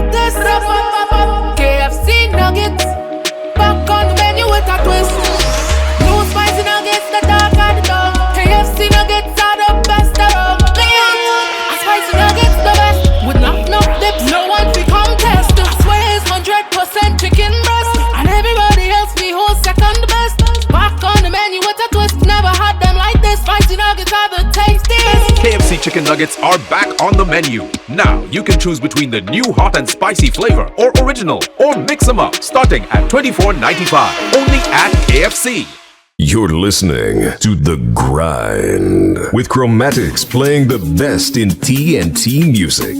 like this. KFC nuggets, back on the menu with a twist. New spicy nuggets, the dark and the dark. KFC nuggets are the best around. Spicy nuggets the best, with enough dips. No one fi contest. I swear it's 100% chicken breast, and everybody else be whole second best. Back on the menu with a twist. Never had them like this. Spicy nuggets are the tastiest. KFC chicken nuggets are back on the menu. Now you can choose between the new hot and spicy flavor or original, or mix them up, starting at $24.95. Only at KFC. You're listening to The Grind with Chromatics, playing the best in TNT music.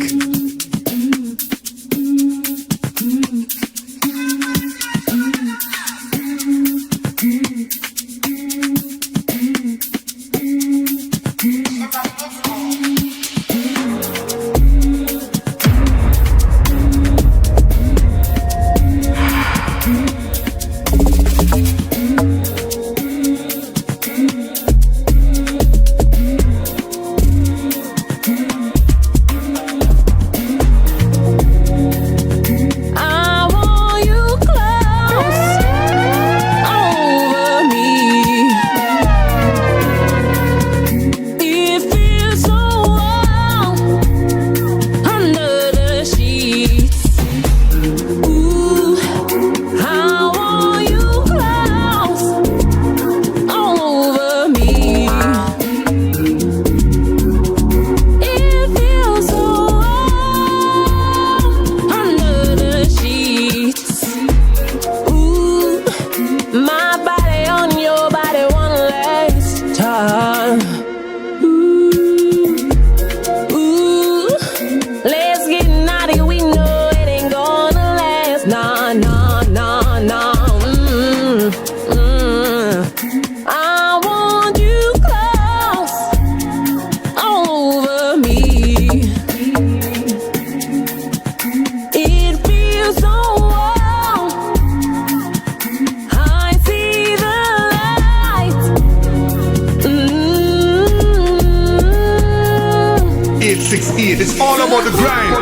It's all about the grind.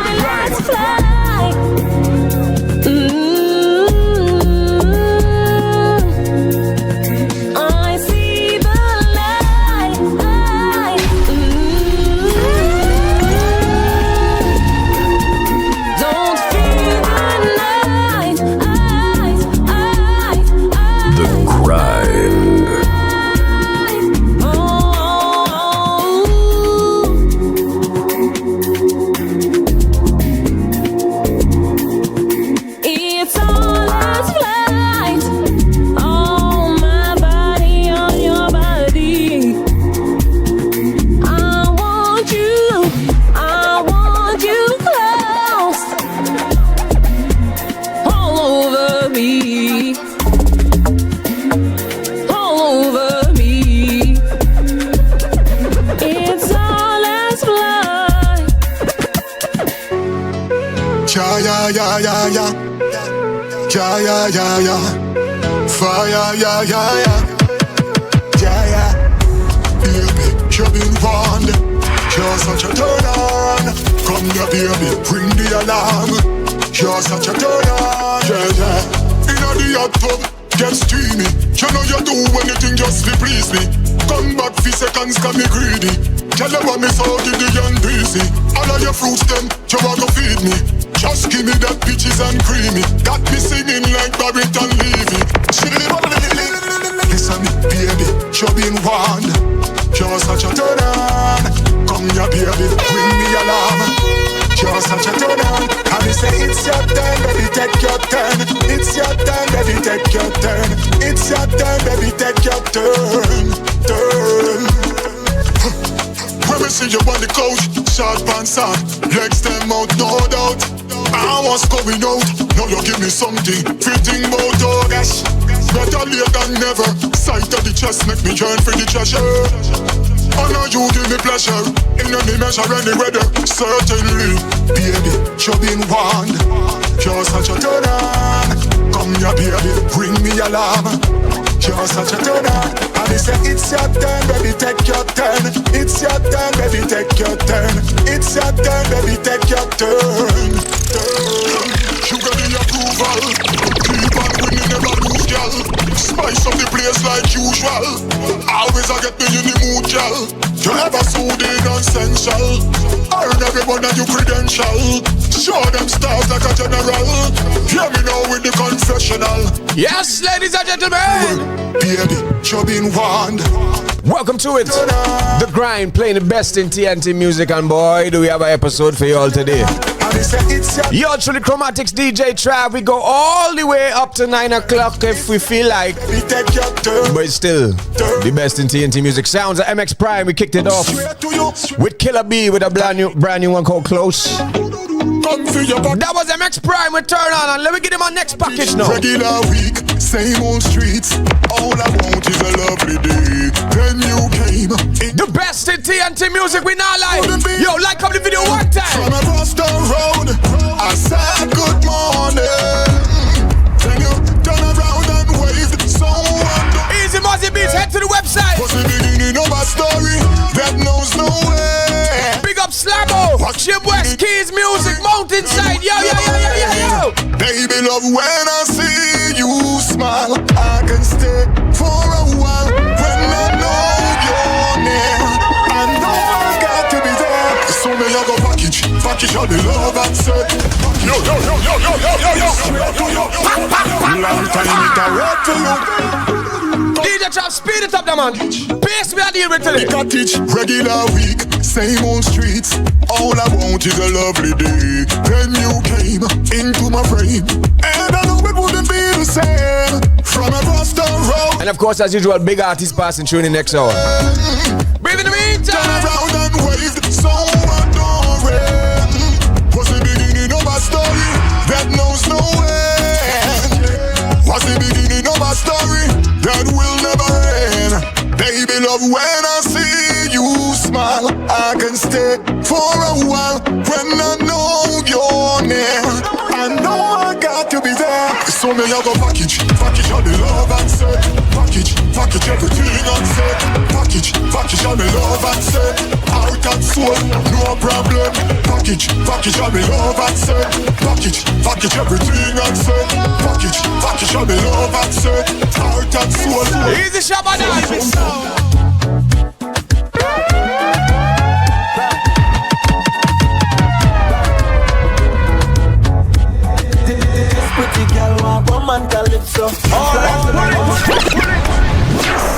I see the light. Don't fear the night. The Grind. Yeah. Fire, yeah. Baby, you've been warned. You're such a turn on. Come here, baby, bring the alarm. You're such a turn on. Yeah. Inna the hot tub, get steamy. You know you do anything just to please me. Come back for seconds, cause me greedy. Tell you what me so giddy and busy. All of your fruits them, you want to feed me. Just give me that peaches and creamy. Got me singing like Barrett and Levy. Listen me, baby, you've been warned. You're such a turn on. Come here, baby, bring me alarm. You're such a turn on. And me say it's your turn, baby, take your turn. It's your turn, baby, take your turn. It's your turn, baby, take your turn. When me see you on the couch, short pants on, legs them out, no doubt. I was going out, now you give me something fitting about, oh gosh. Better late than never. Sight of the chest make me yearn for the treasure. I know you give me pleasure in any measure, any weather. Certainly, baby, you've been warned. You're such a turn on. Come here, baby, bring me alarm. You're such a turn on. And they say it's your turn, baby, take your turn. It's your turn, baby, take your turn. It's your turn, baby, take your turn. Sugar the approval. Keep on winning, never lose, girl. Spice up the place like usual. Always I get me in the mood, girl. You ever soothing and sensual. Earn everyone and your credential. Show them stars like a general. Hear me now with the confessional. Yes, ladies and gentlemen. Baby, you been warned. Welcome to it. The Grind, playing the best in TNT music, and boy, do we have an episode for you all today. Yo, through the Chromatics DJ Trav, we go all the way up to 9 o'clock if we feel like. But it's still the best in TNT music. Sounds of MX Prime, we kicked it off with Killer B with a brand new one called Close. That was MX Prime with Turn On, and let me get him our next package now. Regular week, same old streets. All I want is a lovely day. Then you came in. The best in TNT music, we not like. Yo, like up the video one time. From across the road, I said good morning. Then you turn around and waved. Easy Mozzie Beats, head to the website. Was the beginning of a story that knows no way. Big up Slamo, Jim West, Keys Music, Mountainside. Yo. Baby love, when I see you smile, I can stay for a while. When I know you're near, I know I got to be there. So me I go package all the love and say, yo. Long time it a work for you. DJ Trap, speed it up, the man. Pace me a deal with today. Cottage, regular week, same old streets. All I want is a lovely day. Then you came into my frame, and I know it wouldn't be the same. From across the road. And of course, as usual, big artists passing through in the next hour. Baby, in the meantime, turn around and waved, so adoring. Was the beginning of a story that knows no end. Was the beginning of a story that will never end. Baby love, when I see you smile, I can stay for a while. When I know you're near, I know I got to be there. So me I go package all the love and say, package everything and say, package all the love and say, heart and soul, no problem. Package all the love and say, package everything and say, package all the love and say, heart and soul. Easy Shabba. Pretty girl want woman calypso.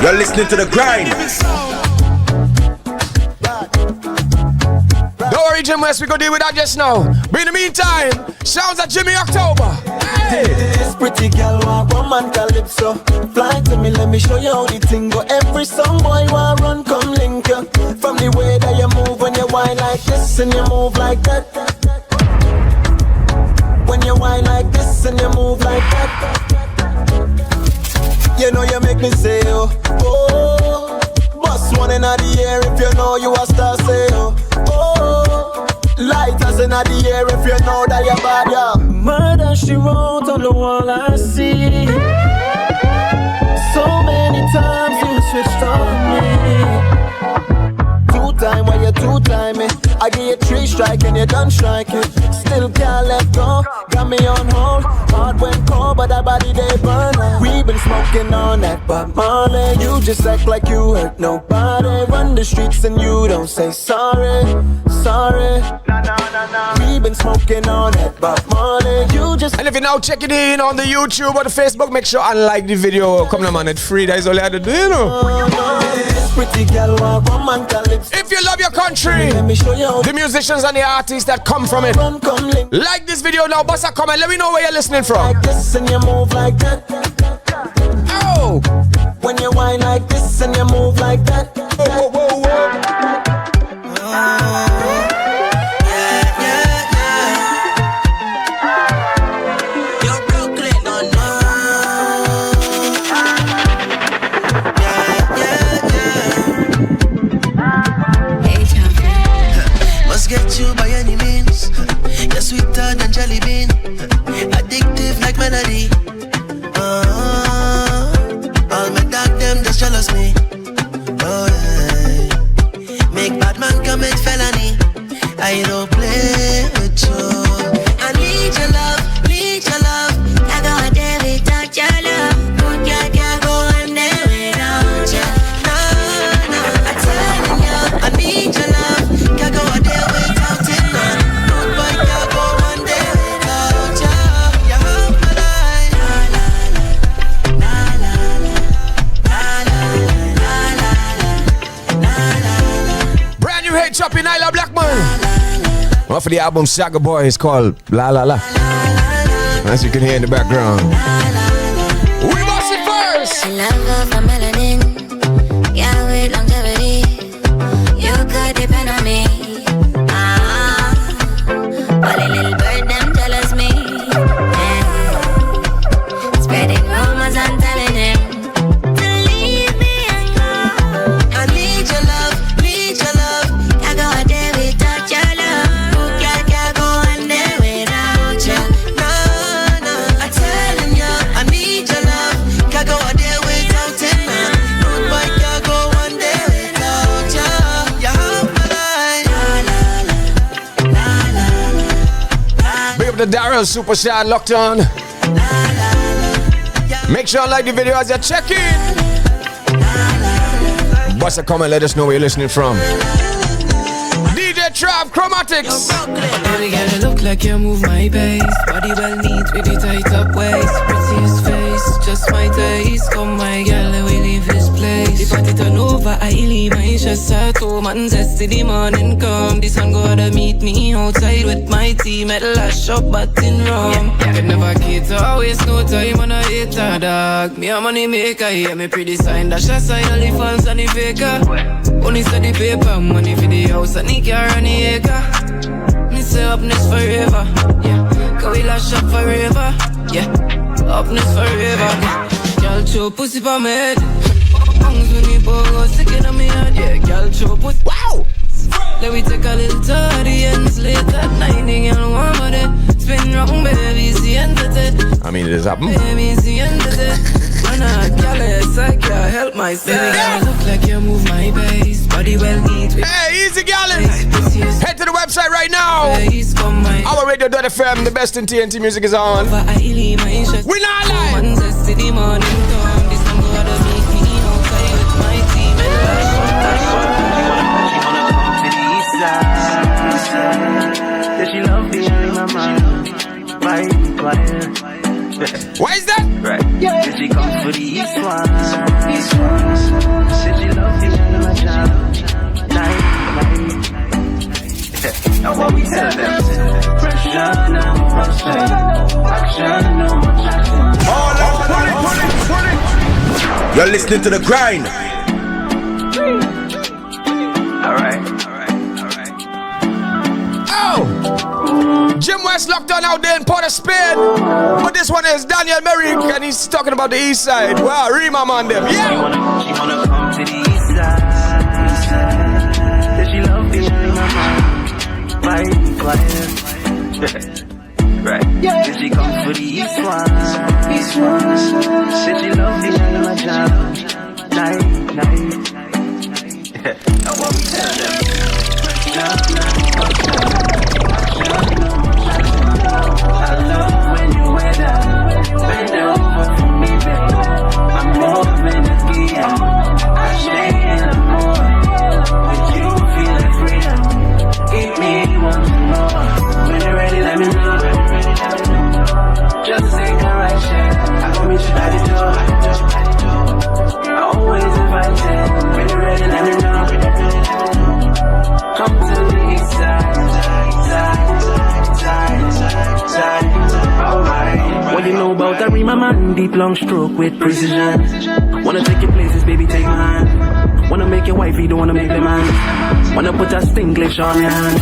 You're listening to The Grind. Don't worry, Jim West, we go deal with that just now. But in the meantime, sounds like Jimmy October. Hey. This pretty girl want woman calypso. Fly to me, let me show you how the thing go. Every song boy want run, come link you. From the way that you move when you whine like this and you move like that. When you whine like this and you move like that. You know you make me say oh, oh. Bust one in the air if you know you a star, say oh, oh. Lighters in the air if you know that you're bad, yeah. Murder she wrote on the wall I see. So many times you switched on me. Two-time when you two-time me, I give you 3 strike and you done strike it. Still can't let go, got me on hold. Heart went cold but that body they burn. We been smoking on that Bob Marley. You just act like you hurt nobody. Run the streets and you don't say sorry. We been smoking on that Bob Marley. You just. And if you're now checking in on the YouTube or the Facebook, make sure and like the video. Come on man, it's free, that is all you have to do, you know. Pretty girl want woman calypso. If you love your country, let me show you the musicians and the artists that come from it, like this video now, bust a comment, let me know where you're listening from. Like this and you move like that. Oh! When you whine like this and you move like that. Whoa, whoa, whoa. Get you by any means. You're sweeter than jelly bean, addictive like melody. All my dog them just jealous me. Oh yeah. Make bad man commit felony. I don't play with you. I need One for the album Saga Boy is called La La La. As you can hear in the background. We must it first. Love for melanin. Yeah, with longevity. You could depend on me. All the little bird them jealous me. Yeah. Spreading rumors and telling him to leave me and go. I need your love, need your love. Can't go a day without your love. Can't go one day without you. No, no. I'm telling you, I need your love. Can't go a day without it, man. Rude boy can't go one day without you. You have my life. La la la. Big up the Daryl Super Shad locked on. Make sure you like the video as you check in. Bust a comment, let us know where you're listening from. DJ Trav Chromatics. Baby girl, you look like you move my base. Body well neat with the tight up waist. Prettiest face, just my taste. Come my girl, we leave this place. The party turn over, I leave my chest at home. And zest the morning come. The sun go to meet me outside with my team at Lash Up, but in rum. Can never cater, waste no time on a hater, dog. Me a money maker, yeah, me pretty sign. Dash aside all the fans and the faker. Only study paper, money for the house and the car and the acre. Me say upness forever, yeah. Cause we lash up forever, yeah. Upness forever, yeah. Girl show pussy pa me head. Bangs when you go sticking on me head, yeah. Girl show pussy, wow. Let me take a little tour of the ends late at night, girl warm with it. Spin round, baby, see entity. I mean, it is happening. Baby, see entity. Man, girl, yes, I can't help myself. Baby, girl, look like you move my base. Body well neat. Hey, easy gallons. Head to the website right now. Our radio.fm, the best in TNT music is on. We not lying. She love me in my mind. Why is that? Right. Yeah. She comes for the East one. Said she love me in my job. Night. Now what we tell them? Pressure, no pressure. Action, no action. Put it. You're listening to The Grind. Alright. Oh! Jim West locked on out there in Port of Spain. But this one is Daniel Merrick and he's talking about the east side. Wow, Rima man them. Yeah! She wanna come to the east side. Said she love me in my mind. Right. Yeah. Said she comes for the east one. Said she love me in my job. Night. Now what we tell them? I love when you wear that. Bend over for me, baby. I'm more than a gear. I stay in the more. With you feeling freedom. Give me one more. When you're ready, let me know. Just take a right shit. I gon' meet you at the door. I always invite you. When you're ready, let me know. Come to the east side. Alright. What you know about that Rima man? Deep long stroke with precision. Wanna take your places, baby, take my hand. Wanna make your wifey, don't wanna make the man. Wanna put a Stinglish on your hand.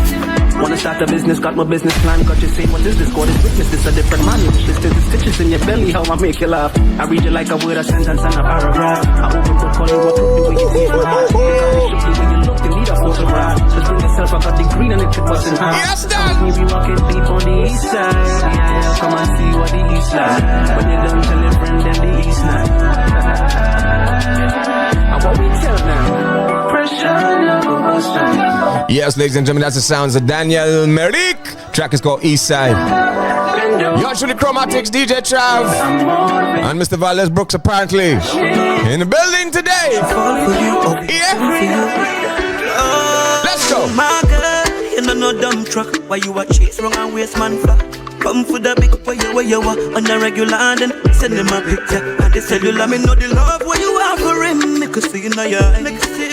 Wanna start a business, got my business plan. Got you saying, what is this? God is witness, this a different man. You wish this to the stitches in your belly, how I make you laugh. I read you like a word, a sentence and a paragraph. I open the call you up, the way you see it, man. You shook the way you look, you need a photograph. Just bring yourself, I got the green and it could bust in half. Yes, Dan! We be rocking deep on the east side. Yeah, come and see what the east like. When you done tell your friend, then the east night. And what we tell them? Pressure, no go. Yes, ladies and gentlemen, that's the sounds of Daniel Merrick. Track is called East Side. You're through the Chromatics, DJ Trav. And Mr. Valdez Brooks apparently in the building today. Yeah. Let's go. My girl, you know no dumb truck. Why you a chase wrong and waste man flat? Come for the big where you are on a regular and then send him a picture. And they cellular, me know the love where you are for him. Make us see in your eye.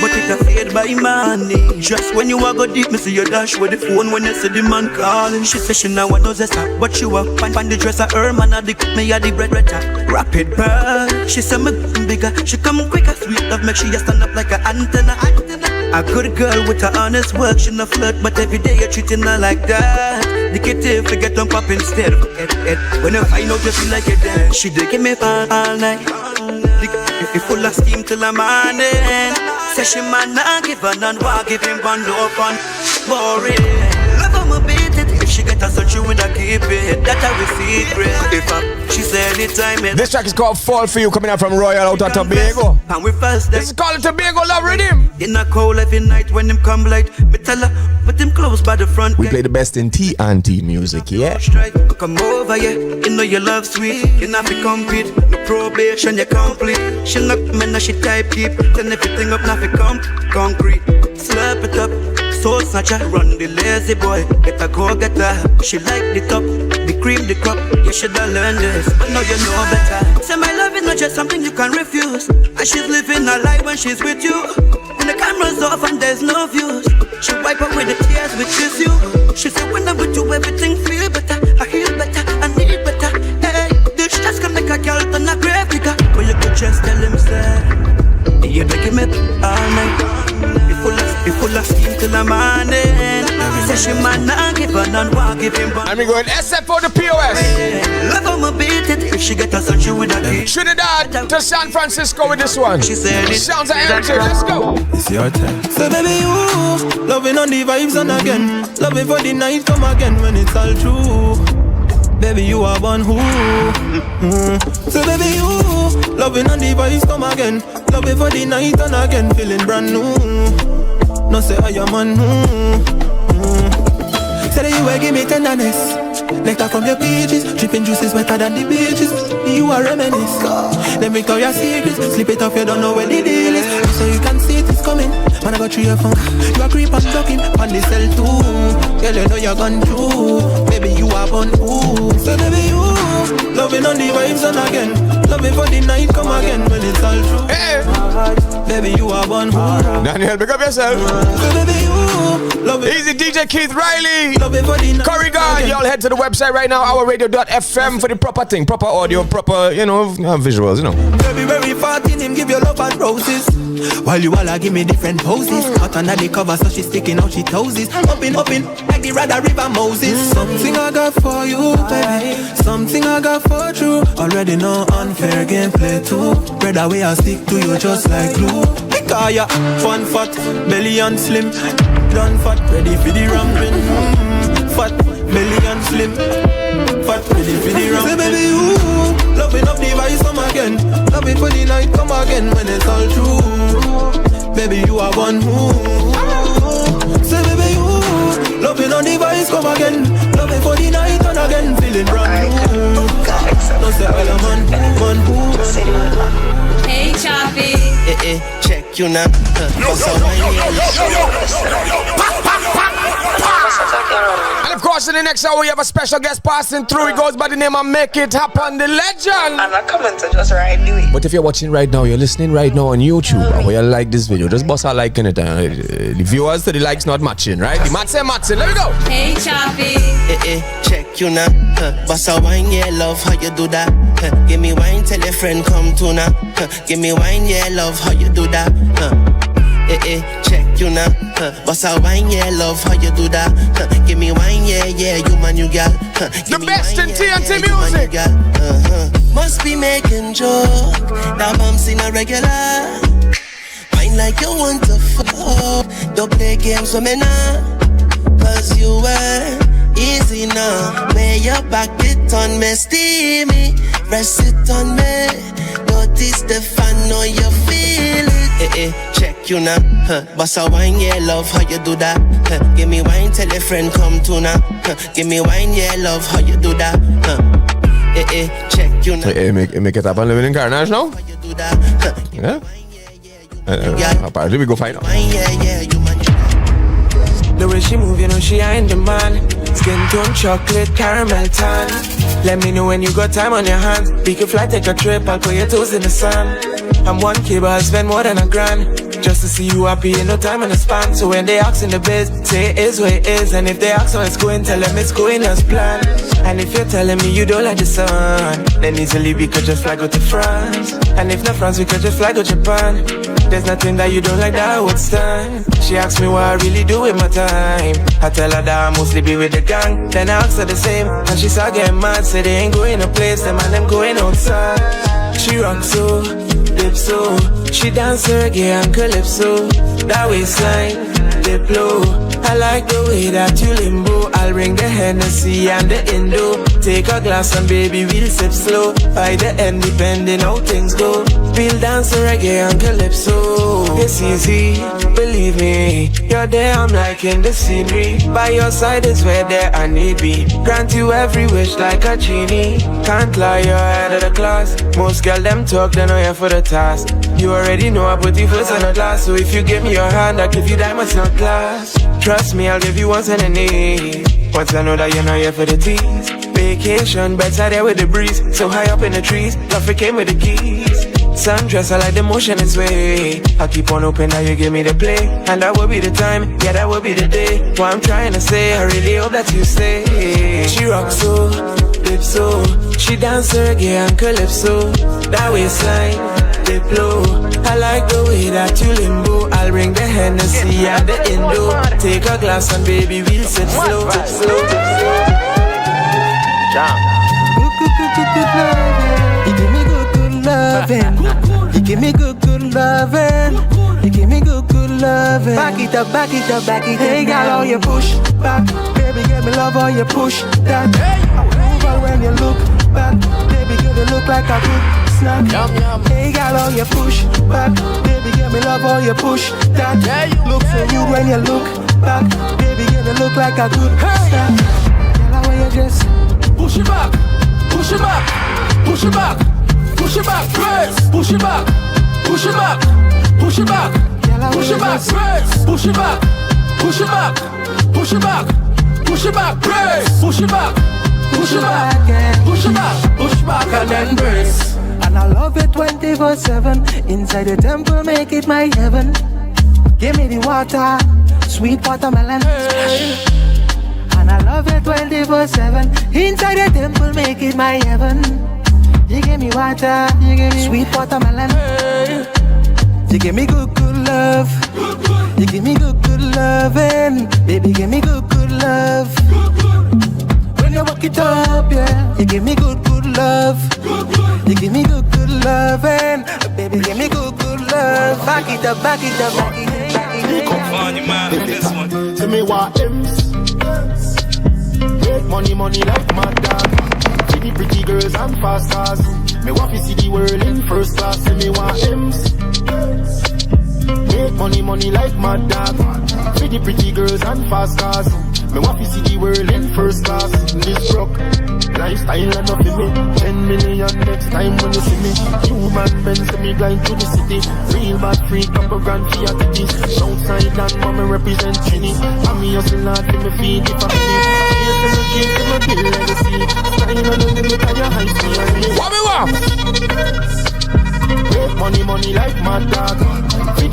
but it a fade by money. Just when you a go deep, me see your dash with the phone when you see the man calling. She say she now want no zesta, but she walk pan the dress of her man a the me a the bread rapid bird. She say me bigger, she come quicker, sweet love make she a stand up like a antenna. A good girl with her honest work, she no flirt, but every day you're treating her like that. Negative, forget on pop instead. When you find out you feel like you're dead. She did give me fun all night. If you full of steam till the morning. Say she man not give her none, walk give him one up on boring. Love her me beat it. If she get a such you would a keep it. That a secret. If she say anytime it. This track is called Fall For You, coming out from Royal out of Tobago. And we first this is called Tobago Love Rhythm. In a cold every night when him come light. Me tell her, put him close by the front. We play the best in T&T music, yeah. Come over, yeah. You know your love sweet. You not fi compete. No probation, you complete. She not me, now she type deep. Turn everything up, now fi concrete. Slurp it up. Soul snatcher, run the lazy boy. Get a go, get her. She like the top, the cream, the cup. You shoulda learned this, but now you know better. Say my love is not just something you can refuse. And she's living her life when she's with you. When the camera's off and there's no views, she wipe away the tears, which is you. She said when I'm with you, everything feel better. I heal better, I need better. Hey, this just can make a girl turn a grave digger. But you could just tell him, say, you dey give me all night. You full of steam till the morning. Say she man not give her none, walk give him one. And we going SF for the POS. Love how me beat it. If she get a son, she with a key. Trinidad to San Francisco with this one. She said it sounds like energy. Let's go. It's your time. So baby you loving on the vibes and again. Loving for the night come again when it's all true. Baby you are one who. So baby you loving on the vibes come again. Loving for the night and again feeling brand new. No say I am man. Say that you will give me tenderness. Nectar from your peaches, dripping juices wetter than the beaches. You are reminisce. Then Victoria's Secret, slip it off, you don't know where the deal is. So you can see it is coming. Man, I got 3 or 4. You are creep and ducking, on the cell too. Girl, you know you're gone through. Baby, you are born ooh. So baby, you loving on the vibes and again. Loving for the night, come again when it's all true. Hey. Baby, you are born ooh. Daniel, pick up yourself. So baby, you loving. Easy DJ Keith Riley. Loving for the night. Corrigan, y'all head to the website right now, ourradio.fm for the proper thing, proper audio, proper, visuals, Baby, very fat in him, give your love and roses. While you all give me different poses. Hot under the cover, so she's sticking out she toesies. Up in, like the Radar River Moses. Something I got for you, baby. Something I got for you. Already know unfair gameplay too. Brother, way I stick to you just like glue. Because ya fun fat, belly and slim. Done fat, ready for the ramping. Fat, belly and slim. Fat, ready for the ramping. Say baby, you loving up the vibes come again. Loving for the night come again when it's all true. Baby, you are one who. Say baby, you loving on the vibes come again. Loving for the night and again feeling brand new. No say all a man who. Hey Choppy. Check you now. And of course, in the next hour, we have a special guest passing through. He goes by the name of Make It Happen, the legend. I'm not coming to just right do it. But if you're watching right now, you're listening right now on YouTube, or you like this video, just bust a like in it. The viewers to the likes not matching, right? The match matching. Let me go. Hey Choppy. Check you now. Boss a wine, yeah, love how you do that. Give me wine, tell your friend come to now. Give me wine, yeah, love how you do that. Check you now. Boss a wine, yeah, love how you do that. Give me wine, yeah, you man, you gal. The best in TNT music. Must be making joke. That bumps in a regular. Wine like you want to fuck. Don't play games with me now. Cause you were easy now. May your back it on me, steamy. Rest it on me. Notice the fan, know you feel it. Check you now. Boss a wine, yeah, love how you do that. Give me wine, tell a friend come to now. Give me wine, yeah, love how you do that. Check you now. Make it happen living in Carnage now? Yeah? Apparently we go find out. The way she move, you know she ain't the man. Skin tone, chocolate, caramel tan. Let me know when you got time on your hands. We can fly, take a trip, I'll put your toes in the sand. I'm 1K, but I'll spend more than $1,000. just to see you happy in no time and a span. So when they ask in the biz, say it is what it is. And if they ask how it's going, tell them it's going as planned. And if you're telling me you don't like the sun, then easily we could just fly go to France. And if not France, we could just fly to Japan. There's nothing that you don't like that I would stand. She asked me what I really do with my time. I tell her that I mostly be with the gang. Then I asked her the same, and she started getting mad. Said they ain't going to place, them and them going outside. She rock so, dip so, she dance reggae and calypso. That waistline, dip low. I like the way that you limbo. I'll bring the Hennessy and the Indo. Take a glass and baby we'll sip slow. By the end depending how things go, we'll dance reggae and calypso. It's easy, believe me. You're there, I'm liking the scenery. By your side is where there I need be. Grant you every wish like a genie. Can't lie, you're ahead of the class. Most girl them talk, they know you're for the task. You already know I put you first on the glass. So if you give me your hand, I give you diamonds, not glass. Trust me, I'll give you once and a need. Once I know that you're not here for the tease. Vacation, bedside there with the breeze. So high up in the trees, love it came with the keys. Sundress, I like the motion it's way. I keep on hoping that you give me the play. And that will be the time, yeah that will be the day. What I'm trying to say, I really hope that you stay. She rocks so, dip so, she dance reggae and calypso. That waistline, dip low. I like the way that you limbo. I'll bring the Hennessy and the Indo. Take a glass and baby we'll sip slow, sip slow, sip slow. Jam. You give me good loving. You give me good loving. You give me good loving. Back it up, back it up, back it up. Hey, girl, how you push back? Baby, give me love, how you push that. Approval when you look back. Baby, girl, you look like a good snack. Yum, yum. Hey, girl, how you push back? Baby, give me love, how you push that. Look so good when you look back. Baby, girl, you look like a good snack. Girl, how you just push it back, push it back, push it back, push it back, press, push it back, push it back, push it back, push it back, press, push it back, push it back, push it back, push it back, press, push it back, push it back, push it back, push back and then press. And I love it 24/7. Inside the temple, make it my heaven. Give me the water, sweet watermelon. And I love it 24/7. Inside the temple, make it my heaven. You give me water, you give me sweet watermelon. You give me good love. You give me good loving. Baby, give me good love. When you walk it up, yeah. You give me good love. You give me good loving. Baby, give me good love. Back it up, back it up, back it up. Tell me what M's. Make money like my dog. See the pretty girls and fast cars. Me want to see the world in first class. Tell me what M's. Make money like my dog. See the pretty girls and fast cars. Me want to see the world in first class. This broke lifestyle and nothing me. 10 million next time when you see me. Human men see me grind through the city. Real bad freak, couple grand for your titties. Southside and mama represent Trini. And me hustle hard for me feed the family. Yes, I'm a kid, I'm a bill legacy. Style on the limit of your high school and me. What me want? Money like my dog.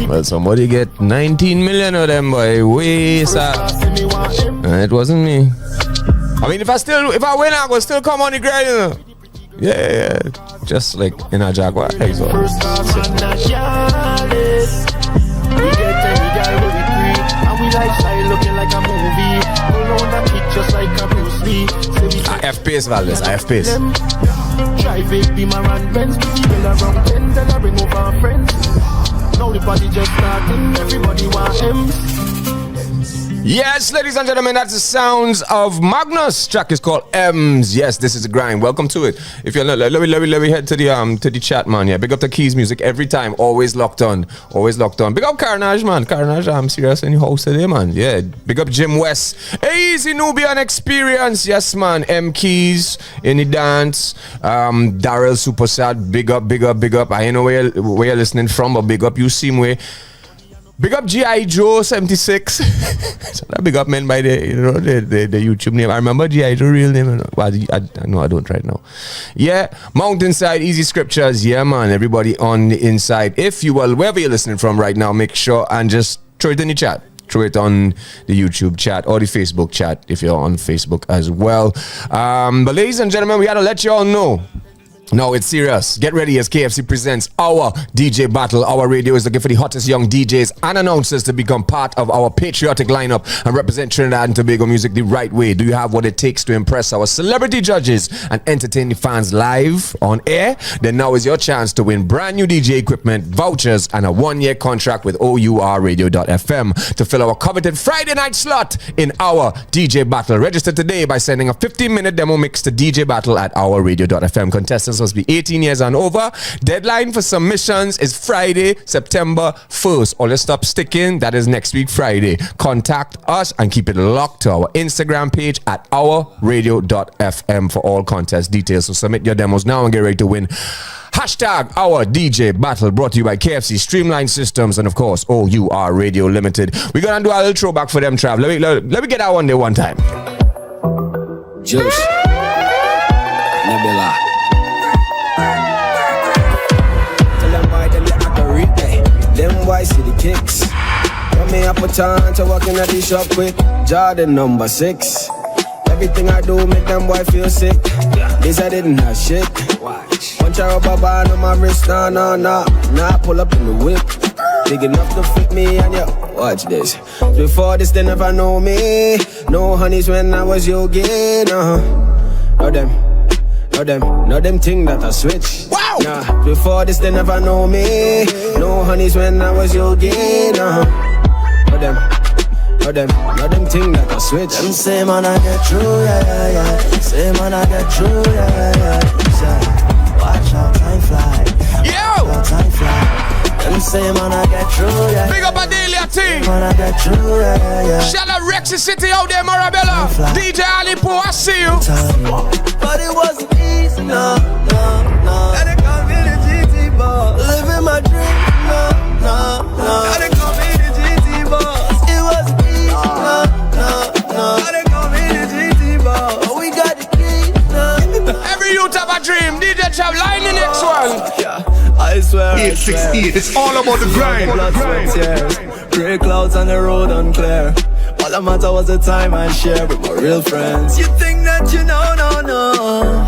Well, somebody get 19 million of them, boy. Way sad. It wasn't me. I mean, if I win, I will still come on the grind, you know. Yeah. Just like in a Jaguar. Hey, so. First class and a Charles. We get any guy with it free. And we lifestyle looking like a movie. Pull on that kick just like a Bruce Lee. F-Pace, Valdez, F-Pace. Drive it, be my run Benz. Bill around 10, then I bring over friends. Now the party just starting, everybody want M's. Yes, ladies and gentlemen, that's the sounds of Magnus. Track is called M's. Yes, this is the grind. Welcome to it. If you're not, let me head to the chat, man. Yeah, big up the Keys Music every time. Always locked on. Big up Carnage, man. Carnage, I'm serious in your house today, man. Yeah, big up Jim West. Easy Nubian Experience. Yes, man. M Keys in the dance. Daryl Super Sad. Big up. I know where you're listening from, but big up. You seem way. Big up G.I. Joe 76. So that big up men by the YouTube name. I remember G.I. Joe real name. Well, I don't right now. Yeah, Mountainside, Easy Scriptures. Yeah, man. Everybody on the inside. If you will, wherever you're listening from right now, make sure and just throw it in the chat. Throw it on the YouTube chat or the Facebook chat if you're on Facebook as well. But ladies and gentlemen, we got to let you all know. No, it's serious. Get ready as KFC presents our DJ battle. Our radio is looking for the hottest young DJs and announcers to become part of our patriotic lineup and represent Trinidad and Tobago music the right way. Do you have what it takes to impress our celebrity judges and entertain the fans live on air? Then now is your chance to win brand new DJ equipment, vouchers, and a 1-year contract with O.U.R Radio.fm to fill our coveted Friday night slot in our DJ battle. Register today by sending a 15-minute demo mix to DJ battle at OurRadio.fm. Contestants must be 18 years and over. Deadline for submissions is Friday, September 1st. Or let's stop sticking. That is next week, Friday. Contact us and keep it locked to our Instagram page at OurRadio.fm for all contest details. So submit your demos now and get ready to win. Hashtag Our DJ Battle, brought to you by KFC Streamline Systems and of course O.U.R Radio Limited. We're gonna do a little throwback for them, Trav. Let me get that one there one time. Juice Nebula. Them boys see the kicks. Got me up a time to walk in the shop quick. Jordan number 6. Everything I do make them boy feel sick. This I didn't have shit. Punch a rubber band on my wrist, nah. Pull up in the whip. Big enough to fit me and you. Watch this. Before this they never know me. No honeys when I was yogi. Know them thing that I switch. Wow. Nah, before this they never know me. No honeys when I was yogi. Know them thing that I switch. Them say man I get through, yeah. Say man I get through, yeah. Watch how time fly. Yo. Watch how time fly. Them say man I get through, yeah. Big up Adelia team. Man I get through, yeah. Shout out Rexy City out there, Marabella. DJ Ali Po, I see you. But it wasn't easy, no. And they call me the GT boss. Living my dream, no. And they call me the GT boss. It wasn't easy, no. And they call me the GT boss. But we got the key, no. Every youth have a dream. DJ Chav, line the next one. Yeah, I swear. 868, it's all about the grind. Grey clouds on the road unclear. All that matter was the time I share with my real friends. You think that you know,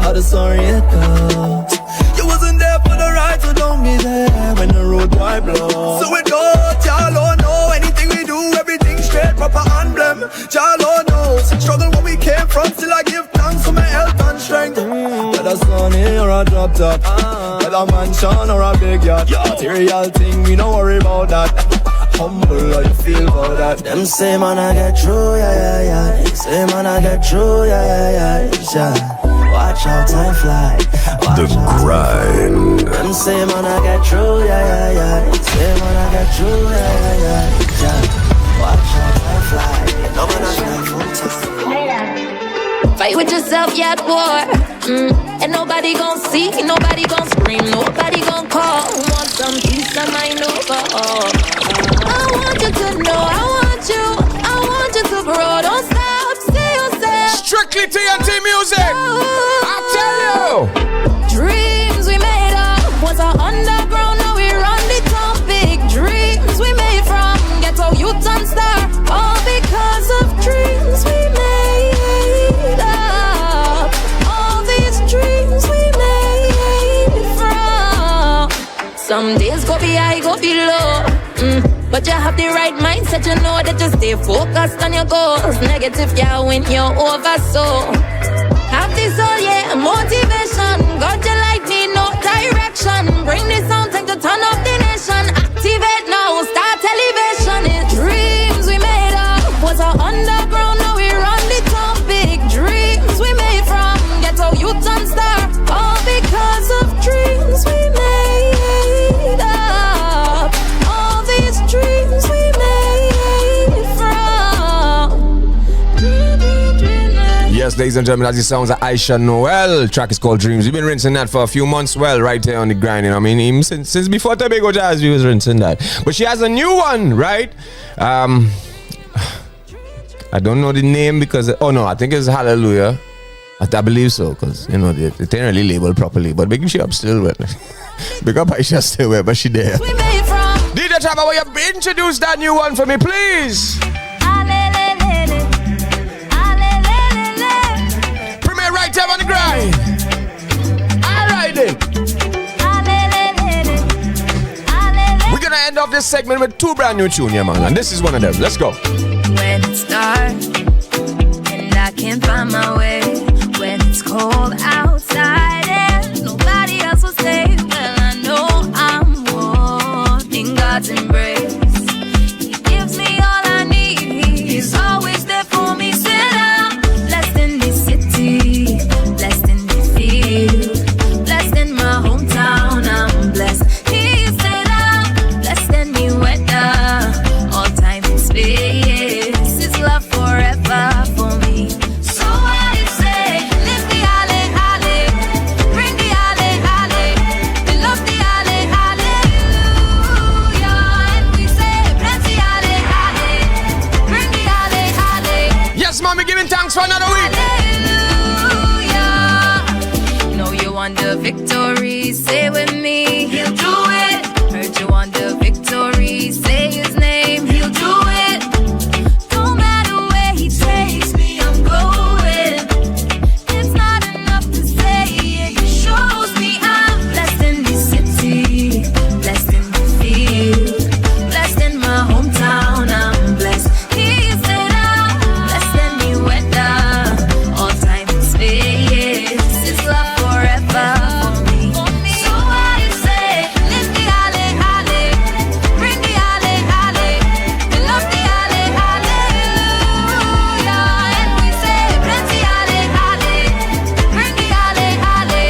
how the story it goes. You wasn't there for the ride, so don't be there when the road boy blows. So it goes, y'all don't know anything we do, everything straight, proper emblem. Y'all don't know, struggle where we came from, still I give thanks for my health and strength. Whether sunny or a drop top, whether mansion or a big yacht, material thing, we don't worry about that. Humble, how you feel about that? Them say man I get through, yeah. Say man I get through, yeah. Watch how time fly. The grind. Them say man I get through, yeah. Say man I get through, yeah. Watch how time fly. No man I fly full time. Fight with yourself, yeah, at war. And nobody gon' see, nobody gon' scream, nobody gon' call. Want some peace of mind over. I want you to know, I want you to grow. Don't stop, stay yourself. Strictly TNT music. I tell you. Dreams we made up was our underground, now we run the town. Big dreams we made from ghetto youth and star. All because of dreams we made up. All these dreams we made from. Some days go be high, go be low. But you have the right mindset, you know that you stay focused on your goals. Negative, yeah, when you're over, so have this all, yeah, motivation. God, you like me, no direction. Bring this sound, take to turn up the nation. Activate now, start elevation. It's dreams we made up, was our underground, now we run the town. Big dreams we made from ghetto youth and star. All because of dreams we made up. All these dreams we made from. Yes, ladies and gentlemen, as it sounds, Aisha Noel. Track is called Dreams. We've been rinsing that for a few months, well, right here on the grind. You know what I mean? Even since before Tobago Jazz, we was rinsing that. But she has a new one, right? I don't know the name because, I think it's Hallelujah. I believe so, because, you know, they ain't really labeled properly. But big she up still well. Big up Aisha still well, but she there. DJ Trapper, will you introduce that new one for me, please? Premiere right there on the grind. Alright then. We're gonna end off this segment with 2 brand new tunes, yeah, man. And this is one of them. Let's go. When it's dark and I can't find my way, when it's cold outside and nobody else will stay, well, I know I'm wanting God's embrace. He gives me all I need. He's always there for me. Said I'm blessed in this city, blessed in the field, blessed in my hometown. I'm blessed. He said I'm blessed in the weather, all time and space. His love forever for me. So I say, lift the alley, alley, bring the alley, alley, we love the alley, hallelujah. And we say, bless the alley, alley, bring the alley, alley. Yes, mommy, giving thanks for another week. Hallelujah. Know you want the victory, say with me, he'll do it. Heard you want the victory, say his name, he'll do it. No matter where he takes me, I'm going. It's not enough to say it, he shows me I'm blessed in this city, blessed in the field, blessed in my hometown. I'm blessed. He said I'm blessed in the weather, all time and space. His love forever for me. So I say, lift the alley, alley, bring the alley, alley, we love the alley, hallelujah. And we say, bless the alley, alley, bring the alley, alley,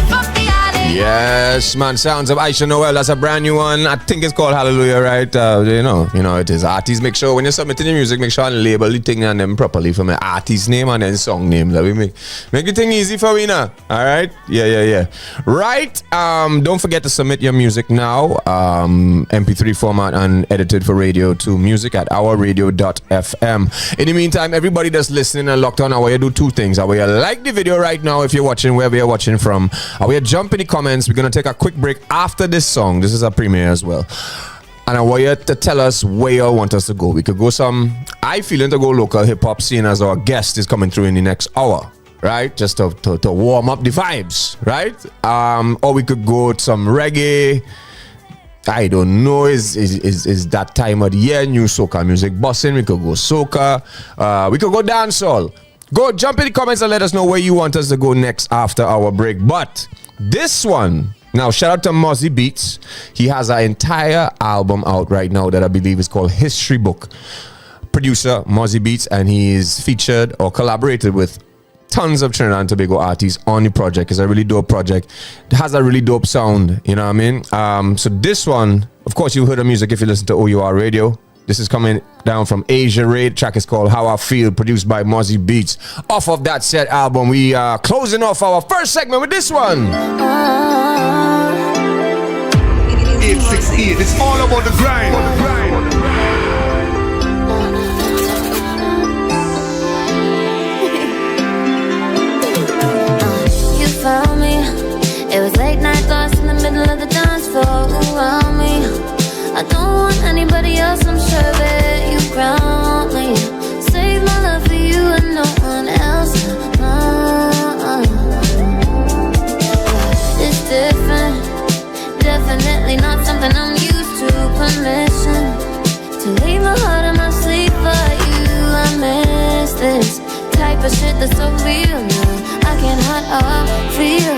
fuck the alley. Yes, man. Sounds of Aisha Noel. That's a brand new one. I think it's called Hallelujah, right? You know it is. Artists, make sure when you're submitting your music, make sure and label the thing and them properly for my artist name and then song name. That we make the thing easy for we now. All right? Yeah. Right. Don't forget to submit your music now. MP3 format and edited for radio to music at ourradio.fm. In the meantime, everybody that's listening and locked on, I want you to do 2 things. I want you to like the video right now if you're watching wherever you're watching from. I want you to jump in the comments. We're going to take a quick break after this song. This is a premiere as well. And I want you to tell us where you want us to go. We could go I feeling to go local hip-hop scene as our guest is coming through in the next hour. Right? Just to warm up the vibes. Right? Or we could go to some reggae. I don't know, is that time of the year, new soca music busting. We could go soca. We could go dancehall. Go jump in the comments and let us know where you want us to go next after our break. But this one, now shout out to Mozzie Beats. He has an entire album out right now that I believe is called History Book. Producer Mozzie Beats, and he is featured or collaborated with tons of Trinidad and Tobago artists on the project. It's a really dope project. It has a really dope sound, you know what I mean? So this one, of course, you heard the music if you listen to O.U.R radio. This is coming down from Asia Raid. Track is called How I Feel, produced by Mozzie Beats. Off of that said album, we are closing off our first segment with this one. 868, it's all about the grind. You found me. It was late night thoughts in the middle of the dance floor around me. I don't want anybody else, I'm sure that you ground me. Save my love for you and no one else. It's different, definitely not something I'm used to. Permission to leave my heart in my sleep for you. I miss this type of shit that's so real now. I can't hide how I feel.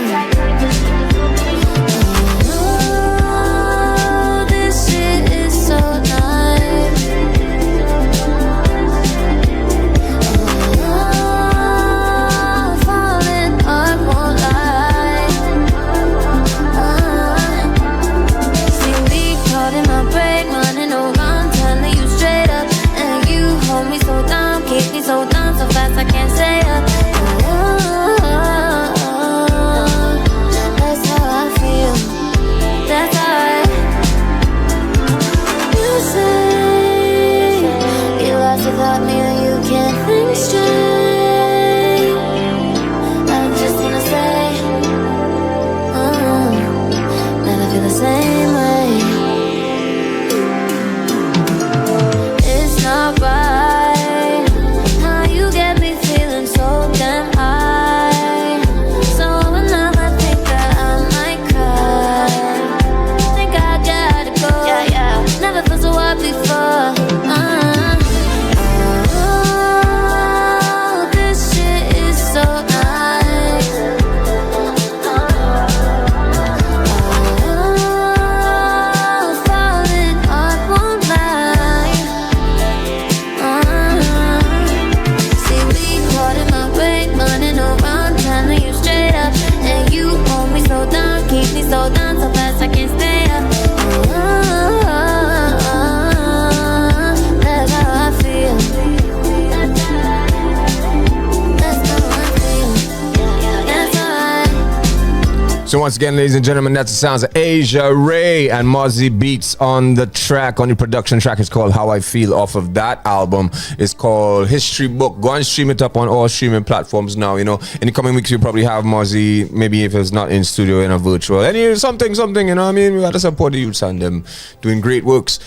So once again, ladies and gentlemen, that's the sounds of Asia Ray and Mozzie Beats on the track. On the production track is called How I Feel. Off of that album is called History Book. Go and stream it up on all streaming platforms now. In the coming weeks, we'll probably have Mozzie, maybe if it's not in studio, in a virtual. Something, you know what I mean? We got to support the youths and them doing great works.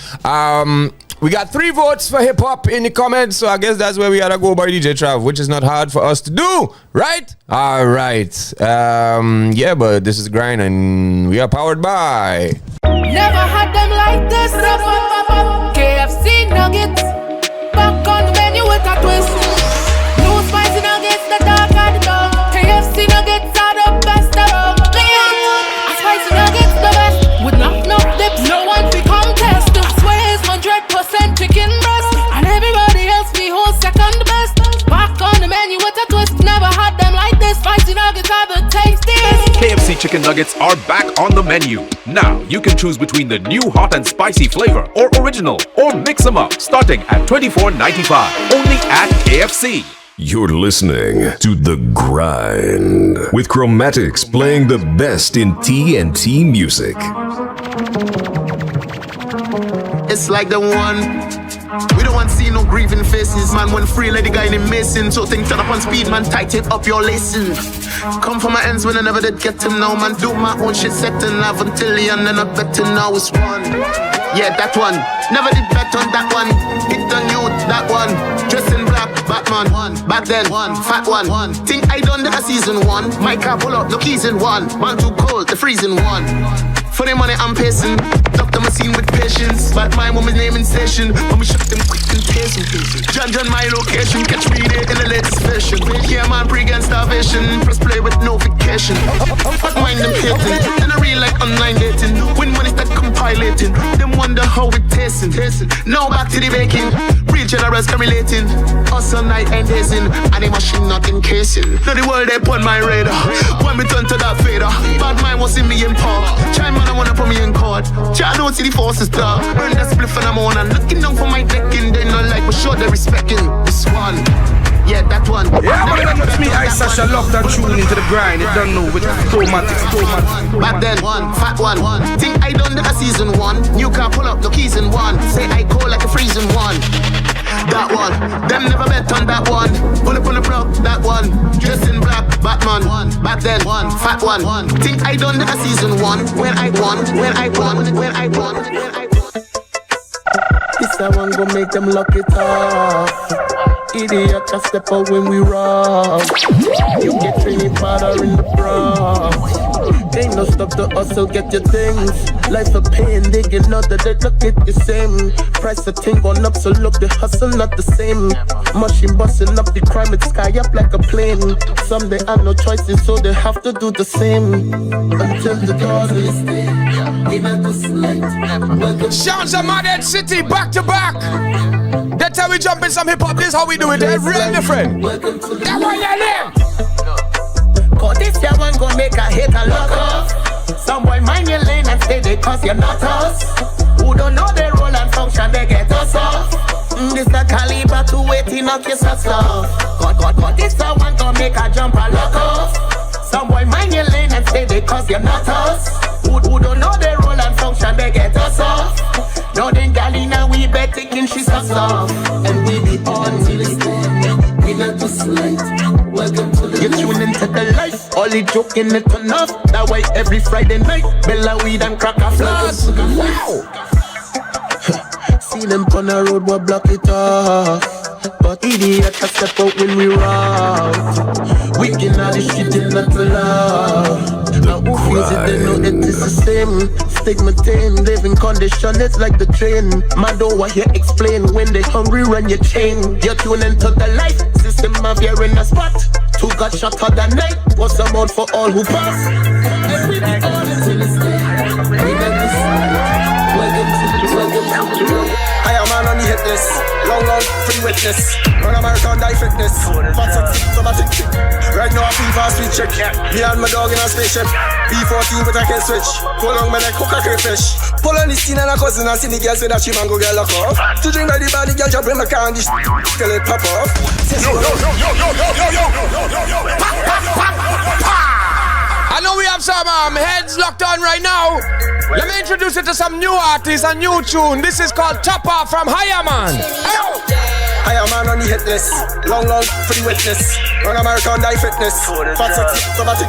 We got 3 votes for hip hop in the comments, so I guess that's where we gotta go by DJ Trav, which is not hard for us to do, right? All right. Yeah, but this is Grind, and we are powered by. Never had them like this. KFC nuggets, back on the menu with a twist. New spicy nuggets, the dark and the dark. KFC nuggets are the best around. Spicy nuggets the best, with no dips, no one fi contest. I swear it's 100% chicken breast, and everybody else be whole second best. Back on the menu with a twist, never had them like this. Spicy nuggets are the tastiest. KFC chicken nuggets are back on the menu. Now you can choose between the new hot and spicy flavor or original, or mix them up, starting at $24.95. Only at KFC. You're listening to The Grind with Chromatics playing the best in TNT music. It's like the one. We don't want to see no grieving faces. Man, when free, let the guy in Mason. So think turn up on speed, man, tighten up your lacing. Come from my ends when I never did get to know, man. Do my own shit, setting have until the end, and I bet to now it's one. Yeah, that one. Never did bet on that one. Hit on you, that one. Dressed in black, Batman. One. Back then, one. Fat one. Think I done that season 1. My car pull up, no keys in 1. Man too cold, the freezing 1. For the money I'm pacing, doctor my scene with patience. But my woman's name in station, but we shut them quick and pacing. John my location, catch me there in the latest fashion. Yeah man, pre-gun starvation, press play with no vacation. Fuck mind them hating, and I real like online dating. When money start compilating, them wonder how it tasting. Now back to the baking, real generals can relating. Us all night and dazing, and the machine not encasing. Now the world they put my radar, when me turn to that fader. Bad mind won't see me in power. Chime I wanna put me in court. I don't see the forces stop. Burn that spliff and I'm on and looking down for my decking. They not like, but sure they respecting this one. Yeah, that one. Yeah, man, that's me. I Sasha love that tune into the grind. You don't know which Chromatics. Back then, one, fat one. Think I done that season 1. New car pull up, no keys in 1. Say I go like a freezing 1. That one, them never bet on that one. Pull up on the block, that one. Dressed in black, Batman. Back then, one, fat one. Think I done that season 1. When I won. This I want go make them lock it off. Idiot just step out when we rock. You get Trinidad in the Bronx. Ain't no stop to hustle, get your things. Life a pain, digging out that they look it the same. Price of thing gone up, so look the hustle not the same. Machine busting up the crime, it sky up like a plane. Some they have no choices, so they have to do the same. Until the dawn is day, we not to select. Sounds of Mad City, back to back. That's how we jump in some hip hop. This is how we do it. They're real different. That's why you live. Cause this year one gon' make a hit a lock off. Some boy mind your lane and stay there cause you're not us. Who don't know their role and function, they get us off. This the caliber to wait in knock your socks off. God, this year one gon' make a jump a lock off. Some boy mind your lane and stay there cause you're not us. Who don't know their role and function, they get us off. Now then Galina, we bet taking she sucks off. And we be on till it's dead. We not to slide. Welcome to the. You tune into the life. All the joking it enough. That way every Friday night, Bella weed and crack a flash. Wow. See them on the road, we'll block it off. But idiot can step out when we rock. We can all this shit in not love. Now who feels it, they know it is the same. Stigmatine, living condition, it's like the train. Man don't want you explain. When they hungry, run your chain. You're tuning into the life system of you're in a spot. 2 got shot for the night. What's the mode for all who pass? And we be all until it's day. We got this. Welcome to the I am man on the hit list. Long free witness. Run American die fitness. Fat sexy, somatic. Right now I feel fast sweet check. Me and my dog in a spaceship. B14 but I can switch. Pull on me like cook a crayfish. Pull on the scene and a cousin and see the girl say that she man go get lock off. To drink by the body girl jump in my car and this till it pop off. I know we have some heads locked on right now. Let me introduce you to some new artists, a new tune. This is called Top Off from Higher Man. Higher Man on the hit list. Long, free witness. Run American die fitness. Fat sexy, automatic.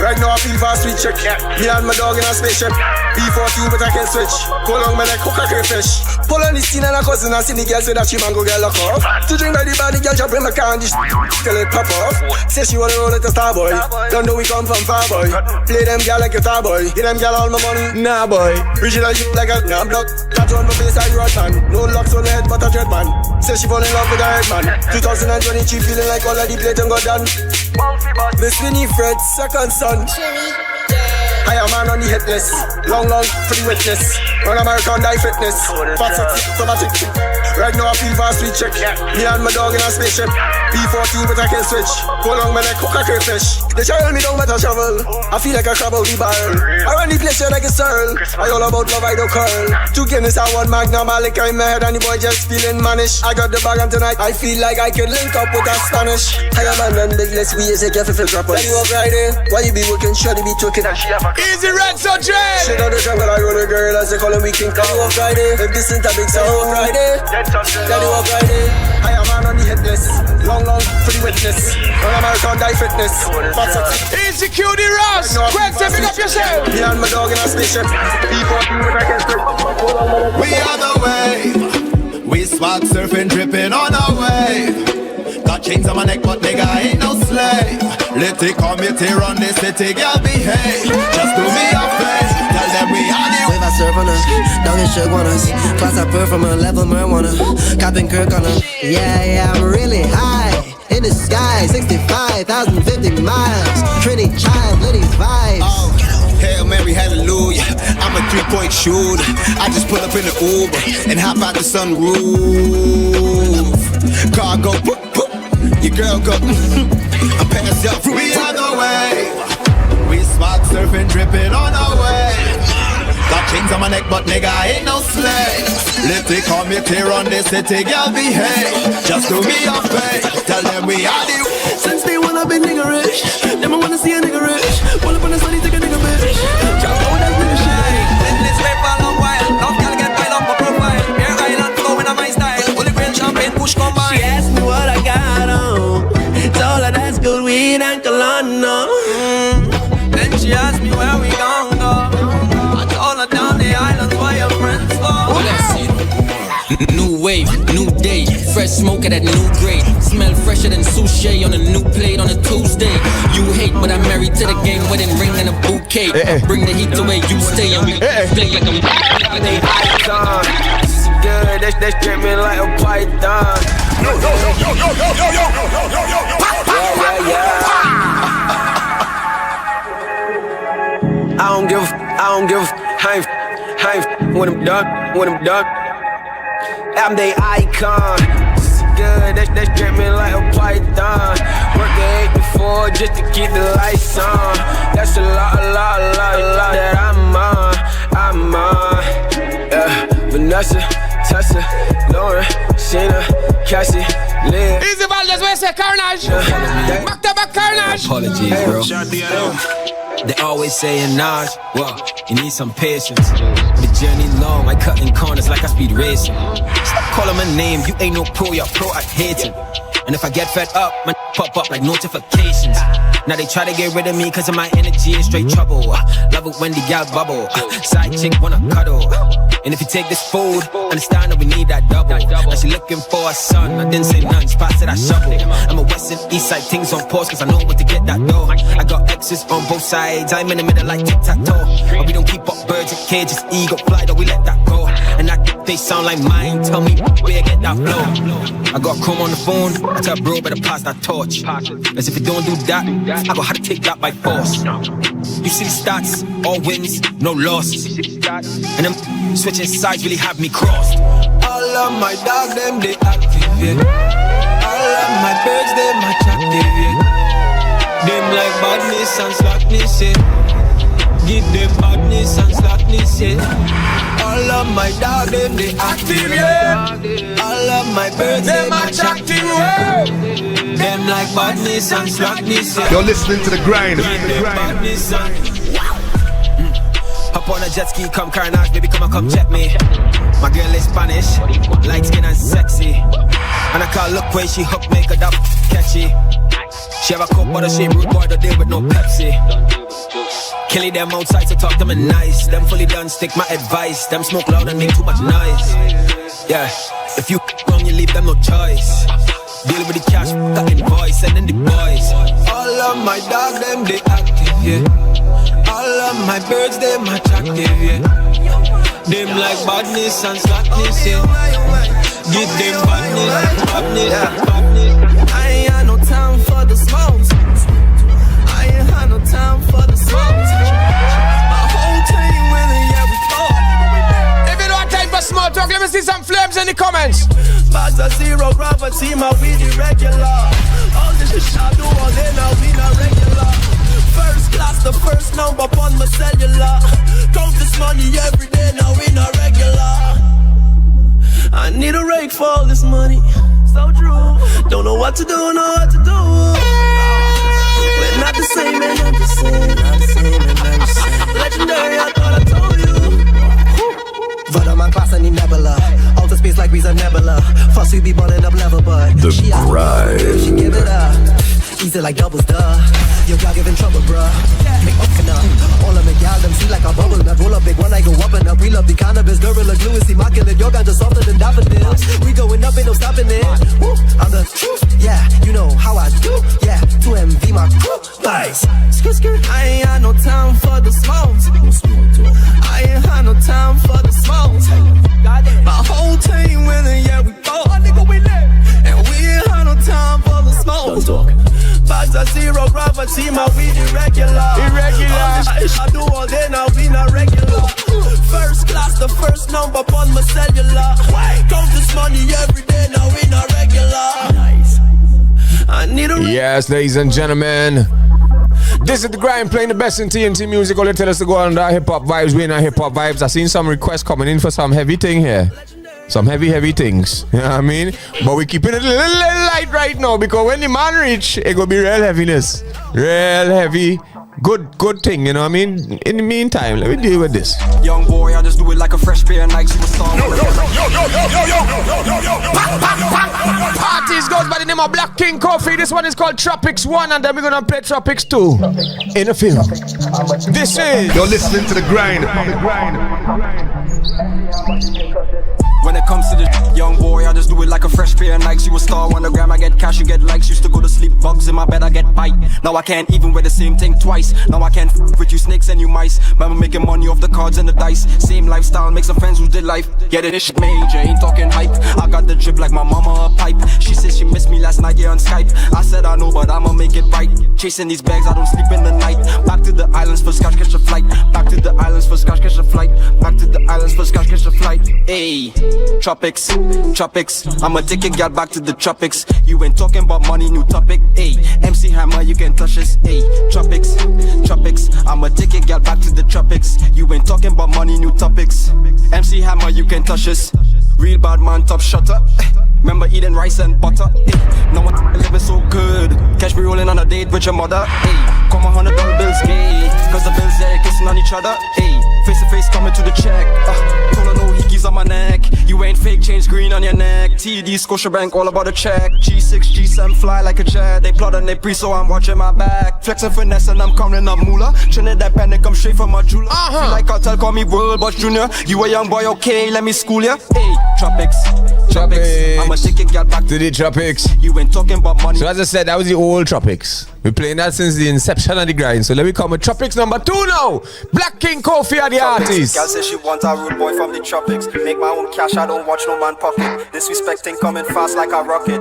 Right now I feel fast sweet check. Me and my dog in a spaceship. B14 but I can switch. Go long man like cook a crayfish. Pull on the scene and a cousin and see the girl say that she man go get lock off. To drink by the body girl jump in my candy. Till it pop off. Say she wanna roll like a star boy. Don't know we come from far boy. Play them girl like a star boy. Give them girl all my money. Nah boy. Original shit like a damn block. Tattoo on my face like rod man. No locks on the head but a dread man. Say she fall in love with a head man. 2023 feeling like all of the plate and got done. Miss Winnie Fred, second son. Higher man on the hit list. Long, free witness. Run American die fitness. Fat sexy, automatic. Right now I feel fast sweet check. Me and my dog in a spaceship. B14 but I can switch. Go long man like cook a crayfish. They travel me down but I travel. I feel like a crab out the barrel. I run the place like a searle. I all about love I don't curl. 2 Guinness and 1 Magnum. I lick in my head and the boy just feeling mannish. I got the bag and tonight I feel like I could link up with a Spanish. Higher man and big less we is a careful for droppers. Then you walk right in. Why you be working? Sure you be twerking and she have a Easy Red so dread. Shit out the jungle, I run a girl as they call him we king. Can you walk Friday? If this ain't a big song, walk Friday. Can you walk Friday? I am man on the hit list. Long, free witness. Run American die fitness. Fat sexy. Easy cutie Ross. Quick, pick up yourself. Me and my dog in a spaceship. We are the wave. We swag surfing, dripping on our wave. Got chains on my neck, but nigga ain't no slave. Let it come here on this city, girl behave. Just do me a favor, tell them we are the wave. I surf on us, dog and shook on us. Class I purr from a level marijuana. Copping Kirk on us. Yeah, I'm really high. In the sky, 65,050 miles. Trinity child, Liddy's vibes. Hail Mary, hallelujah. I'm a 3-point shooter. I just pull up in the Uber and hop out the sunroof. Car go boop, boop. Your girl go I'm past your fruit. We on the way. We spot surfing, dripping on our way. Got chains on my neck, but nigga I ain't no slave. Let it come here on this city, girl behave. Just do me a favor, tell them we are the. Since they wanna be nigga rich, them wanna see a nigga rich. Pull up on the sunny, take a nigga bitch. Jump out that nigga shit. In this way for a long while, don't girl get piled up my profile. Air Island flowing on my style. Only brain champagne push combine. She asked me what I got on. Told her that's good weed and cologne. Then she asked me where we gon' go. I told her down the island where your friends go. New wave, new day, fresh smoke at that new grade. Smell fresher than sushi on a new plate on a Tuesday. You hate, but I'm married to the game, wedding ring and a bouquet. Bring the heat to where you stay and we play like I'm icon. Good, that's drip me like a python. I don't give, hype, when I'm done. I'm the icon. Good, that's drip me like a python. Working 8 to 4 just to keep the lights on. That's a lot that I'm on. Yeah, Vanessa, Tessa, Lauren, Sheena, Cassie, Liv. Easy Valdez, where's the carnage? Back to back carnage. Apologies, bro. They always saying Naj, well, you need some patience. The journey long, I cutting corners like I speed racing. Stop calling my name, you ain't no pro, you're pro at hating. And if I get fed up, my pop up like notifications. Now they try to get rid of me cause of my energy is straight trouble. Love it when the gal bubble. Side chick wanna cuddle. And if you take this food, understand that we need that double. Now she looking for a son, I didn't say none, she passed it, I shovel. I'm a west and east side, things on pause cause I know what to get that dough. I got exes on both sides, I'm in the middle like tic-tac-toe. But we don't keep up birds in cages, ego fly, though we let that go. And they sound like mine, tell me where I get that flow. I got Chrome on the phone, I tell bro better pass that torch. As if you don't do that, I go how to take that by force. You see the stats, all wins, no losses. And them switching sides really have me crossed. All of my dogs, them they activate. All of my birds, them attractive. Them like badness and slackness. Give them badness and slackness, yeah. All of my dog, them they active, yeah. All of my birds, them attractive, yeah. Them like badness and slackness, yeah. You're listening to The Grind. Badness and hop on a jet ski, come carnage, baby, come check me. My girl is Spanish, light skin and sexy. And I call look way she hook, make her up catchy. She have a cup, but she root boy, don't deal with no Pepsi. Killing them outside, so talk them in nice. Them fully done, stick my advice. Them smoke loud and make too much noise. Yeah, if you wrong, you leave them no choice. Deal with the cash, got invoice, sending the boys. All of my dogs, them they active, yeah. All of my birds, them attractive, yeah. Them like badness and slackness, yeah. Give them badness. I ain't had no time for the smokes. I ain't had no time for the smokes. My whole team winning, yeah, we fought. If you don't have time for small talk, let me see some flames in the comments. Bags of zero, Robert, team, my weed irregular. All this shit I do all day, now we not regular. First class, the first number on my cellular. Count this money every day, now we not regular. I need a rake for all this money. So true. Don't know what to do, know what to do. We're not the same, man, not the same. Not the same, man, not the same. Legendary, I thought I told you. Vadaman class and nebula. Outer space like we's a nebula. First we be burning up level, but The she Grind. She give it up. Easy like doubles, duh. Your girl giving trouble, bruh. Make up enough. All of my gal, them see like a bubble nut. Roll up big one, I go up and up. We love the cannabis, gorilla glue is immaculate. Your ganja softer than daffodils. We going up, ain't no stopping it. Woo, I'm the truth, yeah. You know how I do, yeah. 2MV my crew, nice. I ain't had no time for the smokes. I ain't had no time for the smokes. My whole team winning, yeah, we fought. And we ain't had no time for the smokes. Don't talk. Bags of zero, Robert, team, my weed irregular. I do all day, now we not regular. First class, the first number on my cellular. Count this money every day, now we not regular. Nice. I need a Yes, ladies and gentlemen. This is The Grind, playing the best in TNT music. All they tell us to go on the hip-hop vibes. We in our hip-hop vibes. I seen some requests coming in for some heavy thing here. Some heavy things. You know what I mean? But we keeping it a little light right now, because when the man reach, it gonna be real heaviness. Real heavy. Good thing, you know what I mean? In the meantime, let me deal with this. Young boy, I just do it like a fresh pair of Nikes. You a star. Parties goes by the name of Black King Coffee. This one is called Tropics 1, and then we're gonna play Tropics 2 in a film. This is... You're listening to The Grind. When it comes to the young boy, I just do it like a fresh pair of Nikes. You a star on the gram, I get cash, you get likes. Used to go to sleep, bugs in my bed, I get bite. Now I can't even wear the same thing twice. Now I can't with you snakes and you mice. Remember making money off the cards and the dice. Same lifestyle, make some friends who did life. Yeah, this shit major, ain't talking hype. I got the drip like my mama a pipe. She said she missed me last night, yeah, on Skype. I said I know, but I'ma make it right. Chasing these bags, I don't sleep in the night. Back to the islands for scotch, catch a flight. Back to the islands for scotch, catch a flight. Back to the islands for scotch, catch a flight. Ayy. Tropics, I'ma take a girl back to the tropics. You ain't talking about money, new topic. Ayy, MC Hammer, you can touch us. Ayy, tropics, I'ma take a girl back to the tropics. You ain't talking about money, new topics. MC Hammer, you can touch us. Real bad man, top shutter. Remember eating rice and butter. No one living so good. Catch me rolling on a date with your mother. Come $100 bills, gay. Cause the bills there kissing on each other. Face to face coming to the check. Told her no hickeys on my neck. You ain't fake, change green on your neck. TD, Scotiabank, all about a check. G6, G7, fly like a jet. They plot and they pre, so I'm watching my back. Flexing finesse and I'm coming up moolah. Trinidad panic, come straight from my jeweler. Feel like cartel, call me World Boss Junior. You a young boy, okay, let me school ya. Tropics. I'ma take a girl back to the tropics. You ain't talking about money. So as I said, that was the old tropics. We're playing that since the inception of the grind. So let me come with tropics number 2 now. Black King Coffee are the artist. Girl says she want a rude boy from the tropics. Make my own cash, I don't watch no man pocket. Disrespecting coming fast like a rocket.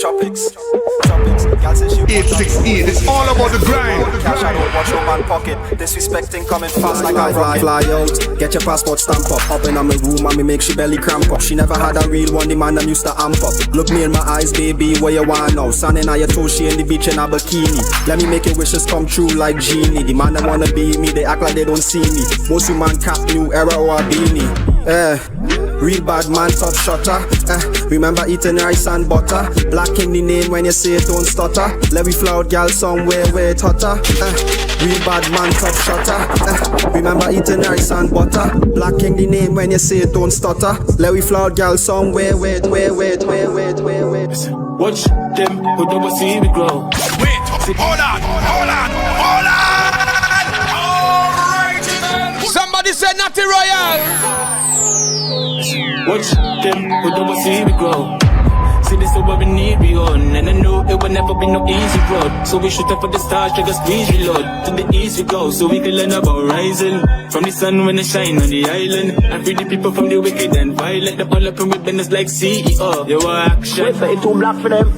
Tropics. Girl says she 868, it's all about the grind. cash, I don't watch no man pocket. Disrespecting coming fast like I fly out. Get your passport stamp up. Up in my room and me make she belly cramp up. She never had a real one, the man them used to amp up. Look me in my eyes, baby, where you want now? Standing on your toes, she in the beach in a bikini. Let me make your wishes come true like genie. The man that wanna be me, they act like they don't see me. Most human cap new era or a beanie. Real bad man, top shutter. Remember eating rice and butter. Black King the name when you say it, don't stutter. Let me flout gal somewhere where it hotter. Real bad man, top shutter. Remember eating rice and butter. Black King the name when you say it, don't stutter. Let me flout gal somewhere where. Watch them who don't see me grow. Wait, hold on. Somebody said Natty Royal. Watch them who don't see me grow. See this is what we need, we on. And I know it will never be no easy road. So we shoot up for the stars, trigger squeeze, reload. To the east we go, so we can learn about rising. From the sun when it shine on the island. And free the people from the wicked and violent. The all up in with business like CEO. Yo, action. Wait, it's too black for them.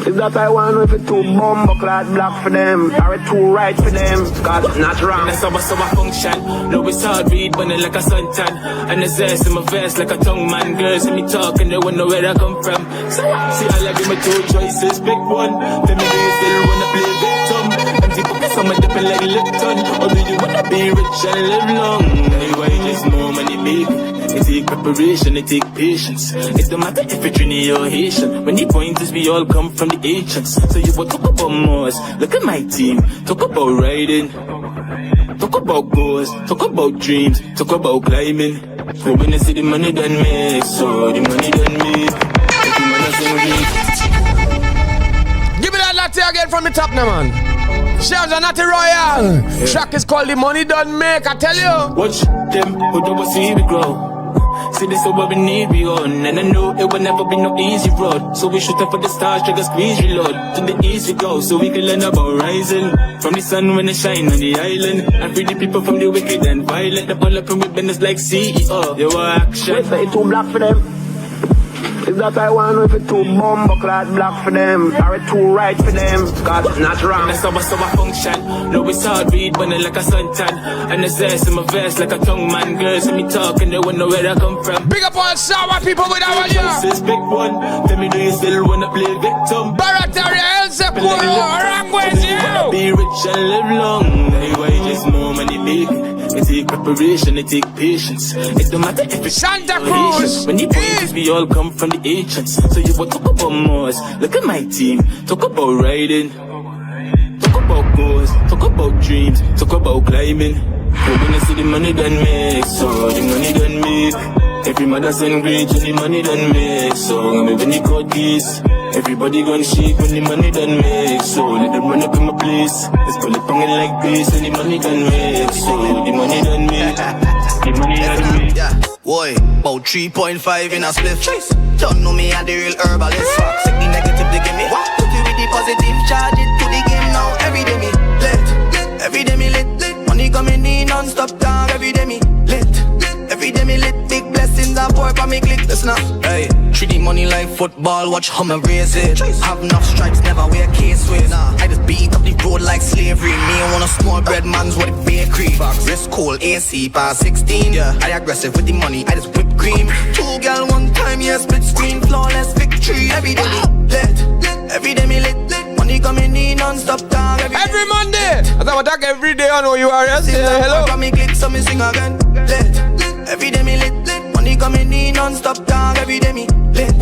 Is that I want if it too bumbo clad black for them, or it too right for them? God, not wrong. That's how I function. No, it's hard read, but like a suntan. And it's ass in my vest like a tongue man. Girls see me talking, they wanna know where I come from. So, see, I give me two choices, pick one. Tell me do you still wanna play victim? And people guess I'm a dipping like Lipton. Or do you wanna be rich and live long? Anyway, just more money, baby. It take preparation, it take patience. It don't matter if it's Trinidad or Haitian. When the point is we all come from the ancients. So you will talk about Mars, look at my team. Talk about riding, talk about goals, talk about dreams, talk about climbing. But when I see the money done make, so the money done make. Every man has a reach. Give me that latte again from the top now, man. Shells are Natty Royal. Yeah. Track is called The Money Done Make, I tell you. Watch them who don't see me grow. See this is what we need, we on. And I know it will never be no easy road. So we shoot up for the stars, trigger squeeze, reload. To the east we go, so we can learn about rising. From the sun when it shine on the island. And free the people from the wicked and violent. The all up in with business like CEO. Yo, action. Wait, it's too black for them. Is that I want if it too bumbo clad black for them, or it too right for them? God, not wrong. That's how I function. No, it's hard read, but like a suntan. And it's ass in my vest like a tongue man. Girls see me talking, they wanna know where I come from. Big up all sour people with our year. This big one. Tell me do you still wanna play victim? Barataria Elsa Puro, rock with you. Be rich and live long. Anyway, just more money make. It take preparation, it take patience. It don't matter if it's Santa Cruz. When the point is we all come from the ancients. So you will talk about Mars, look at my team. Talk about riding, talk about goals, talk about dreams, talk about climbing. But when I see the money done make, so the money done make. Every mother's angry, so the money done make. So I'm when the court keys. Everybody gon' shake when the money done make. So let them run up in my place. Let's pull it on it like this. And the money done make. So the money done make. The money done make. Yeah, boy, about 3.5 in a spliff. Don't know me, I'm the real herbalist. Fuck, take the negative, they give me. Put you with the positive, charge it to the game now. Every day me lit, every day me lit. Money coming in non-stop, dog. Every day me lit, every day me lit. Big blessings I pour for me click. Listen up, hey. Treat the money like football, watch how me raise it. Have enough stripes, never wear case-ways. I just beat up the road like slavery. Me and one of small bread man's with a bakery. Wrist cold, AC, past 16. Yeah, I aggressive with the money, I just whip cream. Two girl one time, yeah, split screen, flawless victory. Every day me lit, every day me lit. Money coming in non-stop, dog. Every Monday, I thought attack every day on O.U.R. Hello. Hello. Me click, so me sing again. Lit, every day me lit. Money coming in non-stop, dog. Every day me lit.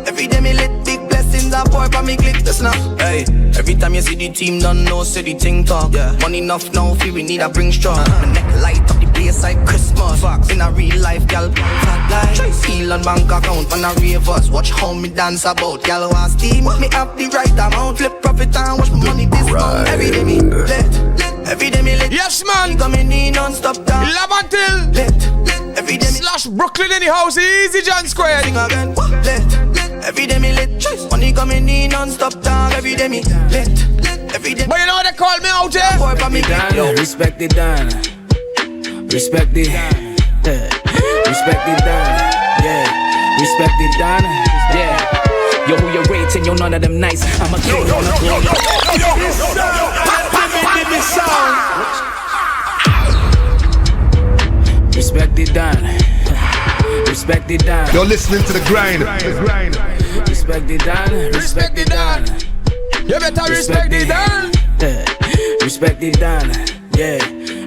Every day me lit. Big blessings I pour for me click. Listen up. Hey, every time you see the team done, no city ting talk. Yeah. Money enough now, feel we need a bring strong. My neck light up the place like Christmas. Fox in a real life, gal. Fat life. Feel on bank account when I ravers. Watch how me dance about. Gal was team. Me have the right amount. Flip profit and watch my money this month. Every day me lit. Every day me lit. Yes, man. Coming in non-stop, dog. 11 till lit. Every day slash Brooklyn in the house, easy John Square. Sing again, lit. Every day me lit. Money coming in non-stop, dog. Every day me lit. Every day. But you know what they call me out here? Yo, respect the Don. Respect the respect the Don. Yeah. Respect the Don. Yeah. Yo, who you rating? Yo, none of them nice. I'm a king on the floor. Dan. You're listening to the grind. Respect the Dan. Respect the Dan. You better respect the Dan. Respect the Dan. Yeah.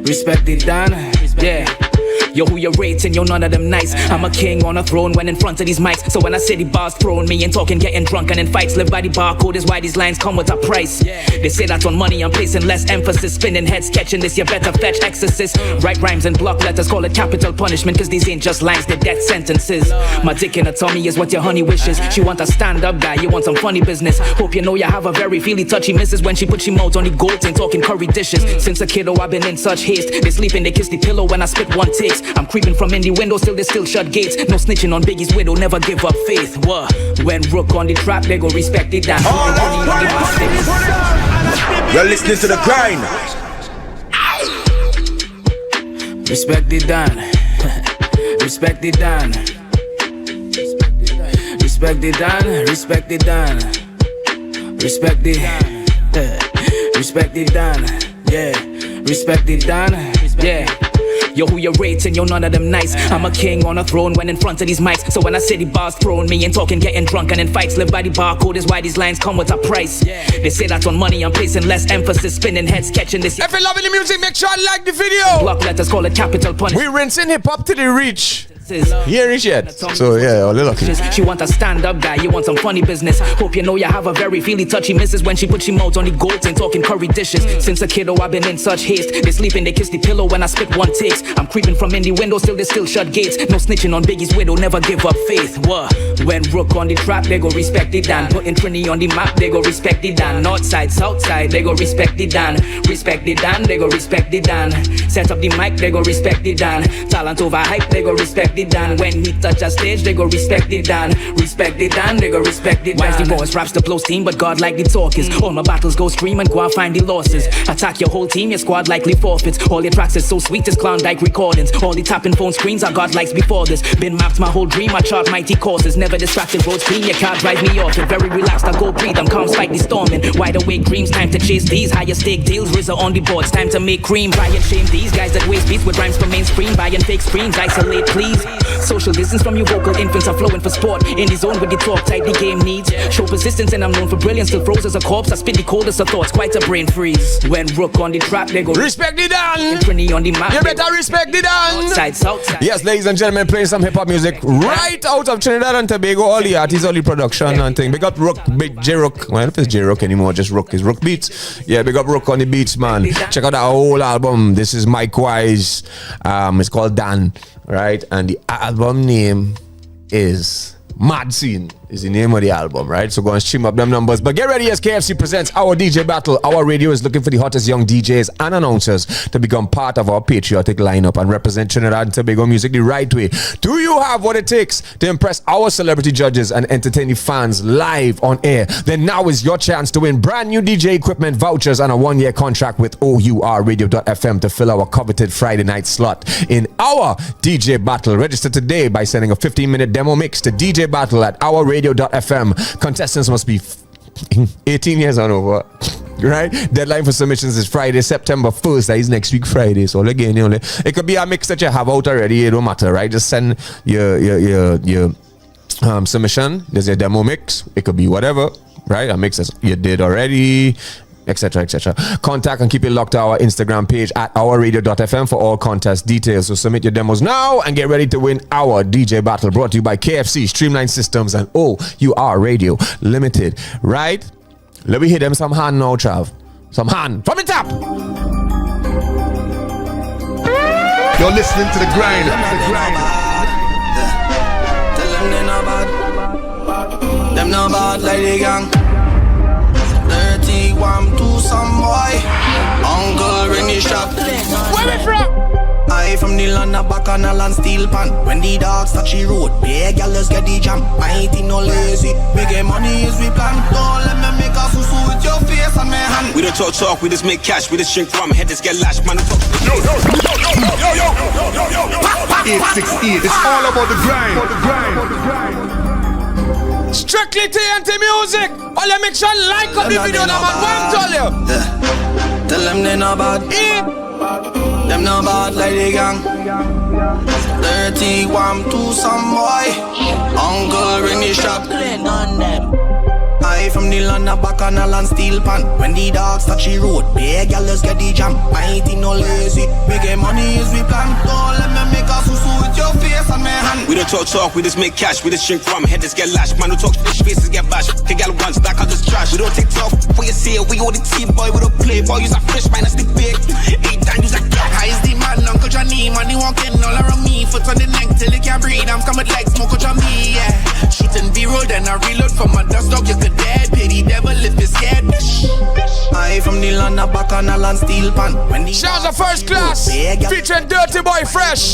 Respect the Dan. Yeah. Yo, who you rating? Yo, none of them nice. I'm a king on a throne when in front of these mics. So when I say the bars throwing me and talking, getting drunk and in fights, live by the barcode is why these lines come with a price. They say that on money I'm placing less emphasis. Spinning heads, catching this, you better fetch exorcist. Write rhymes and block letters, call it capital punishment, cause these ain't just lines, they're death sentences. My dick in her tummy is what your honey wishes. She want a stand-up guy, you want some funny business. Hope you know you have a very feely touchy missus when she put your mouth on the gold and talking curry dishes. Since a kiddo I've been in such haste. They sleeping, they kiss the pillow when I spit one takes. I'm creeping from in the window, still they still shut gates. No snitching on Biggie's widow, never give up faith. When Rook on the track, they go respect it. You're listening to the grind. Respect the Dan. Respect the Dan. Respect the Dan. Respect the Dan. Respect the Respect the Dan. Yeah. Respect the Dan. Yeah. Yo, who you rating? Yo, none of them nice. I'm a king on a throne when in front of these mics. So when I say the bars throwing me and talking, getting drunk and in fights, live by the barcode is why these lines come with a price. They say that on money I'm placing less emphasis. Spinning heads, catching this. If you're loving the music, make sure you like the video. Block letters, call it capital punishment. We rinsing hip hop to the reach. Here is yet. So yeah, a little. She want a stand-up guy, you want some funny business. Hope you know you have a very feely touchy missus when she put your mouth on the gold and talking curry dishes. Since a kiddo I've been in such haste. They sleeping, they kiss the pillow when I spit one takes. I'm creeping from in the window, still they still shut gates. No snitching on Biggie's widow, never give up faith. When Rook on the track, they go respect the Dan. Putting Trini on the map, they go respect the Dan. North side, south side, they go respect the Dan. Respect the Dan, they go respect the Dan. Set up the mic, they go respect the Dan. Talent over hype, they go respect the Dan. When he touch a stage, they go respect the Dan. Respect the Dan, they go respect the Dan. Why's the voice raps the blow steam, but God like the talkers. All my battles go scream and go and find the losses. Attack your whole team, your squad likely forfeits. All your tracks is so sweet as Klondike recordings. All the tapping phone screens I got likes before this. Been mapped my whole dream, I chart mighty courses. Never distracted, roads clean, you can't drive me off it. Very relaxed, I go breathe, I'm calm, spike the storming. Wide awake dreams, time to chase these higher stake deals. RZA on the boards, time to make cream. Try and shame these guys that waste beats with rhymes from mainstream. Buying fake screens, isolate please. Social distance from you vocal infants are flowing for sport. In the zone with the talk tight the game needs. Show persistence and I'm known for brilliance. Still froze as a corpse, I spit the coldest of thoughts. Quite a brain freeze. When Rook on the track, they go respect the Dan. Trini on the map, you better respect the Dan. Side, south side. Yes, ladies and gentlemen, playing some hip hop music right out of Trinidad and Tobago. All the artists, all the production and thing. Big up Rook, big J Rook. Well, if it's J Rook anymore, just Rook is Rook Beats. Yeah, big up Rook on the beats, man. Check out that whole album. This is Mike Wise. It's called Dan, right? And the album name is Mad Scene is the name of the album, right? So go and stream up them numbers. But get ready as KFC presents our DJ Battle. Our radio is looking for the hottest young DJs and announcers to become part of our patriotic lineup and represent Trinidad and Tobago music the right way. Do you have what it takes to impress our celebrity judges and entertain the fans live on air? Then now is your chance to win brand new DJ equipment, vouchers, and a 1-year contract with O.U.R Radio.fm to fill our coveted Friday night slot in our DJ Battle. Register today by sending a 15-minute demo mix to DJ Battle at our radio.fm. Contestants must be 18 years and over, right? Deadline for submissions is Friday, September 1st. That is next week Friday. So again, it could be a mix that you have out already. It don't matter, right? Just send your submission. There's a demo mix. It could be whatever, right? A mix that you did already, etc, etc. Contact and keep it locked to our Instagram page at ourradio.fm for all contest details. So submit your demos now and get ready to win our DJ Battle, brought to you by KFC, Streamline Systems, and O.U.R Radio Limited. Right? Let me hit them some hand now, Trav. Some hand from the top. You're listening to the grind. Tell them they not bad. Them not bad like the gang. 31 to some boy. Uncle ring the shop. Where we from? I from the land of Bacchanal and Steel Pan. When the dogs touch the road, big gals get the jam. Mighty no lazy, big money is we plan. Don't let me make a fuss with your face and my hand. We don't talk, we just make cash, we just drink rum. Headers get lashed, man. Yo. 868, it's all about the grind. Strictly TNT music. All you make sure like up the video now, man. What I'm telling you? Tell them they not bad. Them no bad like the gang. 31 to some boy. Uncle ring the shop. On them. I from the land of Bacchanal and steel pan. When the dogs touch the road, big girls get the jam. I ain't no lazy, we get money as we plan. Don't let me make a susu with your face and my hand. We don't talk, we just make cash. We just drink rum, headers get lashed. Man, don't talk fish, faces get bashed. Can get runs, that I just trash. We don't take talk, for you see it. We all the team boy, we don't play boy. Use a fresh man, that's the big. 8 times use a clock. High is the man, Uncle Johnny. Money walking all around me. Foot on the neck till it can't breathe. I'm coming like smoke on me, yeah. Shooting B-roll, then I reload for my dust dog. You could dead, pity devil if you're scared. I from the land of Bacchanal and steel pan. Shouts of first class, featuring Dirty Boy Fresh.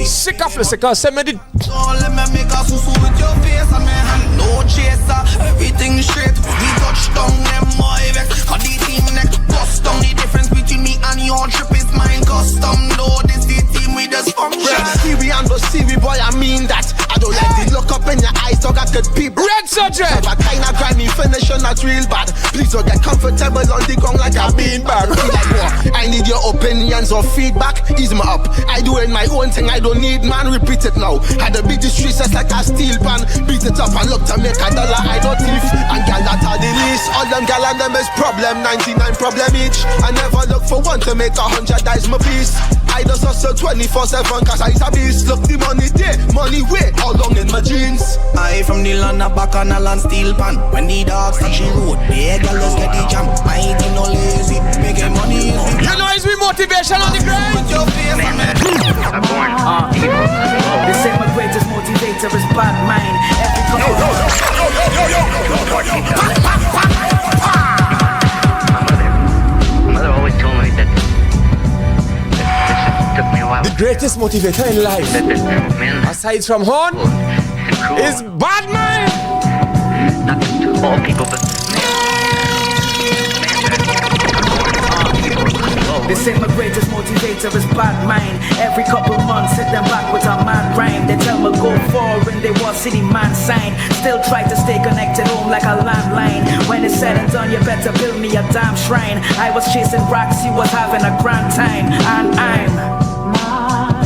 Sick of the sick of send me the. Don't let me make a susu with your face and my hand. No chaser, everything straight. We touch down them boy vex. Cause the team next bust down. The difference between me and your trip is mine custom. No, this the team we just function. Kiwi and the Siri boy, I mean that. I don't like the look up in your eyes, dog. I could peep. Red subject. I kinda grimy finish and not real bad. Please don't get comfortable on the ground like a beanbag. I need your opinions or feedback. Ease me up. I doing my own thing. I don't need man. Repeat it now. Had the beat the streets just like a steel pan. Beat it up and look to make a dollar. I don't thief. And gal that are the least. All them gal and them is problem. 99 problem each. I never look for one to make 100. That's my piece. I just hustle 24/7 cause I's a beast. Look the money there, money way, all long in my jeans. I from the land of Bacchanal and steel pan. When the dogs touch the road, big girls get the jam. I ain't no lazy, making money is we. You know it's me motivation on the grind. Your face, I'm born evil. They say my greatest motivator is bad mind. Every couple My mother always told me that took me a while. The greatest motivator in life, aside from horn, is bad mind. Not to all people, but they say my greatest motivator is bad mind. Every couple months, hit them back with a mad rhyme. They tell me go forward, they want city man sign. Still try to stay connected home like a landline. When it's said and done, you better build me a damn shrine. I was chasing rocks, he was having a grand time. And I'm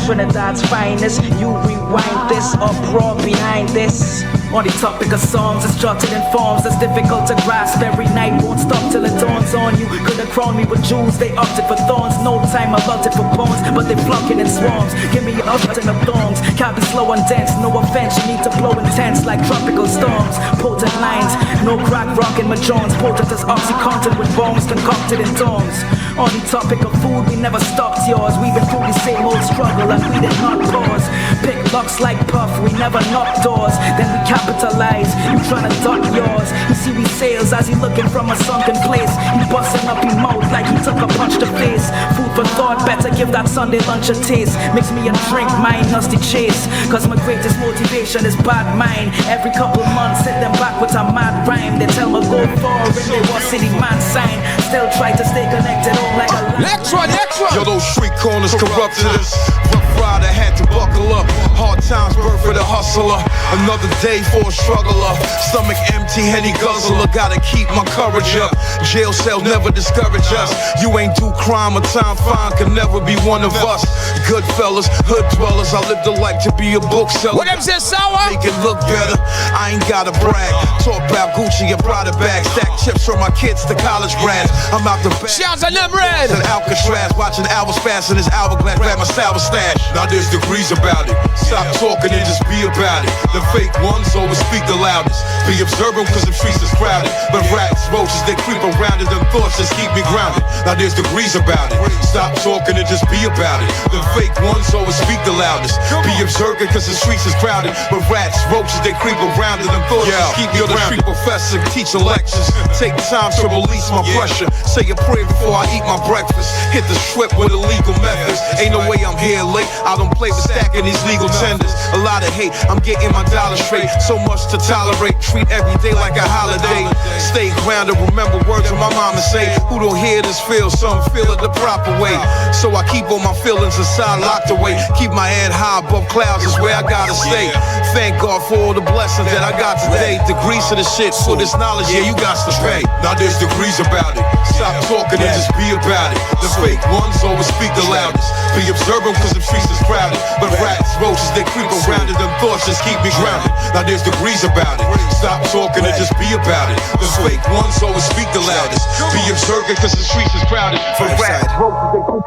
Trinidad's finest. You rewind this, uproar behind this. On the topic of songs, it's jotted in forms that's difficult to grasp. Every night won't stop till it dawns on you. Could've crowned me with jewels, they opted for thorns. No time allotted for bones, but they flunking in swarms. Give me a button of thongs, can't be slow and dense. No offense, you need to blow intense like tropical storms. Potent lines, no crack rock in my joints. Potent as oxycontin with bones concocted in dorms. On the topic of food, we never stopped yours. We've been through the same old struggle and we did not pause. Pick locks like Puff, we never knock doors. Then we capitalize, you tryna duck yours. You see we sails as he looking from a sunken place. He busting up his mouth like he took a punch to face. Food for thought, better give that Sunday lunch a taste. Mix me a drink, minus the chase. Cause my greatest motivation is bad mind. Every couple months, hit them back with a mad rhyme. They tell me go forward, they want city man sign. Still try to stay connected home like a next one. Yo, those street corners corrupted us. Rough rider had to buckle up. Hard times birth for the hustler. Another day for a struggler. Stomach empty, heady guzzler. Gotta keep my courage up. Jail cells never discourage us. You ain't do crime or time fine, can never be one of us. Good fellas, hood dwellers. I live the life to be a bookseller. What them say sour? Make it look better. I ain't gotta brag. Talk about Gucci and Prada bags. Stack chips from my kids to college grads. I'm out the back. Shouts on them red. And Alcatraz, watching hours pass in his hourglass. Grab my sour stash. Now there's degrees about it. Stop talking and just be about it. The fake ones always speak the loudest. Be observant cause the streets is crowded. But rats, roaches, they creep around it. Them thoughts just keep me grounded. Now there's degrees about it. Stop talking and just be about it. The fake ones always speak the loudest. Be observant cause the streets is crowded. But rats, roaches, they creep around it. Them thoughts just keep me grounded. You're the street professor, teaching lectures. Take time to release my pressure. Say a prayer before I eat my breakfast. Hit the strip with illegal methods. Ain't no way I'm here late. I don't play with stacking these legal tenders. A lot of hate, I'm getting my dollar straight. So much to tolerate, treat every day like a holiday. Stay grounded, remember words of my mama say. Who don't hear this feel, some feel it the proper way. So I keep all my feelings inside, locked away. Keep my head high above clouds is where I gotta stay. Thank God for all the blessings that I got today. Degrees to the shit, for this knowledge, yeah, you got to pay. Now there's degrees about it. Stop talking and just be about it. The The fake ones always speak the loudest. Be observant cause the streets is crowded. But rats, roaches, they creep around it. Them thoughts just keep me grounded. Now there's degrees about it. Stop talking and just be about it. The fake ones always speak the loudest. Be observant cause the streets is crowded. But rats, roaches,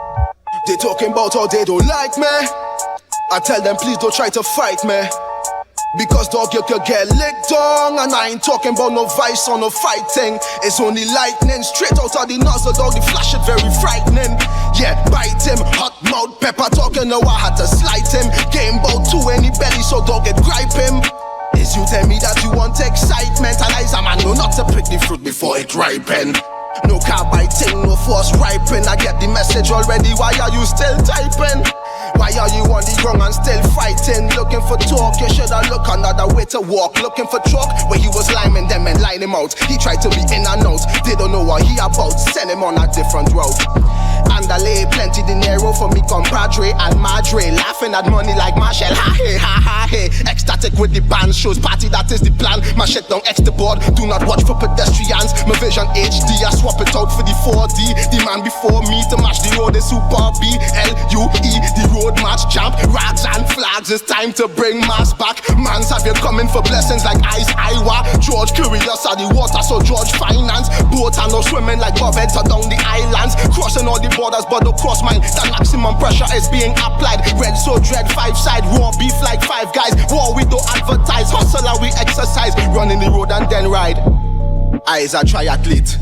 they talking about how they don't like me. I tell them please don't try to fight me, because dog you could get licked on. And I ain't talking about no vice or no fighting. It's only lightning straight out of the nozzle, dog. The flash it very frightening. Yeah, bite him, hot mouth pepper talking. Now I had to slight him. Game bout to any belly, so dog it gripe him. Is you tell me that you want excitement? And I man know not to pick the fruit before it ripen. No carbide thing, no force ripen. I get the message already, why are you still typing? Why are you on the ground and still fighting? Looking for talk, you shoulda look another way to walk. Looking for truck, where he was liming them and line him out. He tried to be in and out, they don't know what he about. Send him on a different route. And I lay plenty dinero for me compadre and madre. Laughing at money like Marshall, ha hey, ha ha hey. Ecstatic with the band, shows party, that is the plan. My shit down X the board, do not watch for pedestrians. My vision HD, I swap it out for the 4D. The man before me to match the road is Super B-L-U-E. The road match champ, rags and flags. It's time to bring mass back. Mans have you coming for blessings like Ice Iowa. George Curious are the water, so George Finance. Boat and no swimming like Bovettes are down the islands. Crossing all the borders, but don't cross mine. That maximum pressure is being applied. Red so dread, 5 side, raw beef like 5 guys. War we don't advertise, hustle and we exercise. Running the road and then ride. Eyes a triathlete.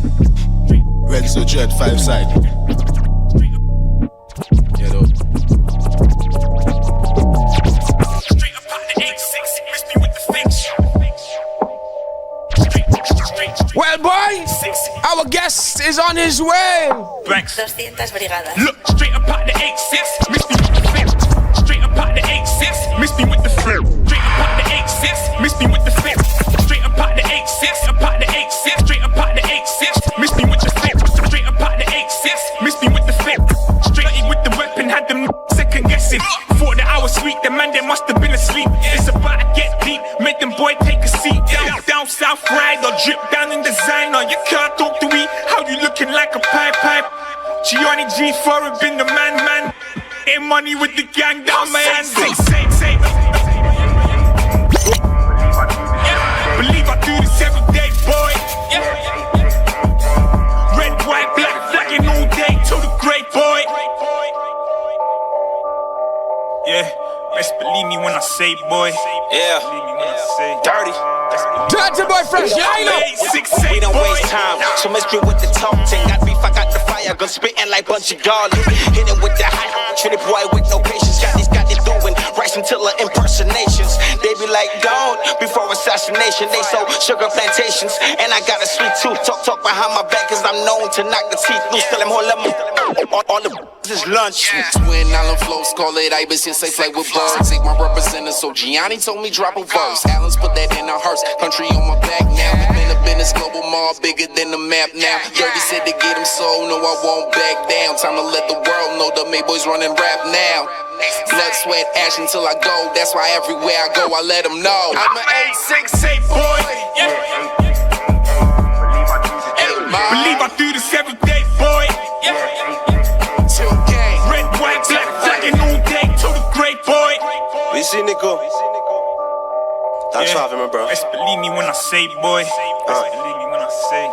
Red so dread, 5 side. You know. Well, boy, our guest is on his way. Thanks. 200 brigadas. Look, straight up out the 8-6, miss me with the flip. Straight up out the 8-6, miss me with the flip. Straight up out the 8-6, miss me with the flip. Straight up out the 8-6, up out the 8-6. Straight up out the 8-6, miss me with the flip. Straight up out the 8-6, miss me with the flip. Straight in with the weapon, had them second guessing. Thought that I was sweet, the man they must have been asleep. It's about to get deep, make them boy take a seat. Down south ride or drip down in designer. You can't talk to me, how you looking like a pipe. Gianni G4 have been the man. Ain't money with the gang down my hands. Say. Believe I do this every day, boy. Red, white, black, flagging all day to the great boy. Yeah, best believe me when I say, boy. Yeah, believe me when I say dirty. Dirty boy fresh, yeah, I know. We don't waste time, so miss me with the talk thing. Got beef, I got the fire, gun spitting like bunch of garlic. Hit him with the high, Trinidad boy with no patience. Got these doing rice and tiller impersonations. They be like, don't, before assassination. They sold sugar plantations, and I got a sweet tooth. Talk behind my back, cause I'm known to knock the teeth loose. Tell them, hold them on the is lunch. Twin Island flows, call it Ibis, yes, I fly with birds. Ain't my representative, so Gianni told me drop a verse. Allen's put that in a hearse, country on my back now. Been a business, global mall, bigger than the map now. Dirty said to get him sold, no I won't back down. Time to let the world know the May boys running rap now. Blood, sweat, ash until I go. That's why everywhere I go, I let them know. I'm an 868 boy. Yeah. Believe I do this every day, boy. Yeah. Red, white, black, flagging all day to the great boy. We see Nico. That's yeah. Five, bro. Best believe me when I say, boy. Best believe me when I say.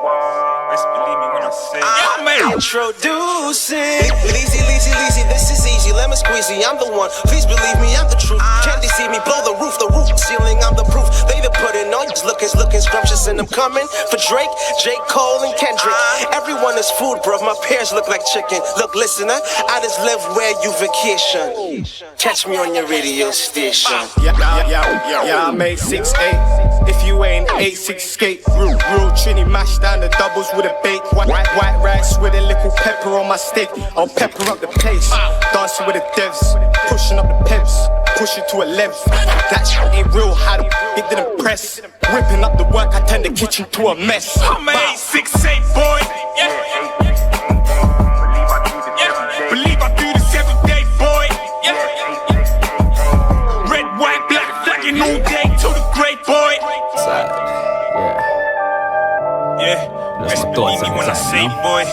Best believe me when I say. I'm introducing Leezy, this is easy, lemon squeezy, I'm the one. Please believe me, I'm the truth. Can't deceive me, blow the roof ceiling, I'm the proof. They the putting on, just looking scrumptious, and I'm coming for Drake, J. Cole, and Kendrick. Everyone is food, bruv. My pears look like chicken. Look, listener, I just live where you vacation. Catch me on your radio station. Yeah, I'm 868. If you ain't 86 skate, real Trini mash down the doubles with a bake. White rice with a little pepper on my stick. I'll pepper up the place. Dancing with the devs, pushing up the peps, push it to a length. That shit ain't real, how it didn't press. Whipping up the work, I turn the kitchen to a mess. I'm an 868 boy. Yeah. Believe I do this every day, boy. Yeah. Red, white, black, flagging all day to the great boy. Yeah. Best believe me when I say, boy.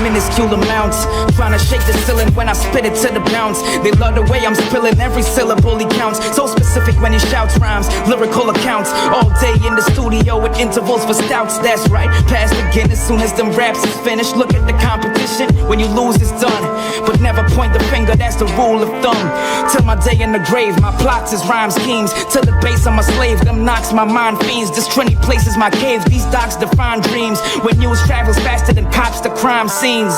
minuscule amounts. Trying to shake the ceiling when I spit it to the bounce. They love the way I'm spilling, every syllable he counts. So specific when he shouts rhymes, lyrical accounts. All day in the studio with intervals for stouts, that's right. Pass the Guinness soon as them raps is finished. Look at the competition, when you lose it's done. But never point the finger, that's the rule of thumb. Till my day in the grave, my plots is rhyme schemes. Till the base I'm a slave, them knocks my mind fiends. This Trinity place is my cave, these docks define dreams. When news travels faster than cops to crime scenes.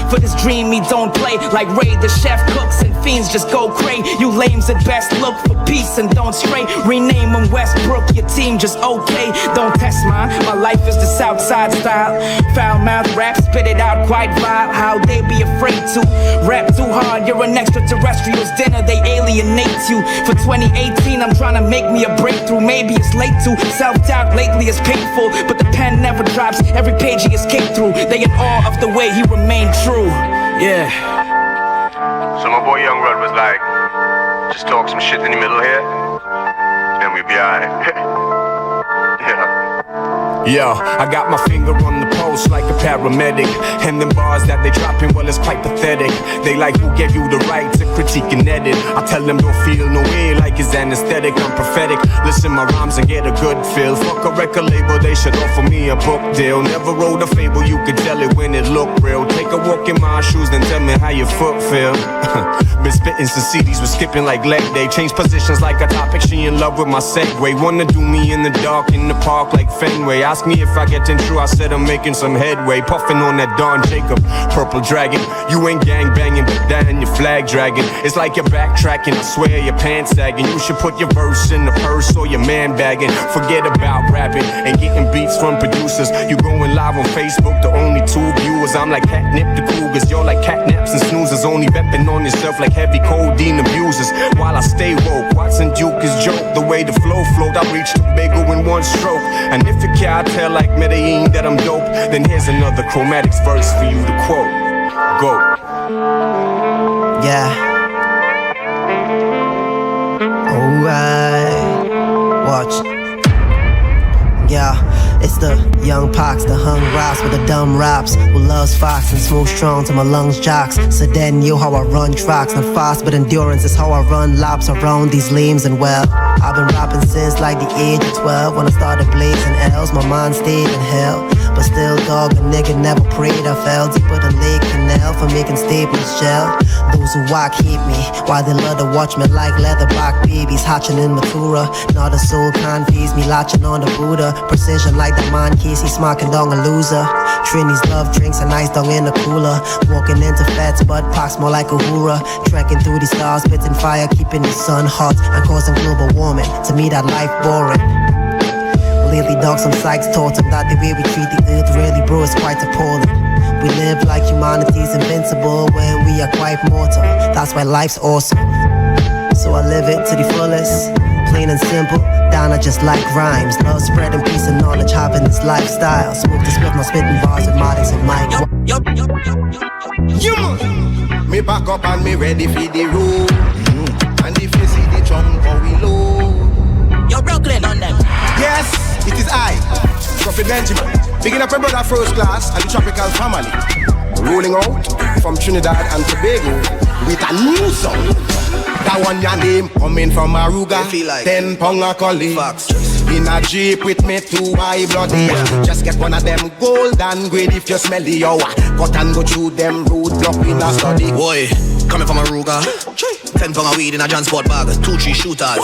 For this dream me don't play like Ray, the chef cooks and fiends just go cray. You lames at best look for peace and don't stray. Rename them Westbrook, your team just okay. Don't test mine, my life is the Southside style. Foul mouth rap, spit it out quite vile. How they be afraid to rap too hard, you're an extraterrestrial's dinner, they alienate you. For 2018 I'm trying to make me a breakthrough. Maybe it's late to self-doubt lately is painful, but the pen never drops, every page he escaped through. They in awe of the way he remained true, yeah. So my boy Young Rod was like, just talk some shit in the middle here, and we'll be alright. Yeah. Yo, I got my finger on the pulse like a paramedic. And them bars that they dropping, well, it's quite pathetic. They like, who gave you the right to critique and edit? I tell them don't feel no way like it's anesthetic. I'm prophetic, listen my rhymes and get a good feel. Fuck a record label, they should offer me a book deal. Never wrote a fable, you could tell it when it looked real. Take a walk in my shoes, then tell me how your foot feel. Been spitting some CDs, was skipping like leg day. Change positions like a topic, she in love with my segue. Wanna do me in the dark, in the park like Fenway. Ask me if I get in true, I said I'm making some headway. Puffing on that Don Jacob, purple dragon. You ain't gang banging, but damn, your flag dragging. It's like you're backtracking, I swear your pants sagging. You should put your verse in the purse or your man bagging. Forget about rapping and getting beats from producers. You going live on Facebook, the only 2 viewers. I'm like catnip the cougars, you're like catnaps and snoozers. Only repping on yourself like heavy codeine abusers. While I stay woke, Watson Duke is joke. The way the flow flowed, I reached the bagel in one stroke. And if you can't tell like Medellin that I'm dope, then here's another Chromatics verse for you to quote. Go. Yeah. Alright. Watch. Yeah. It's the young pox, the hung raps with the dumb raps. Who loves fox and smooth strong to my lungs jocks. So then you how I run tracks. Not fast but endurance is how I run laps around these limbs. And well, I've been rapping since like the age of 12. When I started blazing L's, my mind stayed in hell. But still dog, a nigga never prayed. I fell deeper than Lake Canal for making statements gel. Those who walk hate me, while they love to watch me like leatherback babies hatching in Matura. Not a soul can't feast me, latching on the Buddha. Precision like the man Casey smacking down a loser. Trinity's love drinks and ice down in the cooler. Walking into fats, but packs more like a hoorah. Trekking through the stars, spitting fire, keeping the sun hot and causing global warming. To me that life boring. Lately dog, some psychs taught him that the way we treat the earth really bro is quite appalling. We live like humanity's invincible when we are quite mortal. That's why life's awesome. So I live it to the fullest. Plain and simple, down I just like rhymes. Love spreading peace and knowledge, having this lifestyle. Smoke this with my spitting bars with Martins and Mike. Me back up and me ready for the road. And if you see the jump how we low. You're Brooklyn on them. Yes, it is I, Prophet Benjamin. Picking up a brother first class and the tropical family. Rolling out from Trinidad and Tobago with a new song. That one your name coming from Aruga. 10 pound a collie. In a jeep with me 2 high bloody. Just get one of them golden grade if you smell the hour. Cut and go through them roadblock in a study. Boy, coming from Aruga. 10 pound of weed in a transport bag. 2-3 shooters.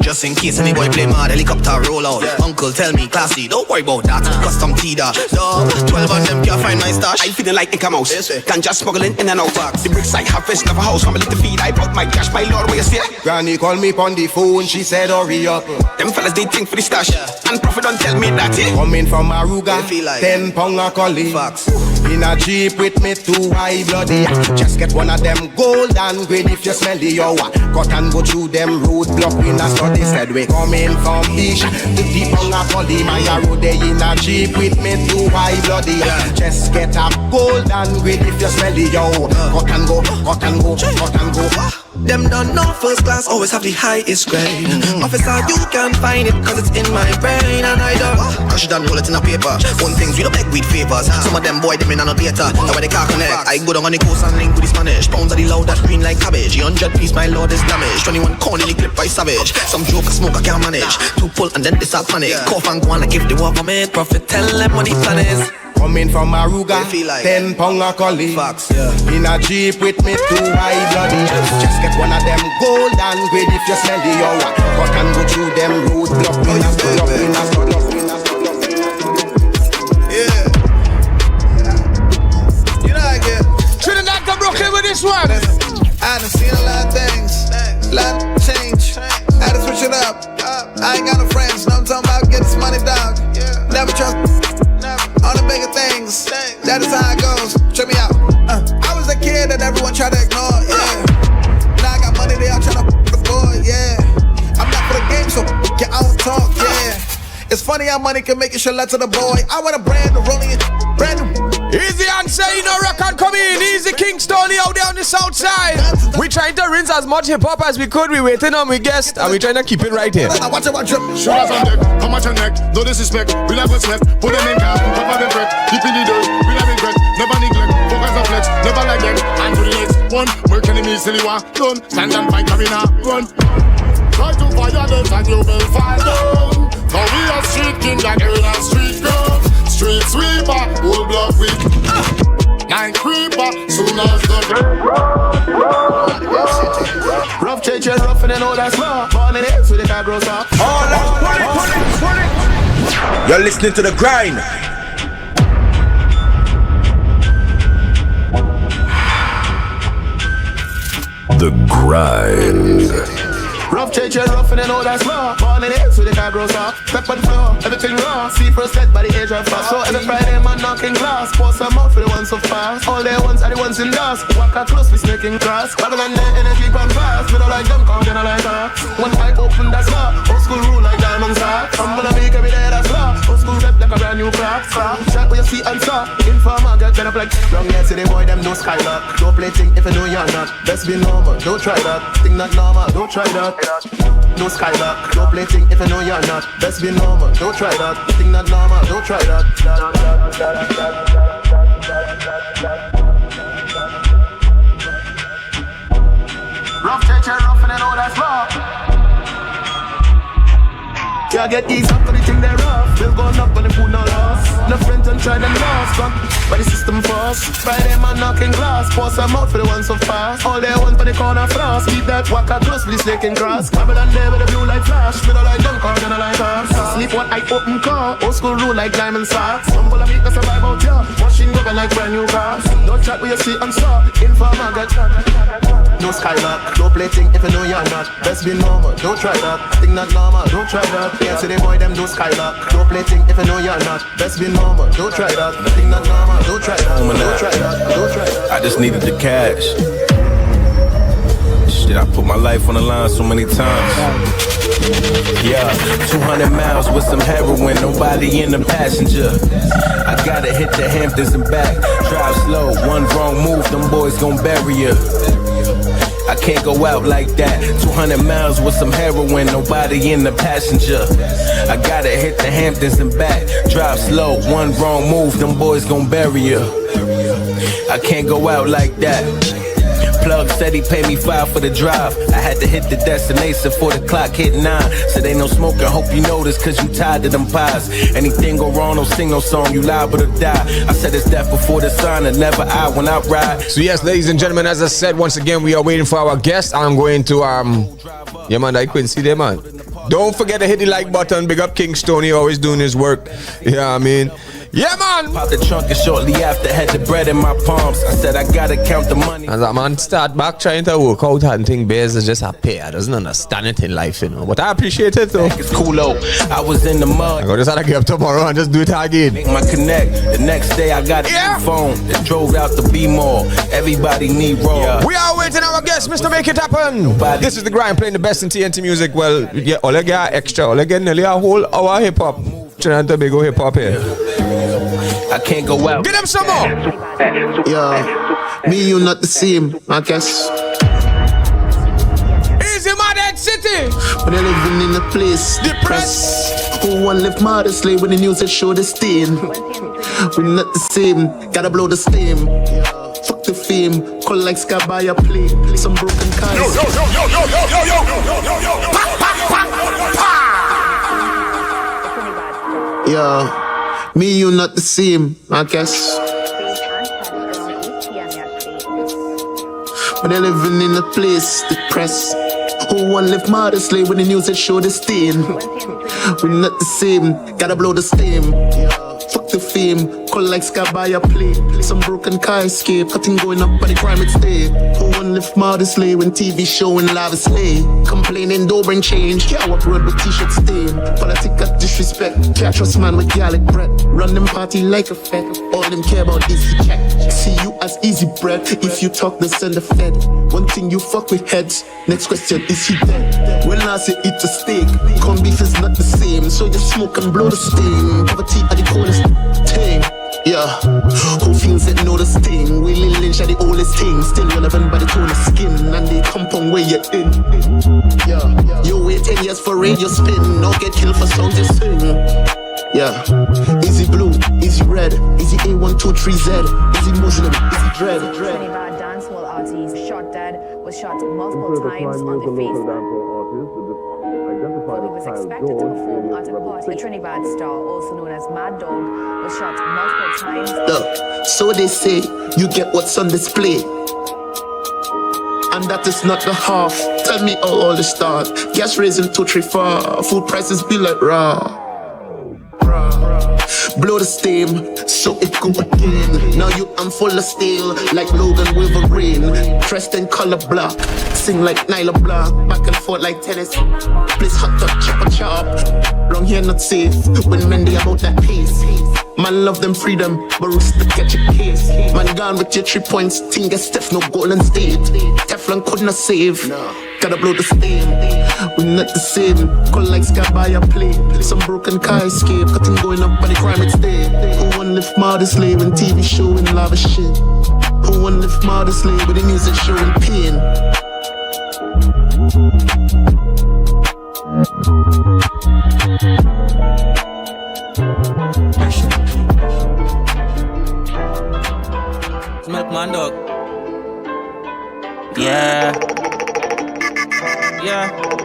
Just in case any boy play mad, helicopter roll out. Uncle tell me classy, don't worry about that. Custom Tida, dog. 12 on them can't find my stash. I feeling like Inca Mouse. Can just smuggling in and out. The bricks I have fish, never house. Family to feed. I bought my cash, my lord, where you say? Granny called me on the phone, she said hurry up. Them fellas they think for the stash. And Prophet don't tell me that. Coming from Aruga, 10 pound a collie. In a jeep with me 2 high bloody. Just get one of them golden grade if you smell the hour. Cut and go through them roadblock in a study. Said we coming from Beach. The deep on a collie. My road they in a jeep with me 2 high bloody. Just get a golden grade if you smell the hour. Cut and go, cut and go, cut and go. Them don't know first class always have the highest grade. Officer, you can find it cause it's in my brain. And I don't cause you done roll it in a paper. One things we don't beg with favors. Some of them boy them in on a data. Now where they can't connect. I go down on the coast and link with the Spanish. Pounds are the loud that green like cabbage. 100 piece my lord is damaged. 21 cornily clip by savage. Some joke a smoke I can't manage. Two pull and then they start panic. Cough and go on like if they want vomit. Profit tell them what the plan is. Coming from Aruga, 10 pound a collie. In a jeep with me 2 high bloody. Just get one of them gold and grade if you smell the aura. Cut and go through them road block. Yeah. You know I get Trinidad Tobago with this one. I done seen a lot of things, a lot of change. I had to switch it up. I ain't got no friends, no I'm talking about get this money, dog. Never trust all the bigger things. That is how it goes. Check me out. I was a kid that everyone tried to ignore, yeah. Now I got money, they all tryna the boy, yeah. I'm not for the game, so get out and talk, yeah. It's funny how money can make you show love to the boy. I want a brand new rolling, brand new. Easy and say, you know, record come in. Easy Kingston out there on the south side. We trying to rinse as much hip hop as we could. We waiting on we guest and we trying to keep it right here. Watch it, watch it. Shoulders on deck, come at your neck, no disrespect. We never sweat, put them in car, cover the breath. Keep in the dirt, we never regret, never neglect. Focus on flex, never like that. And to the next one, work enemy silly one. Done, stand and fight, arena, run. Try to violate and you will fall down. Now we are street king and girl and street girl. Street sweeper, old block weak. Nine creeper, soon as the rough change and rough and all that's law. Born in it, so they can't grow up. Pull it. You're listening to The Grind. The Grind. Rough change and rough and all that's law. Born in it, so they can't grow up. Step on the floor, everything raw. See first set by the age of fast. So every Friday man knocking glass. Pour some out for the ones so fast. All their ones are the ones in dust. Walk out close, we snaking grass. Rather than their energy pump fast. We don't like them, come then I like that. One eye open, that's law. Old school rule like diamonds hot. I'm gonna make every day, that's law. Old school rep like a brand new craft. Shot where you see and saw. Informer get better up like wrong head, see the boy, them no skylock. Don't play thing if you know you're not. Best be normal, don't try that. Think not normal, don't try that. No skylock, don't play thing if you know you're not. Best be normal, don't try that. Think not normal, don't try that. Rough church and rough and all that's law. Yeah, get eased up for the thing they rough. They'll go up when they put no loss. No friends and try them lost. But by the system fast. Friday man knocking glass. Pour some out for the ones so fast. All they want for the corner frost. Keep that waka close for the snake and grass. Babylon there with the blue light flash. We don't like them car, then I like us. Sleep one eye open car. Old school rule like diamond socks. Some full of meat that survive out here. Machine gun like brand new cars. Don't chat with your see and saw. Informer get no skylock. Don't play thing if you know you're not. Best be normal, don't try that. Think not normal, don't try that. Yeah, see the boy them do skylock. Don't play thing if you know you're not. Best be normal, don't try that. Think not normal, don't try that. Don't try that, don't try that. I just needed the cash. Shit, I put my life on the line so many times. Yeah, 200 miles with some heroin, nobody in the passenger. I gotta hit the Hamptons and back. Drive slow, one wrong move, them boys gon' bury you. I can't go out like that. 200 miles with some heroin, nobody in the passenger. I gotta hit the Hamptons and back. Drive slow, one wrong move, them boys gon' bury you. I can't go out like that. Plug said he paid me $5 for the drive. I had to hit the destination before the clock hit 9. Said ain't no smoking, hope you know this, cause you tired of them pies. Anything go wrong, don't sing no song, you liable to die. I said it's death before the sign, and never I when I ride. So yes, ladies and gentlemen, as I said, once again, we are waiting for our guest. I'm going to, yeah man, I couldn't see them, man. Don't forget to hit the like button. Big up King Stoney, always doing his work. Yeah, I mean. Yeah, man. Pop the trunk and shortly after had the bread in my palms. I said I gotta count the money. As that man start back trying to work out and think bears is just a pair. Doesn't understand it in life, you know. But I appreciate it though. It's cool though. I was in the mud. I just had to get up tomorrow and just do it again. Make my connect. The next day I got a phone that drove out to B-Mall. Everybody need raw. Yeah. We are waiting our guest, Mr. Make It Happen. Nobody. This is The Grind, playing the best in TNT music. Well, yeah, all I get extra. All I get nearly a whole hour hip hop. Trinidad Tobago hip hop here. I can't go out. Get him some more. Yeah, me, you not the same, I guess. City. But they're living in a place depressed. Who want live modestly when the news that show the stain? We're not the same, gotta blow the steam. Fuck the fame, call like sky by a plane. Some broken cars. Yo. Yeah, me, you not the same, I guess. But they're living in a place depressed. Who want live modestly when the news that show the stain? We're not the same, gotta blow the steam. Fuck the fame, call like sky by a plane. Some broken car escape, cutting going up by the crime it's day. Who want live modestly when TV showing live is lay? Complaining don't bring change, can't walk road with t-shirt stain. Political disrespect, can't trust man with garlic bread. Run them party like a fed, all them care about is the check. See you as easy bread, if you talk then send a fed. One thing you fuck with heads, next question is he dead? When I say eat a steak, corned beef is not the same. So you smoke and blow the steam, poverty at the coldest thing. Yeah, who feels it know the sting? Willie Lynch are the oldest thing, still relevant by the tone of skin and the compound where you're in. Yeah, you wait 10 years for radio spin, no get killed for songs you sing. Yeah, easy blue, easy red, easy A123Z, easy Muslim, easy dread. Trinidad dancehall artist shot dead was shot multiple times on the face. Well, he was expected to perform at a party. The Trinidad star, also known as Mad Dog, was shot multiple times. Look, so they say you get what's on display, and that is not the half. Tell me how all the start. Gas raising 234, food prices be like raw. Blow the steam, so it go again. Now you am full of steel, like Logan Wolverine. Dressed in color black, sing like Nyla Black. Back and forth like tennis, place hot top, chop. Wrong here not safe, when men they about that pace. Man love them freedom, but risk to catch a case. Man gone with your 3 points, thing get stiff, no Golden State. Teflon could not save, gotta blow the steam. We're not the same, call like sky by a plane. Some broken car escape, cutting going up by the crime it's day. Who wanna live modestly when TV showing lava shit? Who wanna live modestly when the music showing pain? Milkman dog. Yeah.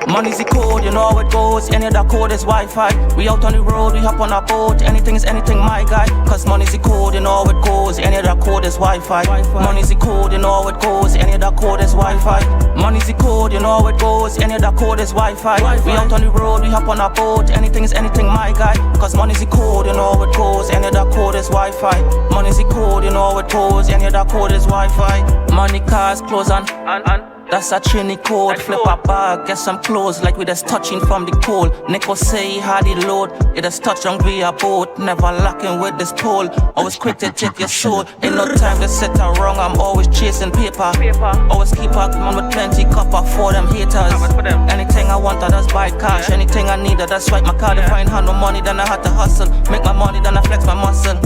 Money's the code, you know how it goes. Any of the code is Wi-Fi. We out on the road, we hop on a boat. Anything is anything, my guy. Cause money's the code, you know how it goes. Any of the code is Wi-Fi. Money's the code, you know how it goes. Any of the code is Wi-Fi. Money's the code, you know how it goes. Any of the code is Wi-Fi. We out on the road, we hop on a boat. Anything is anything, my guy. Cause money's the code, you know how it goes. Any of the code is Wi-Fi. Money's the code, you know how it goes. Any of the code is Wi-Fi. Money, cars, clothes and that's a Trini code. Flip a bag, get some clothes like we just touching from the cold. Nico say he had it load, it just touch on via boat. Never locking with this toll, always quick to take your soul. Ain't no time to sit around, I'm always chasing paper. Always keep a man with plenty copper for them haters. Anything I want, I just buy cash. Anything I need, I just swipe my card. If I ain't had no money, then I had to hustle. Make my money, then I flex my muscle.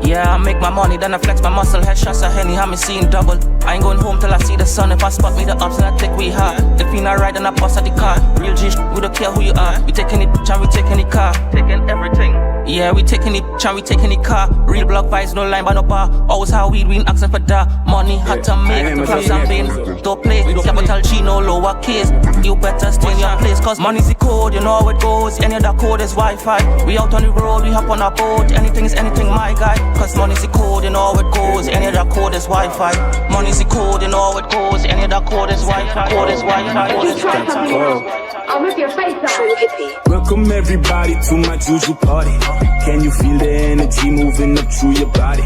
Yeah, I make my money, then I flex my muscle. Headshots of Henny, have me seeing double. I ain't going home till I see the sun. If I spot me the ups, then I take we hard. If you not right, then I bust at the car. Real G, we don't care who you are. We taking it, and we taking the car. Taking everything. Yeah, we taking it, and we taking the car. Real block vibes, no line by no bar. Always how we ain't asking for that. Money hard to make, the clubs and beans. Don't play, capital G, no lower case. You better stay in your place, cause money's the code, you know how it goes. Any of the code is Wi-Fi. We out on the road, we hop on a boat. Anything is anything, my guy. Cause money's the code, you know how it goes. Any of the code is Wi-Fi. Money's the code, you know how it goes. Any of the code is Wi-Fi. Code is Wi-Fi. Code is Wi-Fi. I'll rip your face off. Welcome everybody to my juju party. Can you feel the energy moving up through your body?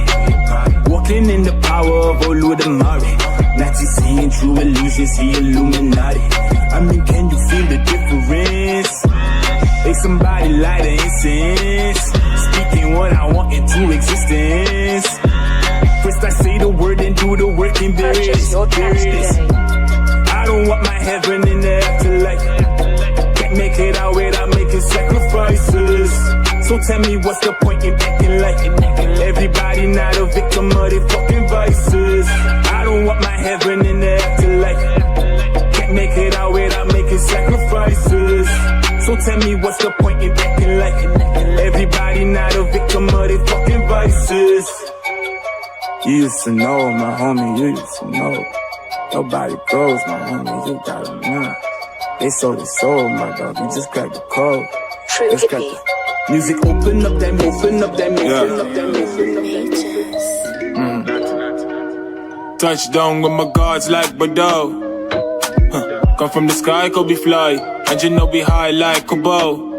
Walking in the power of O.U.R. Not just seeing true illusions, see Illuminati. I mean, can you feel the difference? Make somebody light an incense. Speaking what I want into existence. First I say the word and do the work, and there it is. I don't want my heaven in the afterlife. Can't make it out without making sacrifices. So tell me what's the point in acting like everybody not a victim of their fucking vices. I don't want my heaven in the afterlife. Can't make it out without making making sacrifices. So tell me what's the point in acting like everybody not a victim of their fucking vices. You used to know, my homie, you used to know. Nobody goes, my homie, you gotta know. They sold their soul, my dog, you just got the code. Just got the music, open up them, open up them, open up them, open up them. Touchdown with my guards like Bordeaux. Come from the sky, could be fly, and you know be high like a bow.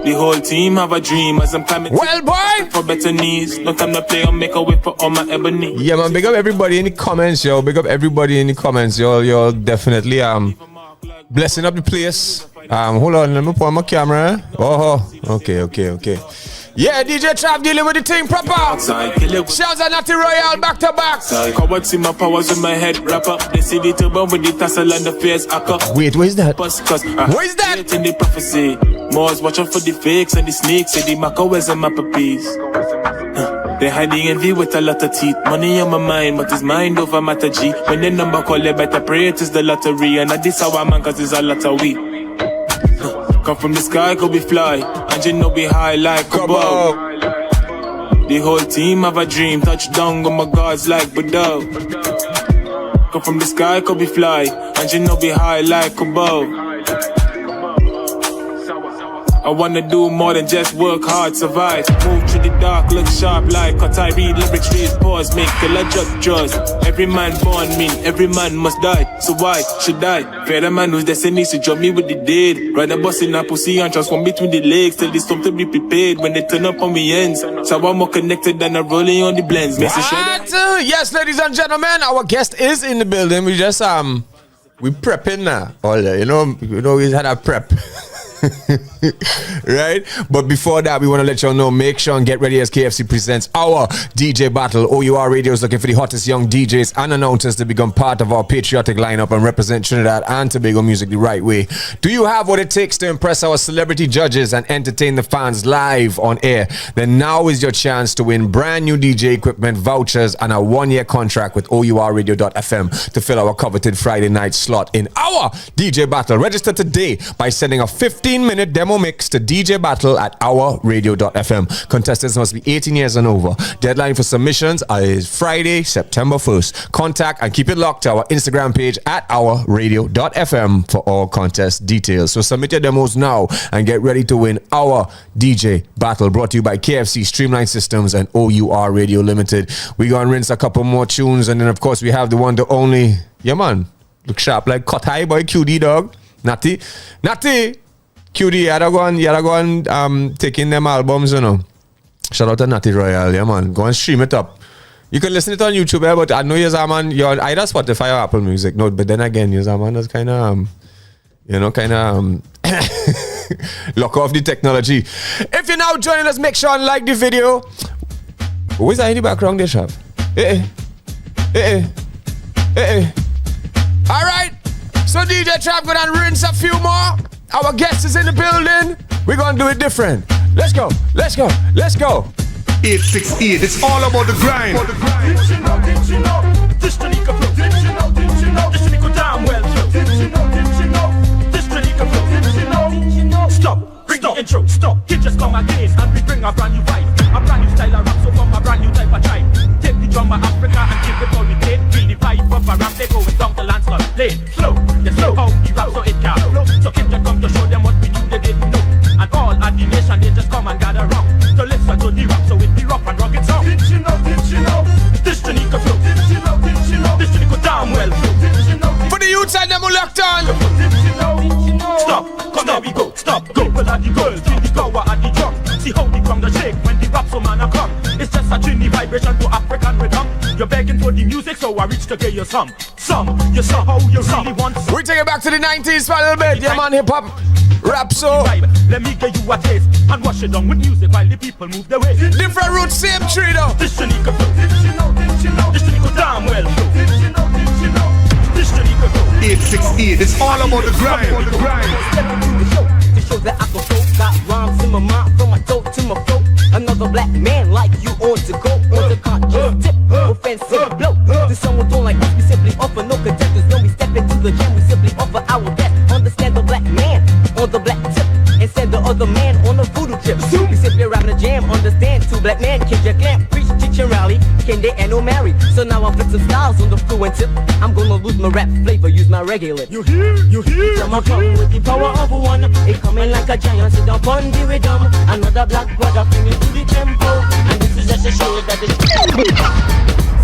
The whole team have a dream as I'm climbing. Well, boy, for better knees. No time to play or make a way for all my ebony. Yeah, man, big up everybody in the comments, yo. Big up everybody in the comments, yo. You're definitely blessing up the place. Hold on, let me put on my camera. Oh, okay. Yeah, DJ Trav dealing with the thing proper. Shouts out Natty Royale back to back. Coward see my powers in my head wrap up. They see the turban with the tassel and the face hack up. Wait, where's that? Where's that? In the prophecy. Moore's watching for the fakes and the snakes. Say the macawes and my puppies. They hiding envy with a lot of teeth. Money on my mind, but it's mind over matter G. When the number call it better pray it is the lottery. And I this our man cause it's a lot of weed. Come from the sky, go be fly, and you know be high like a bow. The whole team have a dream, touchdown on my guards like Bordeaux. Come from the sky, go be fly, and you know be high like a bow. I wanna do more than just work hard, survive. Move through the dark, look sharp like cut. I read lyrics, read pause, make killer judge jaws. Every man born mean, every man must die. So why should I fear the man whose destiny to join me with the dead? Rather bust in a pussy and transform between the legs. Tell this something be prepared when they turn up on me ends. So I'm more connected than a rolling on the blends. Yes, ladies and gentlemen, our guest is in the building. We just we prepping now. All you know, we had a prep. Right? But before that, we want to let y'all know, make sure and get ready as KFC presents our DJ battle. O.U.R Radio is looking for the hottest young DJs and announcers to become part of our patriotic lineup and represent Trinidad and Tobago music the right way. Do you have what it takes to impress our celebrity judges and entertain the fans live on air? Then now is your chance to win brand new DJ equipment, vouchers, and a 1-year contract with OURradio.fm to fill our coveted Friday night slot in our DJ battle. Register today by sending a 15-minute demo mix to DJ Battle at OURradio.fm. Contestants must be 18 years and over. Deadline for submissions is Friday, September 1st. Contact and keep it locked to our Instagram page at OURradio.fm for all contest details. So submit your demos now and get ready to win our DJ Battle, brought to you by KFC Streamline Systems and O.U.R Radio Limited. We're going to rinse a couple more tunes, and then of course we have the one, the only, yeah man, look sharp like cut high boy QD dog. Natty QD, you gotta go and taking them albums, you know. Shout out to Natty Royale, yeah man. Go and stream it up. You can listen it on YouTube, but I know you're a man, you're on either Spotify or Apple Music. No, but then again, you're a man that's kind of, lock off the technology. If you're now joining us, make sure and like the video. Who is that in the background there, Shab? All right. So DJ Trav gonna rinse a few more. Our guest is in the building. We're gonna do it different. Let's go. 868, it's all about the grind. This Janika flow. This Janika damn well flow. This Janika flow. Stop. Bring the intro. Stop. Hit just come again and we bring a brand new vibe, a brand new style of rap. So from a brand new type of tribe. Take the drummer Africa and give it all we take. Bring the vibe up a rap. They going down the landslide. Lay slow. Yes, slow. How we rap so it can flow. So Kim just come to show them what we do. They didn't know. And all at the nation they just come and gather round to listen to the rap. So it be rough and rugged sound. Did you know? This Janika flow. This Janika damn well flow. For the youths and them who locked on. Stop. Come here we go. Stop. People at the girls, feel the power at the drum. See how the ground shake when the rap so man a come. It's just a Trini vibration to African rhythm. You're begging for the music, so I reach to get you some. You saw how you really want. We take it back to the 90s for a little bit. Yeah man, hip hop. Rap so. Let me get you a taste and wash it down with music while the people move their way. Different roots, same tree though. This Janika flow. This Janika damn well flow. This Janika flow. 868, it's all about the grind. To show that I can flow, got rhymes in my mind from my throat to my throat. Another black man like you on to go, on the conscious tip, offensive blow. The song we don't like us, we simply offer no contenders. When we step into the jam, we simply offer our best. jam, understand? Two black men can you clamp, preach, teach and rally. Can they and no marry? So now I flip some styles on the fluent tip. I'm gonna lose my rap flavor, use my reggae lip. You hear? You hear? So I'ma come with the power of one. It coming like a giant, sit up on the rhythm. Another black brother bringing to the tempo. And this is just to show that it's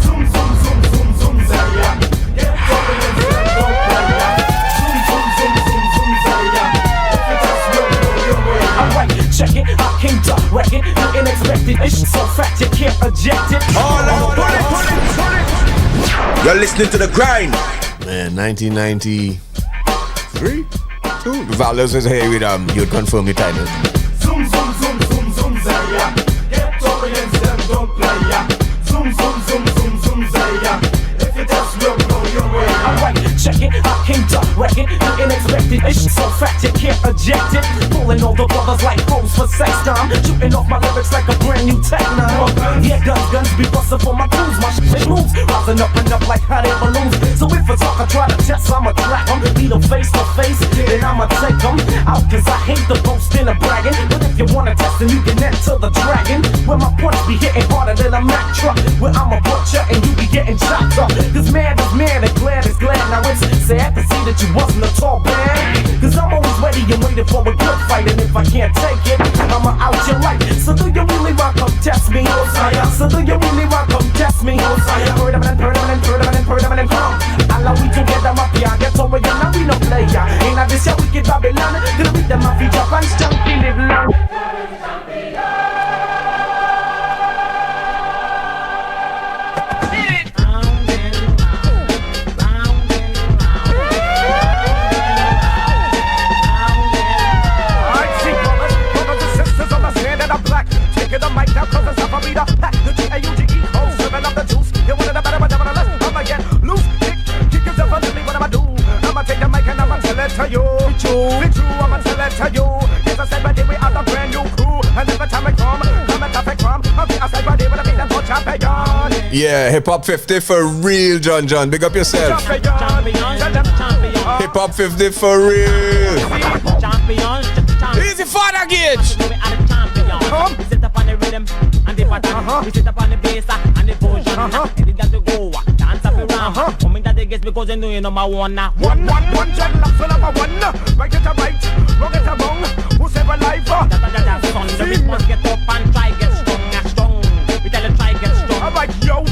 zoom, zoom, zoom, zoom, zoom, Zaria. Get up and let's go, Zaria. Zoom, zoom, zoom, zoom, zoom, Zaria. If you just don't know your way. Alright, check it, I came to wreck it. Nothing expected, it's so fat you can't eject it. Pull it. You're listening to The Grind. Man, 1993? 2? Valos is here with you'll confirm the title. Zoom, zoom, zoom, zoom, zoom, Zaria. Get over and them don't play ya. Zoom, zoom, zoom, zoom, zoom, Zaria. If you just don't know your way. Alright, check it, I came to wreck it. Nothing expected, it's so fat you can't eject it. Pulling all the brothers like hoes for sex time. Shooting off my lyrics like a brand new techno. Yeah, guns be bustin' for my crews. My shit moves, rising up and up like hot air balloons. So if a talker try to test, I'ma track them. Beat them face to face, then I'ma take them out. Cause I hate the boasting and bragging. But if you wanna test, then you can enter the dragon. Where my punch be hitting harder than a Mack truck. Where I'm a butcher and you be getting chopped up. Cause man is man and glad is glad. Now it's sad to see that you wasn't a tall man. Cause I'm always ready and waiting for a good fight. And if I can't take it, I'ma out your life. So do you really want come test me? So do you really want come test me? Heard them and come. All we together, mafia, get over you, now we no player. Ain't that this your wicked Babylon? Gonna beat them mafia, Japan, stunky, live long. The mic now cause it's up a beater. Pack the G-A-U-G-E. Oh, serving up the juice. You wanted a better, but nevertheless, I'ma get loose. Kick yourself and tell me what I'ma do. I'ma take the mic and I'ma tell it to you. Be true, I'ma tell it to you. Yes, I said, but we are the brand new crew. And every time I come and traffic come. I'll be outside by day when I beat them for champion. Yeah, Hip Hop 50 for real, John. Big up yourself. Hip Hop 50 for real. Easy Father Gage. We sit up on the rhythm and the pattern. We sit up on the bass and the version. And it got to go dance up around. Coming that they get because they know you know my one now. One, dreadlocks for number one. Right it a right, wrong it a wrong. Who's ever live? That's son. The beat must get up and try get strong. We tell them try get strong. Alright, yo,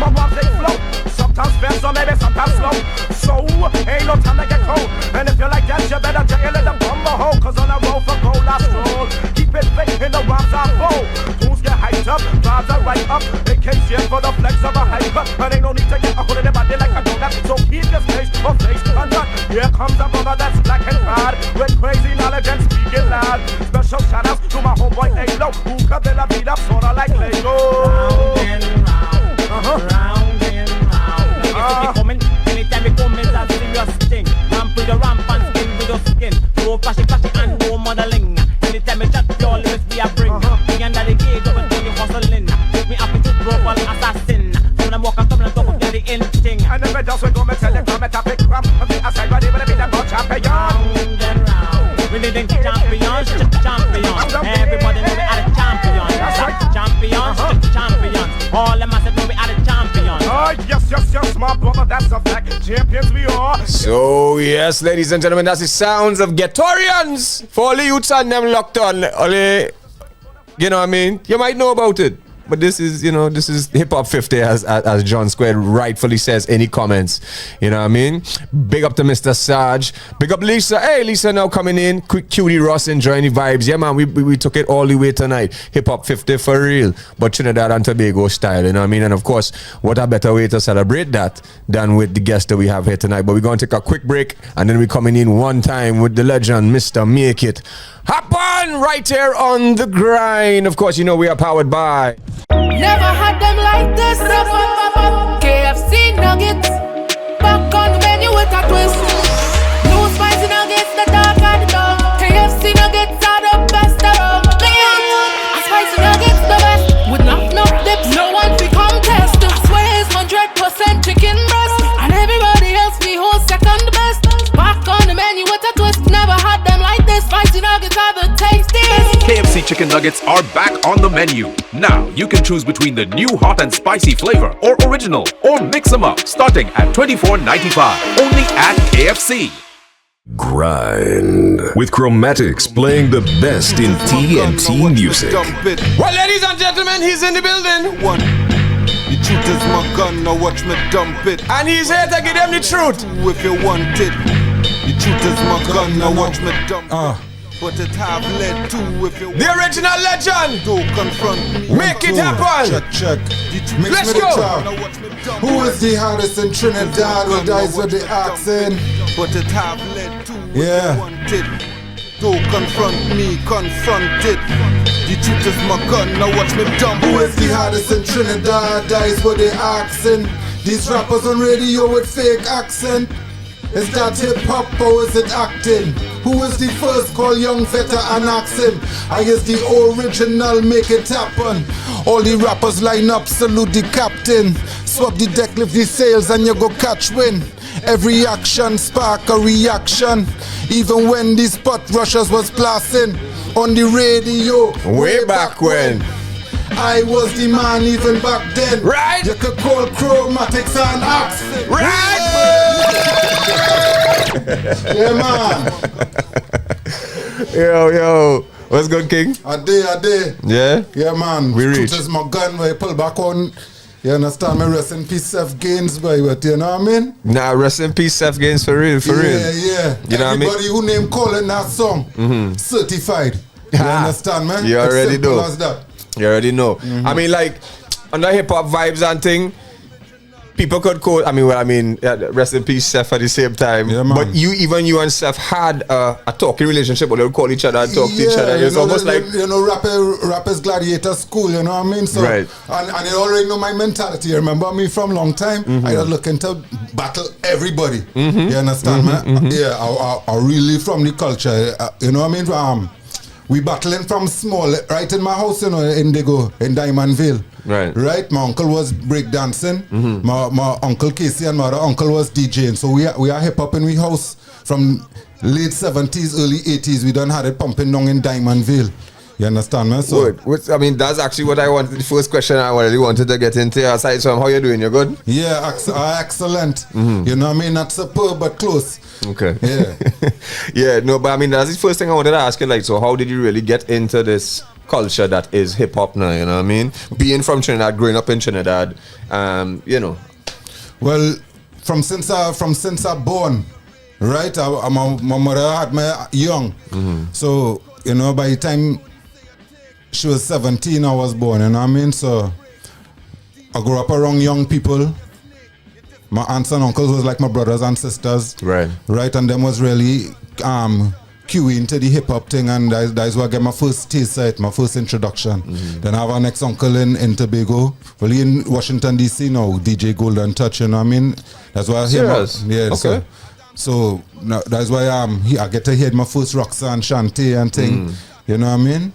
my raps they flow. Sometimes fast or maybe sometimes slow. So, ain't no time to get cold. And if you like that, you better jail in the bumper hole. Cause on a roll for gold, I stroll. Keep it fake in the rhymes I roll. Fools get hyped up, vibes are right up. In case you're for the flex of a hyper. And ain't no need to get a hold of the body like a donut. So keep your face or face a nut. Here comes a brother that's black and proud. With crazy knowledge and speaking loud. Special shout outs to my homeboy A-Lo. Who cut the beat up sorta like Lego. Round and round, round and round. Niggas be coming, anytime we come it's a serious thing. Ramp with the ramp and skin with the skin. No flashy and no modeling. Anytime we chat, your limits we a bring. Me under the gate, double Tony hustling. Me happy to global assassin. Some them walk and some them talk about the end thing. And never just we go me tell you come at a pick ram. And the aside body when I be the god champion. Round and round. We need champions. Everybody know we are the champions. That's right. Champions. All them massive know we are the champions. Oh yes, my brother, that's a fact. Champions we are. So yes, ladies and gentlemen, that's the sounds of Gatorians. For all the youths and them locked on, only, you know what I mean? You might know about it. But this is Hip Hop 50 as John Squared rightfully says. Any comments? You know what I mean? Big up to Mr. Sarge. Big up Lisa. Hey, Lisa now coming in. Quick cutie Ross enjoying the vibes. Yeah, man, we took it all the way tonight. Hip Hop 50 for real. But Trinidad and Tobago style, you know what I mean? And of course, what a better way to celebrate that than with the guest that we have here tonight. But we're going to take a quick break and then we're coming in one time with the legend, Mr. Make It Happen, right here on The Grind. Of course, you know we are powered by... Never had them like this. KFC nuggets, back on the menu with a twist. New spicy nuggets, the dark and the dog. KFC nuggets are the best around. A spicy nuggets the best, with no dips. No one become test. I swear it's 100% chicken breast, and everybody else be whole second best. Back on the menu with a twist. Never had them like this. Spicy nuggets are the tastiest. KFC chicken nuggets are back on the menu. Now you can choose between the new hot and spicy flavor or original, or mix them up, starting at $24.95. Only at KFC. Grind with Chromatics playing the best in TNT music. Well, ladies and gentlemen, he's in the building. One. The truth is my gun, now watch me dump it. And he's here to give them the truth. If you want it. The truth is my gun, now watch me dump it. But it have led to if you the original legend. Don't confront me. Make it happen. Check. Let's go. Who is the hardest in Trinidad? Who dies with the accent? But it have led to yeah. Don't confront me, confront it. The truth is my gun, now watch me dump it. Who is the hardest in Trinidad? Dies with the accent. These rappers on radio with fake accent. Is that hip-hop or is it acting? Who is the first call young veteran and ask him? I is the original, make it happen. All the rappers line up, salute the captain. Swap the deck, lift the sails and you go catch win. Every action spark a reaction. Even when the spot rushers was blasting on the radio. Way back when I was the man even back then. Right? You could call Chromatics and ask. Right? Yeah, man. Yo. What's good, King? A day. Yeah? Yeah, man. We reach. Truth is my gun where you pull back on. You understand me? Rest in peace, Seth Gaines, boy. But you know what I mean? Nah, rest in peace, Seth Gaines, for real. Yeah. You know what I mean? Everybody who name calling that song, certified. You understand, man? You already simple know. as that. You already know. I mean, like, under hip-hop vibes and thing, people could quote, rest in peace, Seth, at the same time. Yeah, man. But you and Seth had a talking relationship, or they would call each other and talk to each other. It's almost like... rappers gladiator school, you know what I mean? So, right. And you already know my mentality. You remember me from long time? I was looking to battle everybody. You understand, man? Yeah, I really from the culture. You know what I mean? We battling from small, right in my house, you know, in Diamondville. Right. My uncle was breakdancing. My uncle Casey and my other uncle was DJing. So we are hip hop in we house from late 70s, early 80s. We done had it pumping down in Diamondville. You understand, man? So that's actually what I wanted. The first question I really wanted to get into. Aside from how you doing, you good? Yeah, excellent. You know what I mean? Not superb, but close. Okay. Yeah. Yeah, no, but I mean, that's the first thing I wanted to ask you. Like, so how did you really get into this culture that is hip hop now? You know what I mean? Being from Trinidad, growing up in Trinidad, you know. Well, from since I born, right? My mother had me young, so you know, by the time she was 17, I was born. You know what I mean? So I grew up around young people. My aunts and uncles was like my brothers and sisters. Right. And them was really queuing to the hip hop thing, and that's where I get my first taste of it, my first introduction. Then I have an ex-uncle in Tobago. Well, he in Washington DC now, DJ Golden Touch, you know what I mean? That's why I hear okay. So that's why I get to hear my first Roxanne Shanty and thing. You know what I mean?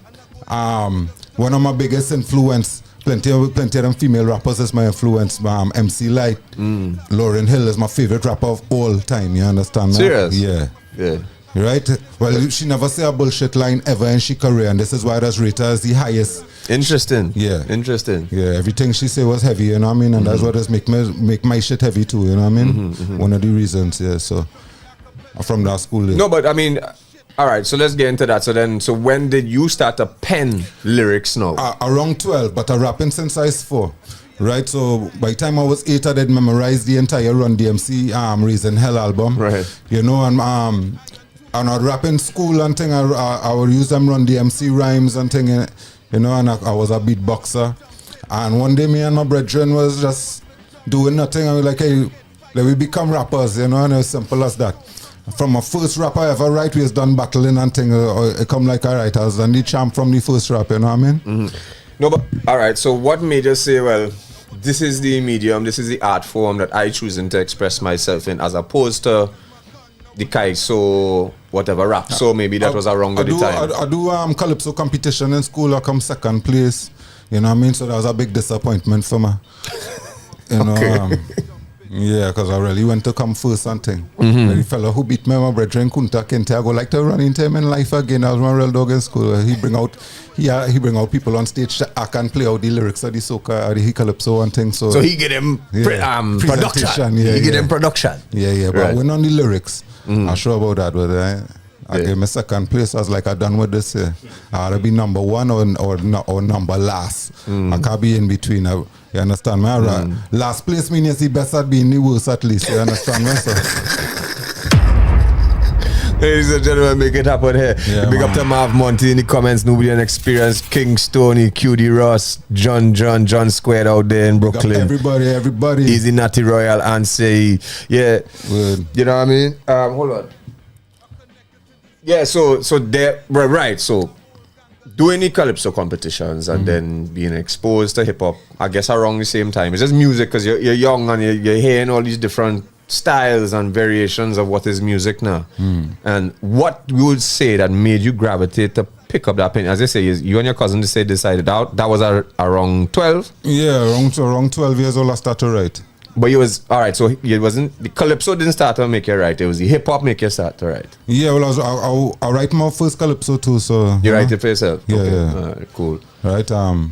One of my biggest influence, plenty of them female rappers is my influence. MC Light, Lauryn Hill is my favorite rapper of all time. You understand? Man? Serious? Yeah. Right? Well, she never say a bullshit line ever in she career, and this is why that's rated as the highest. Interesting. Yeah. Interesting. Yeah. Everything she say was heavy. You know what I mean? And that's what does make my shit heavy too. You know what I mean? One of the reasons. Yeah. So from that school. No, but I mean. All right, so let's get into that. So when did you start to pen lyrics now? Around 12, but I rapping since I was 4. Right, so by the time I was 8, I did memorize the entire Run DMC Raising Hell album. Right. You know, and I'd rap in school and thing. I would use them Run DMC rhymes and thing. You know, and I was a beatboxer. And one day me and my brethren was just doing nothing. I was like, hey, let me become rappers, you know, and it was simple as that. From my first rap I ever write, we was done battling and thing. It come like a writer. I was the champ from the first rap, you know what I mean? No, but all right. So what made you say, well, this is the medium, this is the art form that I choosing to express myself in, as opposed to the Kaiso whatever rap? So maybe that was around the time. I do calypso competition in school. I come second place. You know what I mean? So that was a big disappointment for me. You know. Yeah, because I really went to come first and thing. Mm-hmm. The fella who beat me, my brethren, Kunta Kente, I go like to run into him in life again. I was one real dog in school. He bring out people on stage to act and play out the lyrics of the soca, or the calypso and things. So he get him production. Yeah, he get him production. Yeah. But Right. when on the lyrics, I'm sure about that. But I gave me second place. I was like, I done with this. I ought to be number one or number last. I can't be in between. You understand me? Last place means the best at being the worst at least. You understand me? So. Ladies and gentlemen, make it happen here. Yeah, Big up to Marv Monty in the comments. Nubian Experience, King Stoney, QD Ross, John Squared out there in Brooklyn. Everybody. Easy Natty Royal and say, yeah. Good. You know what I mean? Hold on. Yeah, so there, right. So doing the calypso competitions and then being exposed to hip hop, I guess around the same time. It's just music because you're young and you're hearing all these different styles and variations of what is music now. And what you would say that made you gravitate to pick up that pen? As I say, you and your cousin decided out. That was around 12? Yeah, around 12 years old I started to write. But you was alright, so it wasn't the calypso didn't start to make you write, it was the hip hop make you start to write. Yeah, well I write my first calypso too, so you write it for yourself? Yeah, okay. yeah. Alright, cool. Right,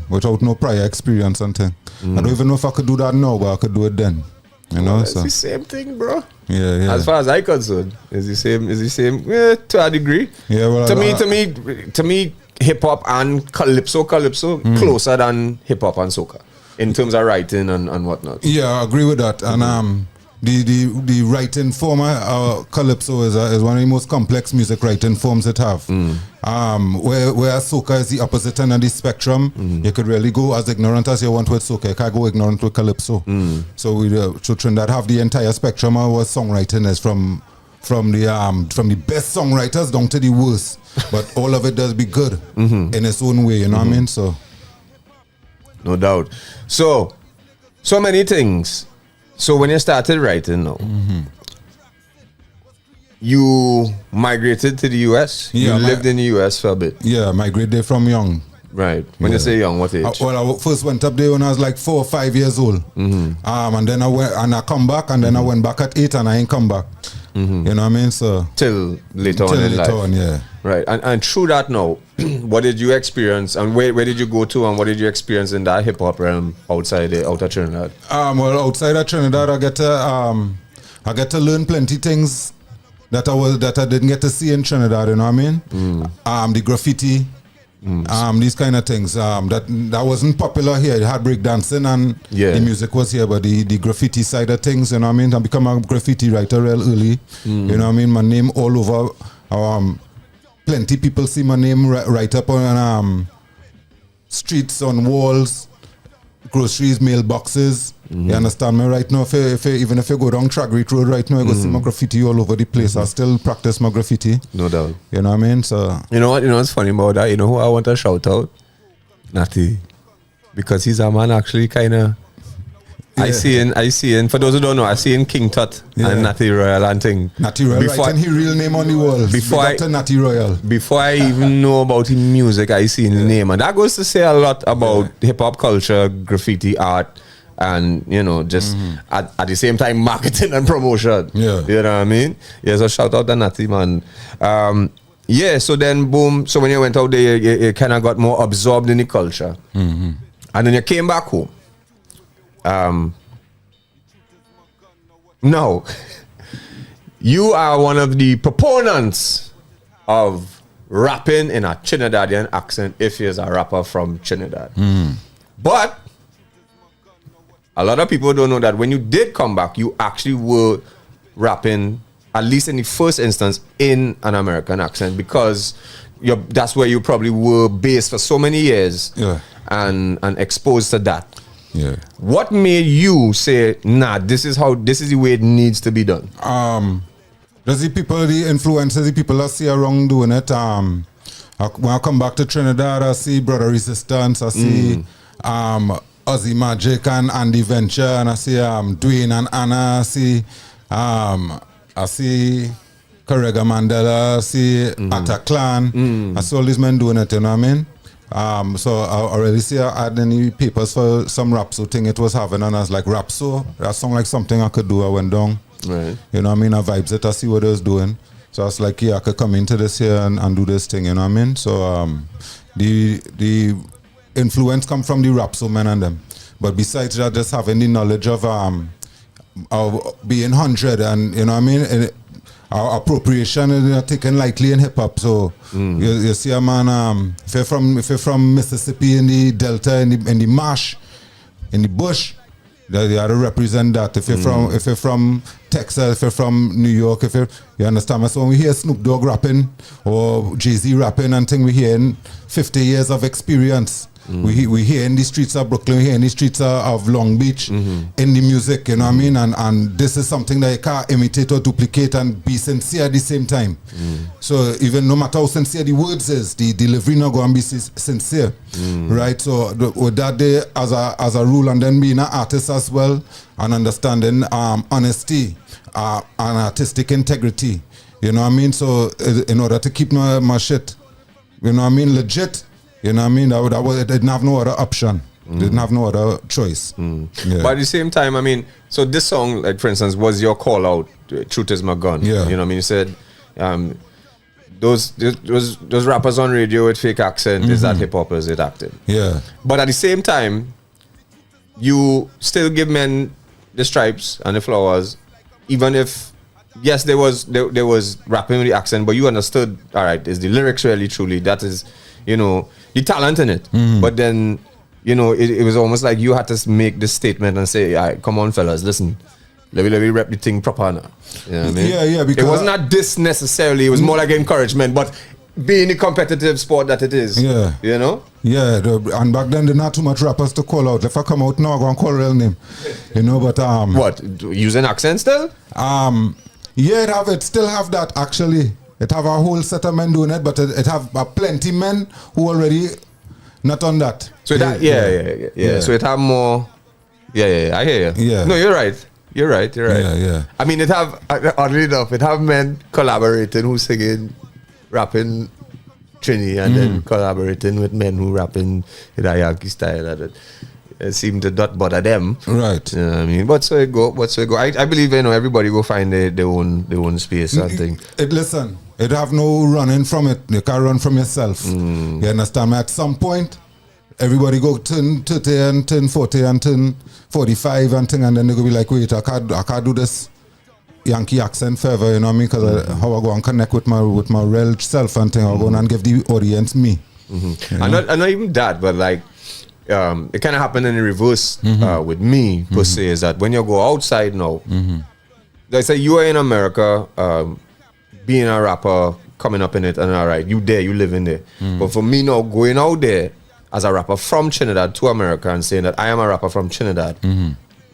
without no prior experience and thing. I don't even know if I could do that now, but I could do it then. You know, it's the same thing, bro. Yeah. As far as I'm concerned, it's the same to a degree. Yeah, well, to me, hip hop and calypso closer than hip hop and soca in terms of writing and whatnot. Yeah, I agree with that. And the writing form calypso is one of the most complex music writing forms it have. Where soca is the opposite end of the spectrum. You could really go as ignorant as you want with soca. You can't go ignorant with calypso. So Trinidad have the entire spectrum of what songwriting is from the best songwriters down to the worst. But all of it does be good in its own way. You know what I mean? So. No doubt. So many things. So when you started writing now, you migrated to the US? Yeah, you lived in the US for a bit? Yeah, I migrated there from young. Right. When you say young, what age? I first went up there when I was like 4 or 5 years old. And then I come back, and then I went back at 8 and I ain't come back. You know what I mean? So till later on in life. Yeah. Right. And through that now, what did you experience and where did you go to and what did you experience in that hip hop realm out of Trinidad? Well, outside of Trinidad I get to learn plenty things that I didn't get to see in Trinidad, you know what I mean? The graffiti, these kind of things. That wasn't popular here. It had break dancing and the music was here, but the graffiti side of things, you know what I mean? I become a graffiti writer real early. You know what I mean? My name all over. Plenty people see my name right up on streets, on walls, groceries, mailboxes. You understand me? Right now, even if you go down Tragreet Road right now, you go see my graffiti all over the place. I still practice my graffiti. No doubt. You know what I mean? So you know what's funny about that? You know who I want to shout out? Natty. Because he's a man actually kind of. I see in for those who don't know, I see in King Tut and Natty Royal and thing. Natty Royal writing his real name on the wall. Natty Royal. Before I even know about his music, I see the name, and that goes to say a lot about hip hop culture, graffiti art, and just at the same time marketing and promotion. Yeah, you know what I mean. Yeah, so shout out to Natty, man. So then boom. So when you went out there, you kind of got more absorbed in the culture, and then you came back home. No, you are one of the proponents of rapping in a Trinidadian accent if you're a rapper from Trinidad. But a lot of people don't know that when you did come back, you actually were rapping, at least in the first instance, in an American accent because that's where you probably were based for so many years and exposed to that. Yeah. What made you say, nah, this is the way it needs to be done? There's the influencers, the people that see around doing it. When I come back to Trinidad, I see Brother Resistance, I see Ozzy Magic and Andy Venture, and I see Dwayne and Anna, I see Correga Mandela, I see Atta Clan. I see all these men doing it, you know what I mean? So I already see I had any papers for some Rapso thing it was having, and I was like, Rapso, that sound like something I could do. I went down. Right. You know what I mean? I vibes it, I see what it was doing. So I was like, yeah, I could come into this here and do this thing, you know what I mean? So the influence come from the Rapso men and them. But besides that, just having the knowledge of being 100 and, you know what I mean? Our appropriation is taken lightly in hip hop. So you see a man, if you're from Mississippi in the Delta, in the marsh, in the bush, they are to represent that. If you're from Texas, if you're from New York, you understand me? So when we hear Snoop Dogg rapping or Jay-Z rapping and thing, we hear 50 years of experience. We hear in the streets of Brooklyn, we hear in the streets of Long Beach, in the music, you know what I mean? And this is something that you can't imitate or duplicate and be sincere at the same time. So even no matter how sincere the words is, the delivery not going to be sincere, right? So with that day as a rule, and then being an artist as well, and understanding honesty and artistic integrity, you know what I mean? So in order to keep my shit, you know what I mean, legit, you know what I mean? It didn't have no other option. Didn't have no other choice. Yeah. But at the same time, I mean, so this song, like for instance, was your call out, Truth Is My Gun. Yeah. You know what I mean? You said, those rappers on radio with fake accent, is that hip hop or is it acting? Yeah. But at the same time, you still give men the stripes and the flowers, even if, yes, there was rapping with the accent, but you understood, all right, is the lyrics really truly, that is, you know, the talent in it. But then, you know, it was almost like you had to make this statement and say, all right, come on, fellas, listen, let me rep the thing proper now. You know what I mean? Yeah, because it was not this necessarily, it was more like encouragement, but being the competitive sport that it is. Yeah. You know? Yeah, and back then there not too much rappers to call out. If I come out now, I'm going to call real name. You know, but what? Using accent still? Yeah, it still have that actually. It have a whole set of men doing it, but it have plenty men who already not on that. So yeah. So it have more. Yeah. I hear you. Yeah. No, you're right. Yeah. I mean, it have, oddly enough, it have men collaborating who singing, rapping Trini, and then collaborating with men who rapping in a Yankee style. It seemed to not bother them. Right. You know what I mean? But so it go. I believe, you know, everybody will find their own space and thing. Listen, it have no running from it. You can't run from yourself. You understand me? At some point, everybody go turn 30 and turn 40 and turn 45 and thing, and then they go be like, wait, I can't do this Yankee accent forever, you know what I mean? Because how I go and connect with my real self and thing, I'll go and give the audience me. And not even that, but like, it kind of happened in the reverse with me, per se, is that when you go outside now, like say you are in America, being a rapper, coming up in it, and all right, you there, you live in there. But for me now, going out there as a rapper from Trinidad to America and saying that I am a rapper from Trinidad,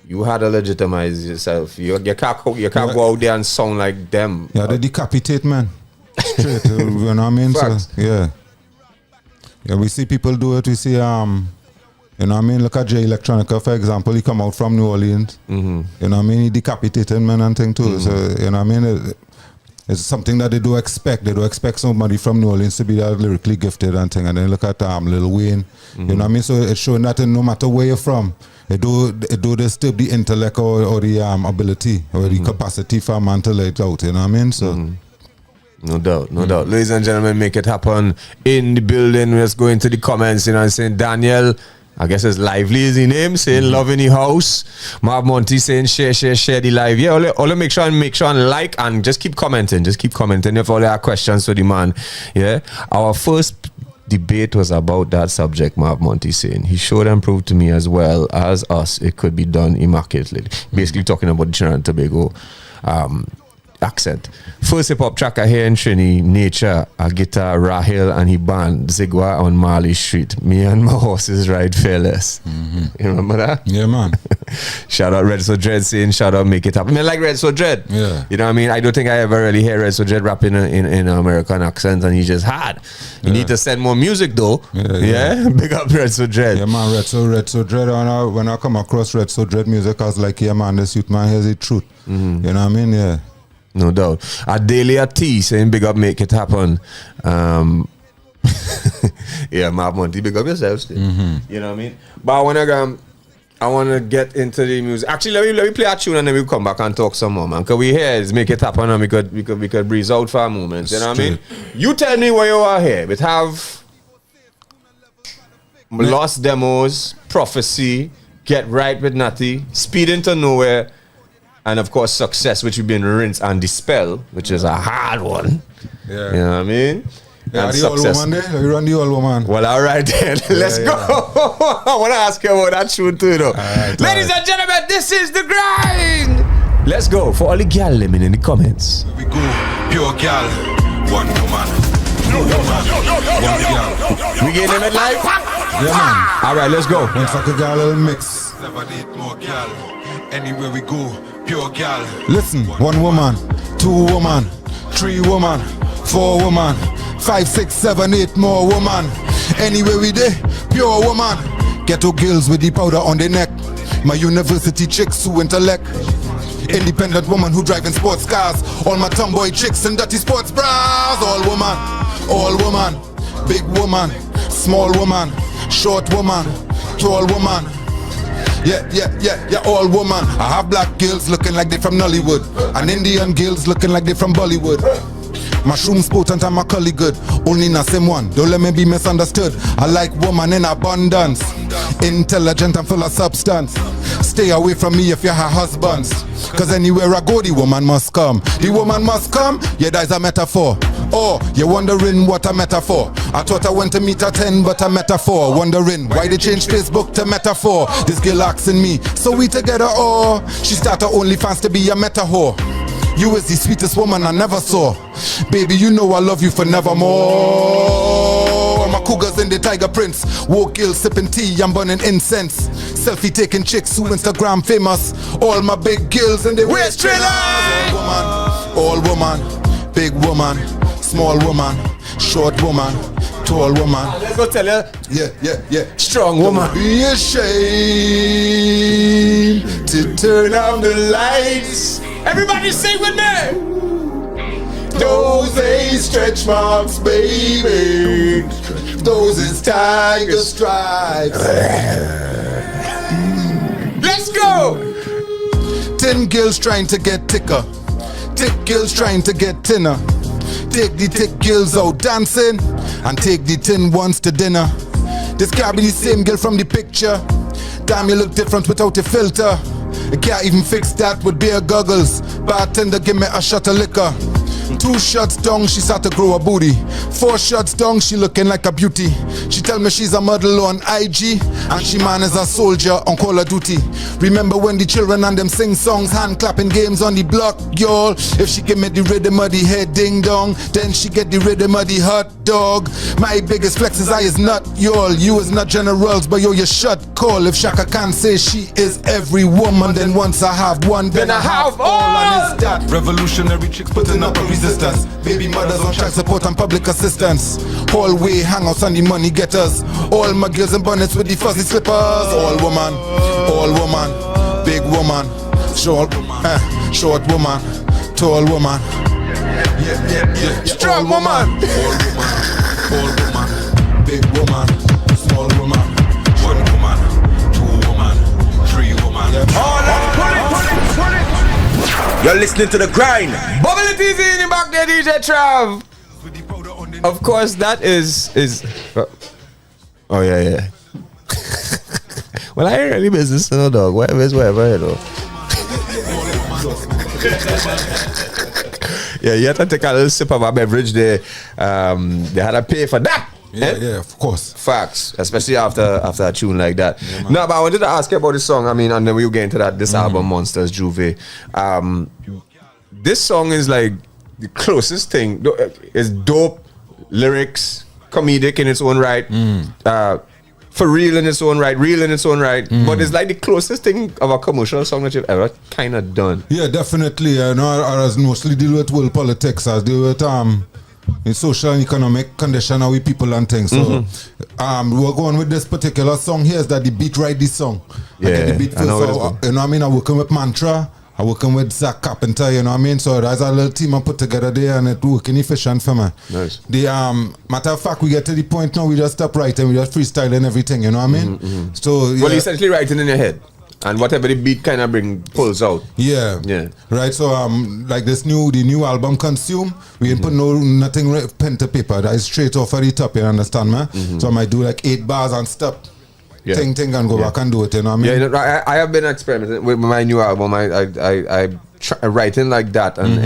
you had to legitimize yourself. You can't go out there and sound like them. Yeah, they decapitate, man. Straight, you know what I mean? So, yeah, we see people do it. We see, you know what I mean? Look at Jay Electronica, for example. He come out from New Orleans. You know what I mean? He decapitated men and thing too. So, you know what I mean? It's something that they do expect. They do expect somebody from New Orleans to be that lyrically gifted and thing. And then look at Lil Wayne. You know what I mean? So it's showing that no matter where you're from, it do there's still the intellect or the ability or the capacity for a man to let it out. You know what I mean? So. No doubt. Ladies and gentlemen, make it happen in the building. Let's go into the comments, you know, and saying Daniel, I guess it's Lively is the name, saying love in the house. Marv Monty saying share the live. Yeah, all make sure and like and just keep commenting. If all your questions to the man. Yeah. Our first debate was about that subject, Marv Monty saying. He showed and proved to me as well as us it could be done immaculately. Basically talking about the Trinidad Tobago accent. First hip hop track I hear in Trini, Nature, a guitar, Rahil and he band Zigwa on Marley Street. Me and my horses ride fearless. You remember that? Yeah, man. Shout out Red So Dread saying shout out Make It Happen. I mean, like Red So Dread. Yeah. You know what I mean? I don't think I ever really hear Red So Dread rapping in an American accent, and he just had. You need to send more music though. Yeah? Big up Red So Dread. Yeah, man, Red So Dread. When I come across Red So Dread music, I was like, yeah, man, this youth man, here's the truth. You know what I mean? Yeah. No doubt. Adelia T saying big up Make It Happen. Yeah, Mad Monty, big up yourself still. You know what I mean? But I wanna get into the music. Actually, let me play a tune and then we'll come back and talk some more, man. Cause we here is make it happen and we could breeze out for a moment. You know what I mean? You tell me where you are here. We have Lost Demos, Prophecy, Get Right with Natty, Speed Into Nowhere, and of course Success, which we've been Rinse and Dispel, which is a hard one. Yeah. You know what I mean? Yeah, the old woman there? You run the old woman. Well, all right then. Let's go. I want to ask you about that tune too, though. Ladies and gentlemen, this is The Grind. Let's go. For all the gal living in the comments. We go, pure gal, one woman. One gal. We getting them at life? Yeah, man. All right, let's go. One fucking gal little mix. Never need more gal. Anywhere we go, pure gal. Listen, 1 woman, 2 woman, 3 woman, 4 woman, 5, 6, 7, 8 more woman. Anywhere we there, pure woman. Ghetto girls with the powder on their neck. My university chicks who intellect. Independent woman who driving sports cars. All my tomboy chicks in dirty sports bras. All woman, big woman, small woman, short woman, tall woman. Yeah, all woman. I have black girls looking like they from Nollywood, and Indian girls looking like they from Bollywood. Mushrooms potent and macaulay good. Only the same one, don't let me be misunderstood. I like woman in abundance, intelligent and full of substance. Stay away from me if you're her husbands, cause anywhere I go the woman must come. The woman must come, yeah, that is a metaphor. Oh, you're wondering what a metaphor. I thought I went to meet a 10 but a metaphor. Wondering why they changed Facebook to metaphor. This girl asking me, so we together or? She started OnlyFans to be a meta whore. You is the sweetest woman I never saw. Baby, you know I love you for nevermore. My cougars in the tiger prints. Woke girls sipping tea, I'm burning incense. Selfie taking chicks who Instagram famous. All my big girls in the waist trailers. All woman, big woman, small woman, short woman, tall woman. Let's go tell her. Yeah. Strong woman. Don't be ashamed to turn on the lights. Everybody sing with me. Those ain't stretch marks, baby. Those is tiger stripes. Let's go. Thin girls trying to get thicker. Thick girls trying to get thinner. Take the thick girls out dancing and take the thin ones to dinner. This can't be the same girl from the picture. Damn, you look different without a filter. You can't even fix that with beer goggles. Bartender, give me a shot of liquor. 2 shots down, she start to grow a booty. 4 shots down, she looking like a beauty. She tell me she's a model on IG, and she man is a soldier on Call of Duty. Remember when the children and them sing songs, hand clapping games on the block, y'all. If she give me the rhythm of the head ding dong, then she get the rhythm of the hot dog. My biggest flex is I is not y'all. You is not generals, but yo, you shut call. If Shaka Khan say she is every woman, then once I have one, then I have all. And it's that revolutionary chicks putting up a resistance. Baby mothers on child support and public assistance. Hallway hangouts and the money getters. All my girls in bonnets with the fuzzy slippers. All woman, big woman, short woman, tall woman. Yeah. Strong woman. All woman, big woman, small woman, 1 woman, 2 woman, 3 woman. All right, pull it. You're listening to The Grind. Bubble it easy in the back there, DJ Trav. Of course, that is. Oh yeah. Well, I ain't really business, no dog. Whatever is whatever, you know. Yeah, you have to take a little sip of a beverage there. They had to pay for that. Yeah, of course. Facts, especially after a tune like that. No, but I wanted to ask you about this song. I mean, and then we'll get into that. This album, Monsters Juve. This song is like the closest thing. It's dope, lyrics, comedic in its own right, for real in its own right, real in its own right. But it's like the closest thing of a commercial song that you've ever kind of done. Yeah, definitely. I know I mostly deal with world politics. I deal with in social and economic condition how we people and things. So we're going with this particular song here is that the beat write this song. Yeah, I get the beat first. So, you know what I mean? I'm working with Mantra I working with Zach Carpenter, you know what I mean? So there's a little team I put together there and it working efficient for me. Nice. The matter of fact, we get to the point now we just stop writing, we just freestyling everything, you know what I mean? So Well, you're essentially writing in your head. And whatever the beat kind of pulls out. Yeah. Right. So like the new album Consume, we ain't put nothing pen to paper. That is straight off of the top, you understand me? So I might do like 8 bars and stop. Ting and go back and do it, you know what I mean? Yeah, I have been experimenting with my new album. I writing like that, and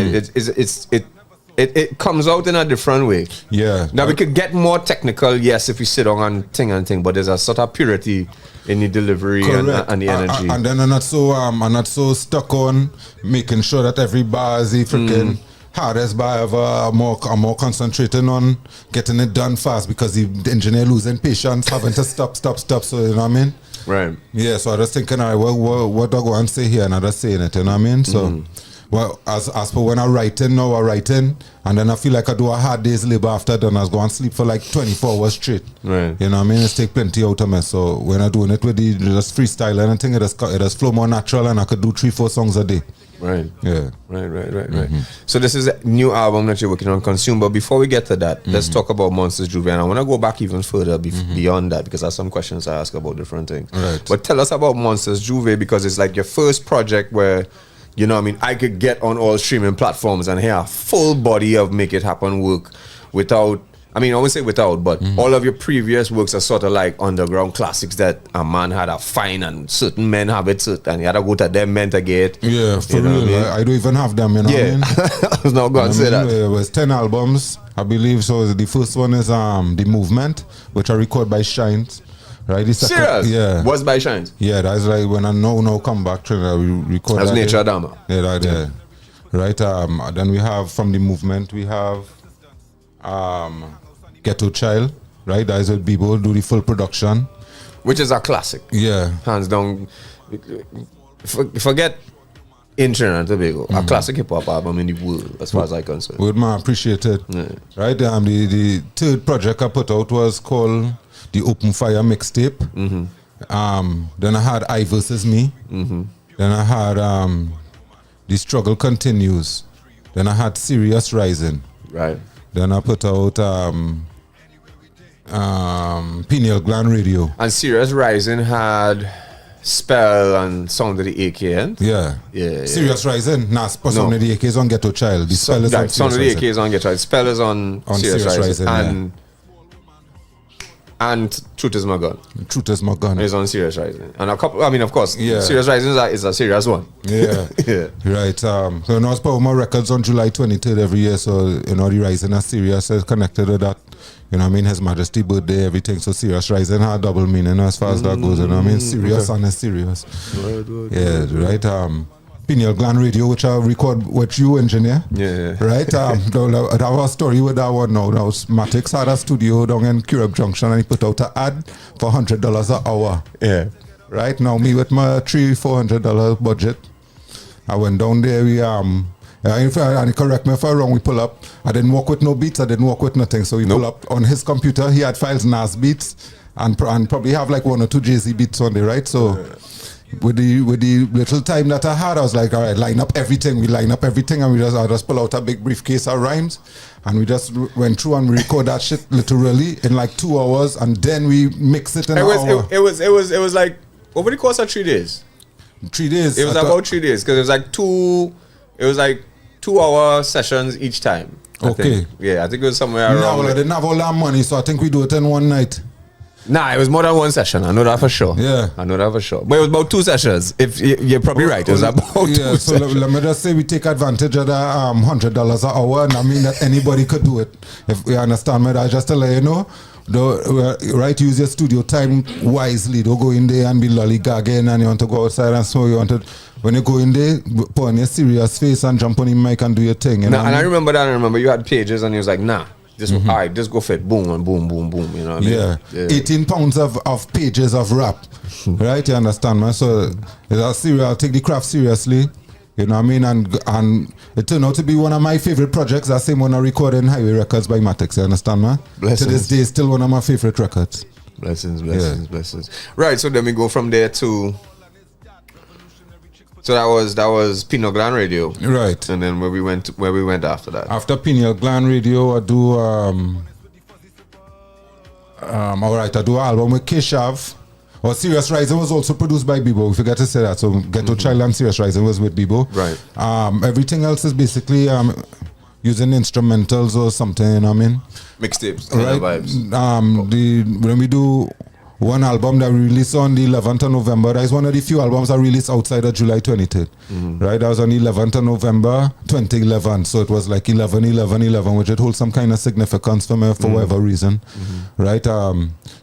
it comes out in a different way. Yeah. Now we could get more technical, yes, if we sit down and thing, but there's a sort of purity in the delivery and the energy. And then I'm not so stuck on making sure that every bar is the freaking hardest bar ever. I'm more concentrating on getting it done fast because the engineer losing patience, having to stop. So you know what I mean? Right. Yeah. So I was thinking, all right, what do I go and say here? And I just saying it. You know what I mean? So. Well, as for when I'm writing, and then I feel like I do a hard day's labor after done. I was going to sleep for like 24 hours straight. Right. You know what I mean? It's take plenty out of me. So when I'm doing it with the just freestyle and thing, it just flow more natural and I could do 3-4 songs a day. Right. Yeah. Right. So this is a new album that you're working on, Consume. But before we get to that, let's talk about Monsters Juve. And I want to go back even further beyond that because I have some questions I ask about different things. Right. But tell us about Monsters Juve because it's like your first project where, you know what I mean, I could get on all streaming platforms and hear a full body of Make It Happen work without, I mean, I won't say without, but all of your previous works are sort of like underground classics that a man had a find and certain men have it and you had to go to them men to get. Yeah, for real. I don't even have them, you know what I mean? I was not going to say that. It was 10 albums, I believe. So the first one is The Movement, which I record by Shines. Right, serious? Yeah. What's by Shines? Yeah, that's like when I now come back Trinidad, we record that's that. Nature Adama. Yeah, right there. Right, then we have from The Movement, we have Ghetto Child, right? That is with Bibo, do the full production. Which is a classic. Yeah. Hands down. Forget in Trinidad and Tobago. A classic hip-hop album in the world, as far as I'm concerned. Would man appreciate it. Yeah. Right, the third project I put out was called The Open Fire Mixtape. Then I had I Versus Me. Then I had The Struggle Continues. Then I had Serious Rising. Right. Then I put out Pineal Gland Radio. And Serious Rising had Spell and Sound of the AK, and yeah. Serious Rising, Sound of the AK is on Ghetto Child. The Spell is on Sound of the AK is on Ghetto Child. Spell is on Serious Rising. And Truth Is My Gun. Truth Is My Gun is on Serious Rising. And a couple, I mean, of course, Serious Rising is a serious one. Yeah. Right. So now it's part of my records on July 23rd every year. So, you know, the Rising is serious, is connected to that. You know what I mean? His Majesty birthday, everything. So Serious Rising had double meaning as far as that goes. You know what I mean? Serious and is serious. Right. Pineal Gland Radio, which I record with you, engineer. Yeah. Right. I have a story with that one now. Now, Matix had a studio down in Curab Junction and he put out an ad for $100 an hour. Yeah. Right. Now, me with my $300-400 budget, I went down there. And correct me if I'm wrong, we pull up. I didn't work with no beats, I didn't work with nothing. So we pull up on his computer, he had files Nas beats and probably have like 1 or 2 Jay-Z beats on there, right? So with the little time that I had, I was like, all right, line up everything. We line up everything and I just pull out a big briefcase of rhymes and we just went through and we record that shit literally in like 2 hours and then we mix it in an hour. It was like over the course of 3 days. 3 days. It was about 3 days because it was like 2-hour sessions each time. I think it was somewhere around. No, I didn't have all that money, so I think we do it in one night. Nah, it was more than one session. I know that for sure. Yeah. I know that for sure. But it was about 2 sessions. If you're probably right. It was about 2 sessions. So let me just say we take advantage of the $100 an hour, and I mean that anybody could do it. If you understand me, that's just to let you know. Right, use your studio time wisely. Don't go in there and be lollygagging and you want to go outside and so you want to. When you go in there, put on your serious face and jump on the mic and do your thing. And I remember that. I remember you had pages and you was like, nah. Just, all right, just go for it. Boom and boom, boom, boom. You know what I mean? Yeah. 18 pounds of pages of rap. Right? You understand, man? So I'll take the craft seriously. You know what I mean? And it turned out to be one of my favorite projects. That same one I recorded in Highway Records by Matix. You understand, man? Blessings. To this day, still one of my favorite records. Blessings. Right, so then we go from there to So that was Pineal Gland Radio, right? And then where we went after that. After Pineal Gland Radio, I do all right. I do an album with Keshav. Or Serious Rising was also produced by Bebo. We forgot to say that. So Ghetto Child and Serious Rising was with Bebo. Right. Everything else is basically using instrumentals or something. You know what I mean? Mixtapes. Right. Vibes. When we do one album that we released on the 11th of November, that is one of the few albums I released outside of July 23rd. Right. That was on the 11th of November 2011. So it was like 11/11/11, which it holds some kind of significance for me for whatever reason. Right.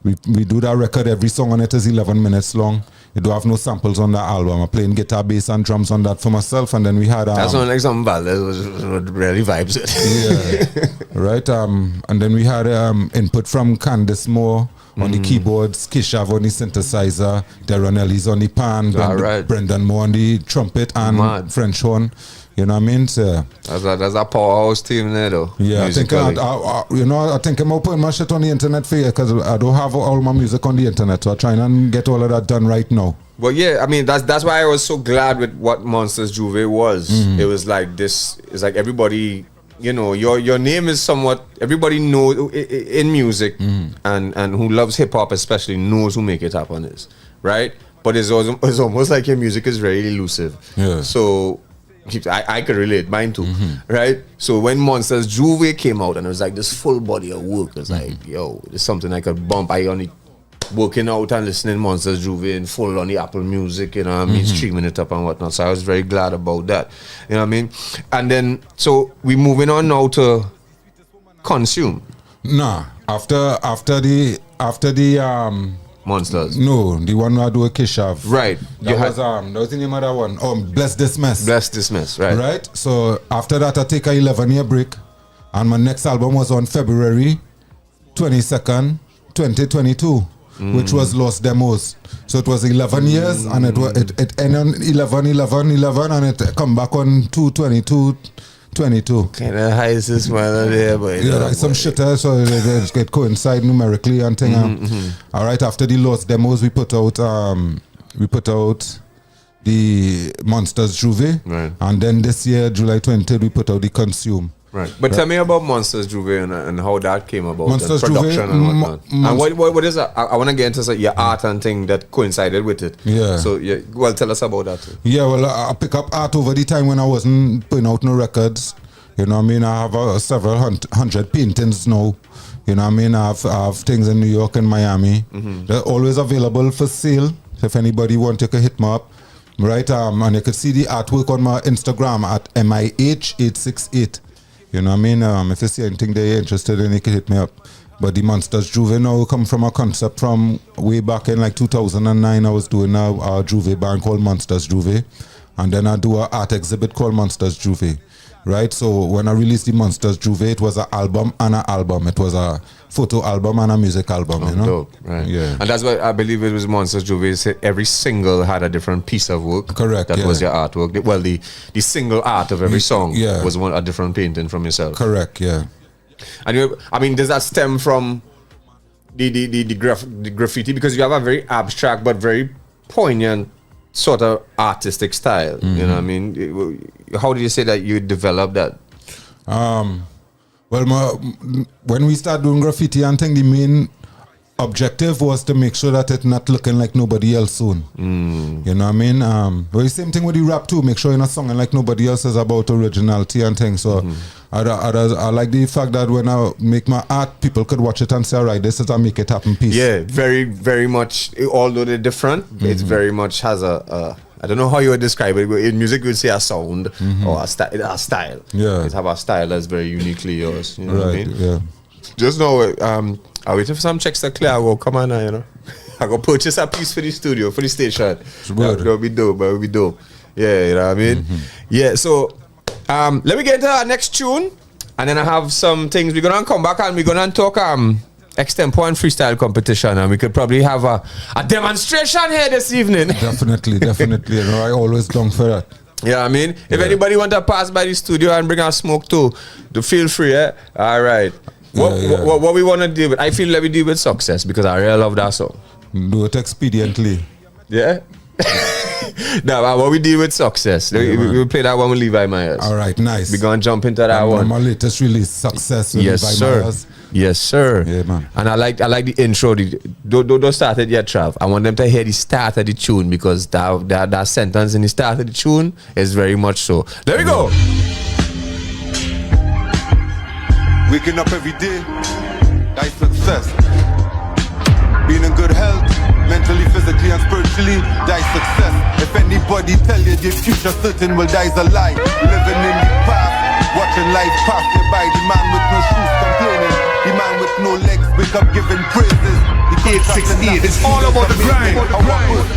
We do that record. Every song on it is 11 minutes long. You don't have no samples on that album. I'm playing guitar, bass, and drums on that for myself. And then we had that's not like some bad. That was really vibes. Yeah. Right. And then we had input from Candice Moore on the keyboards, Keshav on the synthesizer, Darren Ellis on the pan, Brendan Moore on the trumpet and French horn. You know what I mean? So, that's a powerhouse team there, though. Yeah, I think I think I'm putting my shit on the internet for you because I don't have all my music on the internet, so I'm trying to get all of that done right now. Well, yeah, I mean that's why I was so glad with what Monsters Juve was. It was like this. It's like everybody. You know, your name is somewhat, everybody knows in music and who loves hip hop especially knows who Make It Happen is, right? But it's almost like your music is very elusive. Yeah. So I could relate, mine too, right? So when Monsters Juve came out and it was like this full body of work, it was like, yo, it's something I could bump. I only working out and listening Monsters Juve in full on the Apple Music, you know what I mean, streaming it up and whatnot. So I was very glad about that, you know what I mean. And then so we moving on now to Consume. Nah, after the Monsters. No, the one I do with Keshav. Right. That was the name of that one. Bless This Mess. Bless This Mess. Right. Right. So after that, I take a 11-year break, and my next album was on February 22nd, 2022. Which was Lost Demos. So it was 11 years and it ended on 11/11/11 and it come back on 2/22/22. Kind of high is this one there, but yeah, like some shit there, so it coincide numerically and thing. All right, after the Lost Demos, we put out the Monsters Juve, right. And then this year, July 20th, we put out the Consume. Right, but tell me about Monsters Juve and how that came about, Monsters the production Juve, and whatnot. And what is that? I want to get into your art and thing that coincided with it. Yeah. So well, tell us about that too. Yeah, well, I pick up art over the time when I wasn't putting out no records. You know what I mean? I have several hundred paintings now. You know what I mean? I have things in New York and Miami. They're always available for sale. So if anybody wants, you can hit me up. Right, and you can see the artwork on my Instagram at MIH868. You know what I mean? If you see anything that you're interested in, you can hit me up. But the Monsters Juve now come from a concept from way back in like 2009. I was doing a Juve band called Monsters Juve. And then I do an art exhibit called Monsters Juve. Right? So when I released the Monsters Juve, it was an album and an album. It was a photo album and a music album, you know? Dope, right. Yeah. And that's why I believe it was Monsters Juve. Every single had a different piece of work. Correct. That was your artwork. Well, the single art of every song was a different painting from yourself. Correct, yeah. And does that stem from the graffiti? Because you have a very abstract but very poignant sort of artistic style. You know what I mean? How do you say that you developed that? Well, when we start doing graffiti and thing, the main objective was to make sure that it's not looking like nobody else soon. You know what I mean? Well, the same thing with the rap too. Make sure you're not singing like nobody else is about originality and things. So I like the fact that when I make my art, people could watch it and say, all right, this is a Make It Happen piece. Yeah, very, very much. Although they're different, it very much has a I don't know how you would describe it, but in music you would say a sound or a style. Yeah. It have a style that's very uniquely yours. You know what I mean? Yeah. Just know, I waited for some checks to clear. I go, come on now, you know. I go purchase a piece for the studio, for the station. That'll be dope, but it'll be dope. Yeah, you know what I mean? Yeah, so let me get into our next tune, and then I have some things. We're gonna come back and we're gonna talk extempo and freestyle competition, and we could probably have a demonstration here this evening. Definitely. You know, I always long for that. Yeah, I mean, if anybody want to pass by the studio and bring our smoke too, feel free. All right. What we want to deal with? I feel that we deal with success because I really love that song. Do it expediently. Yeah. Now, what we deal with success. Yeah, we play that one with Levi Myers. All right, nice. We're going to jump into that one. My latest release, Success with Yes, Levi sir. Myers. Yes, sir. Yeah, man. And I like the intro. Don't start it yet, Trav. I want them to hear the start of the tune because that sentence in the start of the tune is very much so. There we go. Waking up every day, that's success. Being in good health, mentally, physically, and spiritually, that's success. If anybody tell you the future certain, well, that is a lie. Living in the past, watching life pass you by. The man with no shoes complaining, the man with no legs wake up giving praises. The 868, it's all about the grind.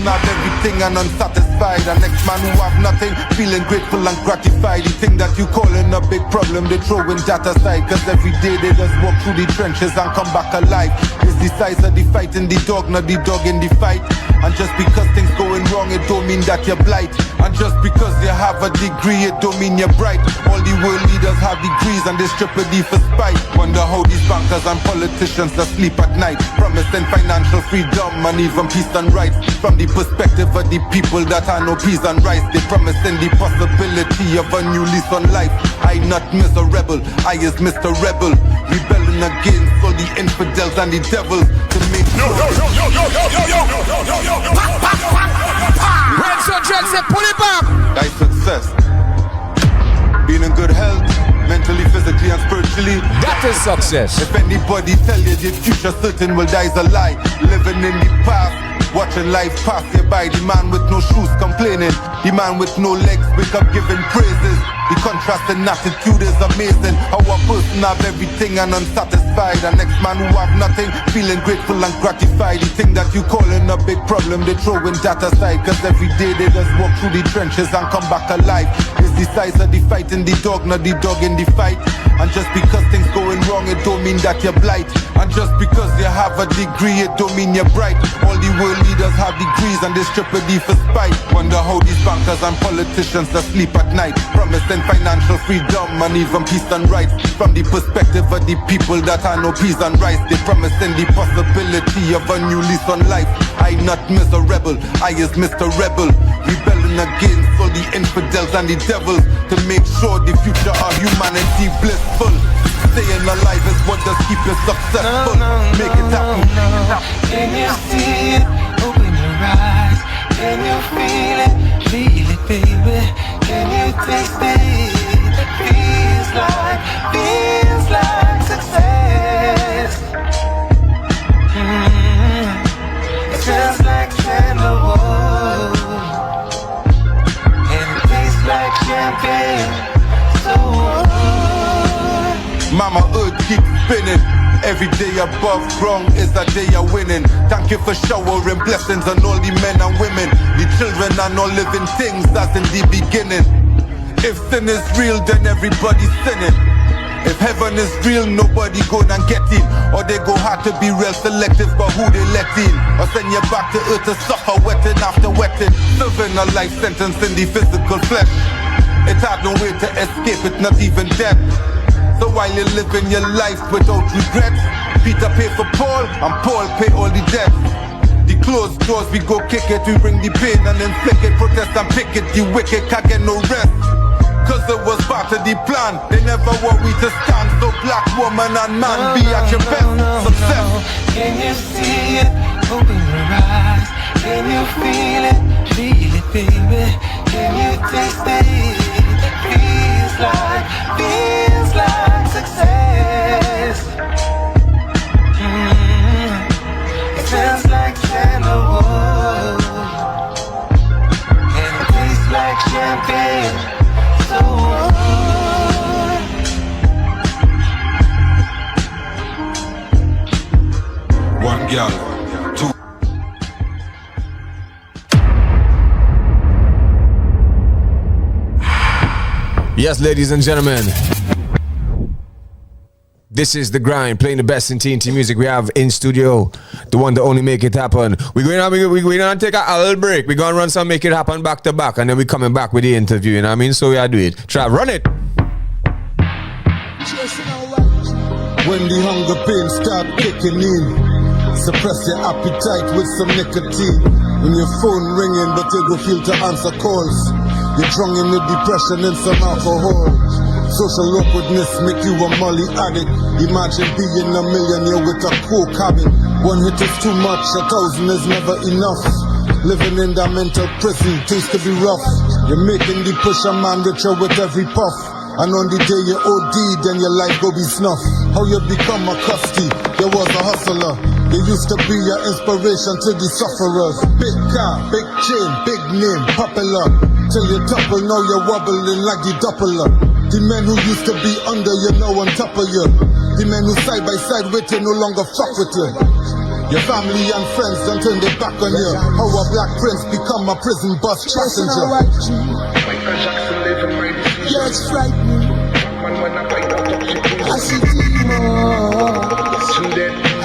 Not everything and unsatisfied. The next man who have nothing, feeling grateful and gratified. The thing that you calling a big problem, they throw in that aside. Cause every day they just walk through the trenches and come back alive. It's the size of the fight in the dog, not the dog in the fight. And just because things going wrong, it don't mean that you're blight. And just because you have a degree, it don't mean you're bright. All the world leaders have degrees and they strip a D for spite. Wonder how these bankers and politicians that sleep at night, promising financial freedom and even peace and rights. From the perspective of the people that are no peace and rights, they promising the possibility of a new lease on life. I not miserable, I is Mr. Rebel, rebelling against all the infidels and the devils to make Red Sun Dread said, pull it back. that's success. Being in good health, mentally, physically, and spiritually, that is success. If anybody tell you the future certain, well, that is a lie. Living in the past, watching life pass you by. The man with no shoes complaining, the man with no legs wake up giving praises. The contrast in attitude is amazing. How a person have everything and unsatisfied. The next man who have nothing, feeling grateful and gratified. The thing that you calling a big problem, they throw in that aside. Cause every day they just walk through the trenches and come back alive. It's the size of the fight in the dog, not the dog in the fight. And just because things going wrong, it don't mean that you're blight. And just because you have a degree, it don't mean you're bright. All the world leaders have degrees and they strip a D for spite. Wonder how these bankers and politicians that sleep at night, promising financial freedom and even peace and rights. From the perspective of the people that are no peace and rights, they promising the possibility of a new lease on life. I not miserable, I is Mr. Rebel, rebelling against all the infidels and the devils to make sure the future of humanity blissful. Staying alive is what does keep you successful. Make it happen. Can you see it? Open your eyes. Can you feel it? Feel it, baby. Can you taste it? It feels like success. It feels like sandalwood, and it tastes like champagne. So Mama Earth keep spinning. Every day above ground is a day of winning. Thank you for showering blessings on all the men and women, the children and all living things that's in the beginning. If sin is real, then everybody's sinning. If heaven is real, nobody gonna get in. Or they go hard to be real selective about who they let in. Or send you back to earth to suffer wetting after wetting. Serving a life sentence in the physical flesh. It had no way to escape it, not even death. So while you're living your life without regrets, Peter pay for Paul and Paul pay all the debts. The closed doors we go kick it, we bring the pain and inflict it, protest and pick it, the wicked can't get no rest. Cause it was part of the plan, they never want we to stand. So black woman and man, be at your best. Success. Can you see it? Open your eyes. Can you feel it? Feel it, baby. Can you taste it? It feels like success. It feels like sandalwood, and it tastes like champagne. So one girl, two. Yes, ladies and gentlemen, this is The Grind, playing the best in TNT music. We have in studio the one that only make it happen. We're going to take a little break. We're going to run some Make It Happen back to back, and then we're coming back with the interview, you know what I mean? So we are doing it. Trav, run it. When the hunger pains start kicking in, suppress your appetite with some nicotine. When your phone ringing, but you refuse to answer calls. You're drunk in the depression and some alcohol. Social awkwardness make you a molly addict. Imagine being a millionaire with a coke habit. One hit is too much, 1,000 is never enough. Living in that mental prison, things could be rough. You're making the pusher man richer with every puff. And on the day you OD, then your life go be snuff. How you become a custody, there was a hustler. They used to be your inspiration to the sufferers. Big car, big chain, big name, popular. Till you topple, now you're wobbling like the doppler. The men who used to be under you, now on top of you. The men who side by side with you, no longer fuck with you. Your family and friends don't turn their back on you. How a black prince become a prison bus passenger. Michael Jackson living my decision. Yeah, it's frightening. Man, when I fight out toxic I see demons.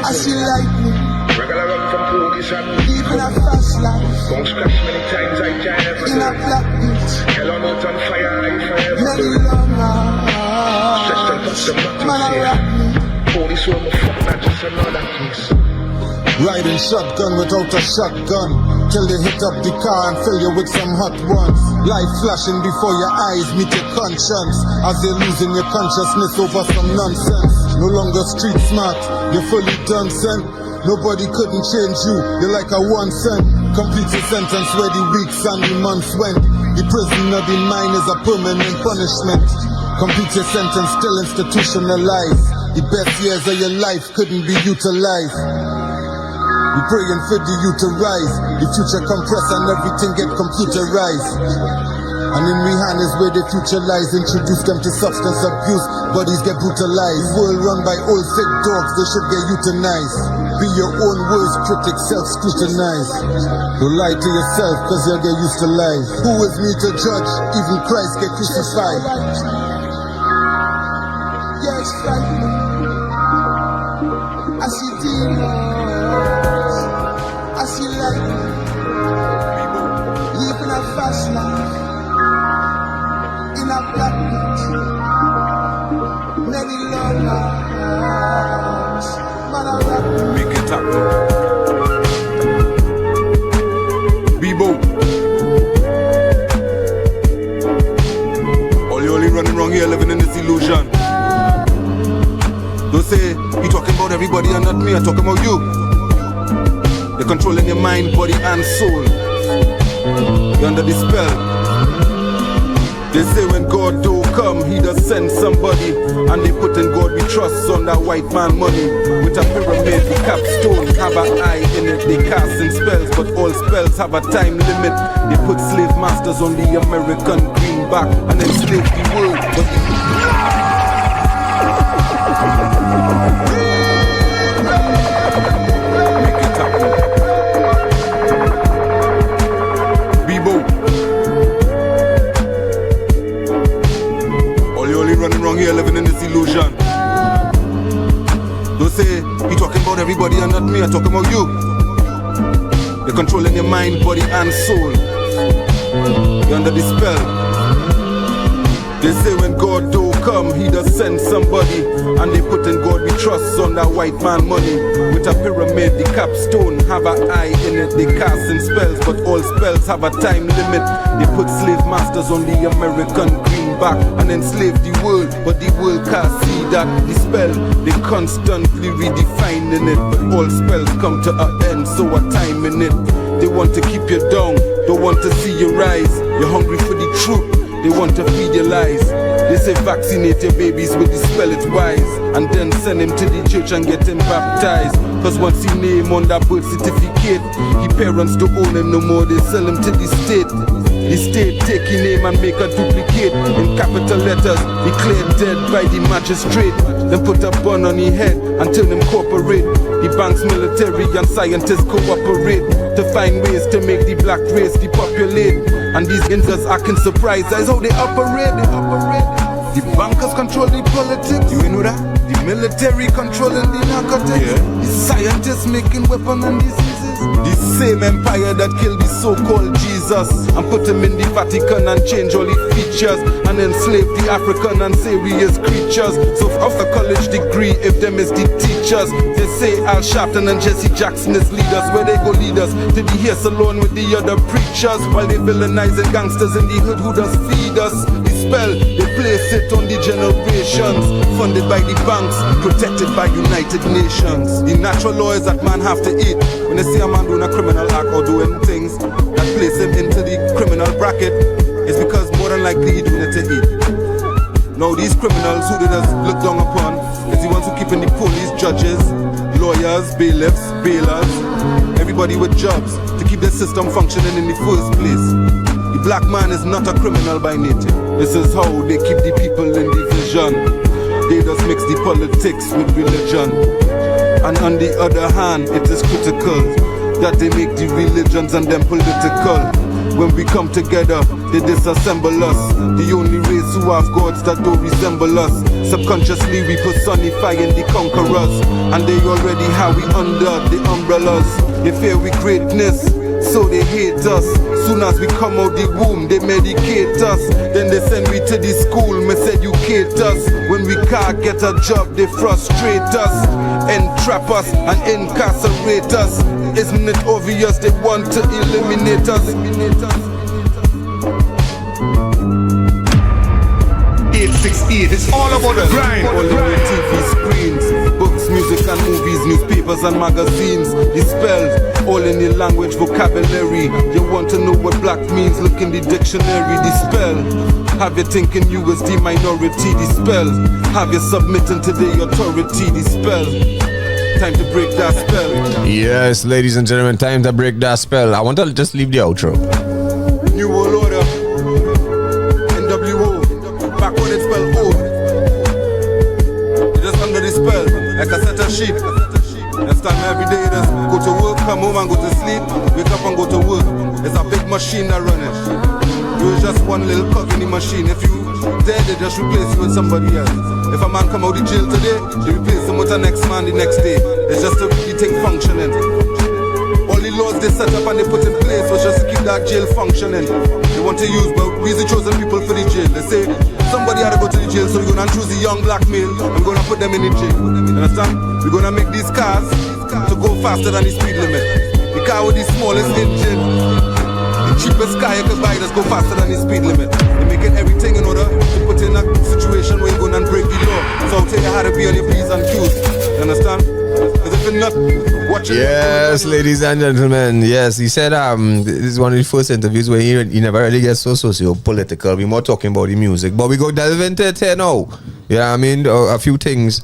I see lightning. Regular run from police and even a fast life. Don't scratch many times I can't ever in a black pit. Hell on earth on fire, if I ever many long hours. Stretch them, touch them, nothing Man, I safe. rock me. Police want me fuck, not just another case. Riding shotgun without a shotgun, till they hit up the car and fill you with some hot ones. Life flashing before your eyes meet your conscience, as you're losing your consciousness over some nonsense. No longer street smart, you're fully done sent. Nobody couldn't change you, you're like a 1 cent. Complete your sentence where the weeks and the months went. The prison of the mind is a permanent punishment. Complete your sentence, still institutionalized. The best years of your life couldn't be utilized. We praying for the youth to rise. The future compress and everything get computerized. And in we hand is where the future lies. Introduce them to substance abuse, bodies get brutalized. The world run by old sick dogs, they should get euthanized. Be your own worst critic, self-scrutinize. Don't lie to yourself, cause you'll get used to lies. Who is me to judge? Even Christ get crucified. Yeah, it's frightening. I see demons. I see lightning. Living a fast life in a black pit. Many long hours. Man, I rock me. Make it happen. Bebo. All you only running around here living in this illusion. Don't say you talking about everybody and not me, I'm talking about you. You're controlling your mind, body and soul. You're under the spell. They say when God do come, he does send somebody. And they put in God we trust on that white man money. With a pyramid, the capstone have an eye in it. They casting spells, but all spells have a time limit. They put slave masters on the American greenback and enslave the world. But running around here living in this illusion. Don't say you talking about everybody and not me, I'm talking about you. You're controlling your mind, body and soul. You're under the spell. They say when God do come, he does send somebody. And they put in God we trust on that white man money. With a pyramid, the capstone have an eye in it. They casting spells, but all spells have a time limit. They put slave masters on the American greenback and enslave the world, but the world can't see that. The spell, they constantly redefining it. But all spells come to an end, so a time in it. They want to keep you down, don't want to see you rise. You're hungry for the truth, they want to feed your lies. They say vaccinate your babies with the spell, it's wise. And then send him to the church and get him baptized. Cause once he name on that birth certificate, he parents don't own him no more, they sell him to the state. The state take his name and make a duplicate. In capital letters, declared dead by the magistrate. Then put a bun on his head and turn him corporate. The banks, military and scientists cooperate to find ways to make the black race depopulate. And these Indians acting surprised, that's how they operate. The bankers control the politics, you know that? The military controlling the narcotics. The scientists making weapons and diseases. The same empire that killed the so-called Jesus and put him in the Vatican and change all the features and enslave the African and say we is creatures. So after college degree, if them is the teachers, they say Al Sharpton and Jesse Jackson is leaders. Where they go leaders to the here alone with the other preachers, while they villainizing gangsters in the hood who does feed us. The spell, they place it on the generations, funded by the banks, protected by United Nations. The natural law is that man have to eat. When they see a man doing a criminal act or doing things that place him into the criminal bracket, it's because more than likely he doing it to eat. Now these criminals who they just look down upon is the ones who keeping the police, judges, lawyers, bailiffs, bailers, everybody with jobs to keep the system functioning in the first place. The black man is not a criminal by nature. This is how they keep the people in division. They just mix the politics with religion. And on the other hand, it is critical that they make the religions and them political. When we come together, they disassemble us. The only race who have gods that don't resemble us. Subconsciously we personifying the conquerors, and they already have we under the umbrellas. They fear we greatness, so they hate us. Soon as we come out the womb, they medicate us. Then they send we to the school, miseducate us. When we can't get a job, they frustrate us, entrap us and incarcerate us. Isn't it obvious they want to eliminate us? 868, it's all about the grind. All over TV screens, books, music and movies, newspapers and magazines. The spells, all in the language, vocabulary. You want to know what black means, look in the dictionary. The spell, have you thinking you is the minority. The spell, have you submitting to the authority. The spell, time to break that spell. Yes, ladies and gentlemen, time to break that spell. I want to just leave the outro. New World Order, NWO, back when it spelled O. You're just under the spell, like a set of sheep. Next time every day, just go to work, come home and go to sleep, wake up and go to work. It's a big machine that running. You're just one little cog in the machine. If you dead, they just replace you with somebody else. If a man come out of jail today, they replace him with the next man the next day. It's just to keep things functioning. All the laws they set up and they put in place was just to keep that jail functioning. They want to use, but we're the chosen people for the jail. They say somebody had to go to the jail, so we're gonna choose the young black male and we're gonna put them in the jail. You understand? We're gonna make these cars to go faster than the speed limit. The car with the smallest engine, the cheapest car you could buy, just go faster than the speed limit. They're making everything in order to put in a situation where you're going and break the law. So I'll tell you how to be on your P's and Q's. You understand? Because if you're not watching... Yes, ladies and gentlemen. Yes, he said this is one of the first interviews where he never really gets so socio-political. We're more talking about the music. But we go delve into it here now. You know what I mean? A few things.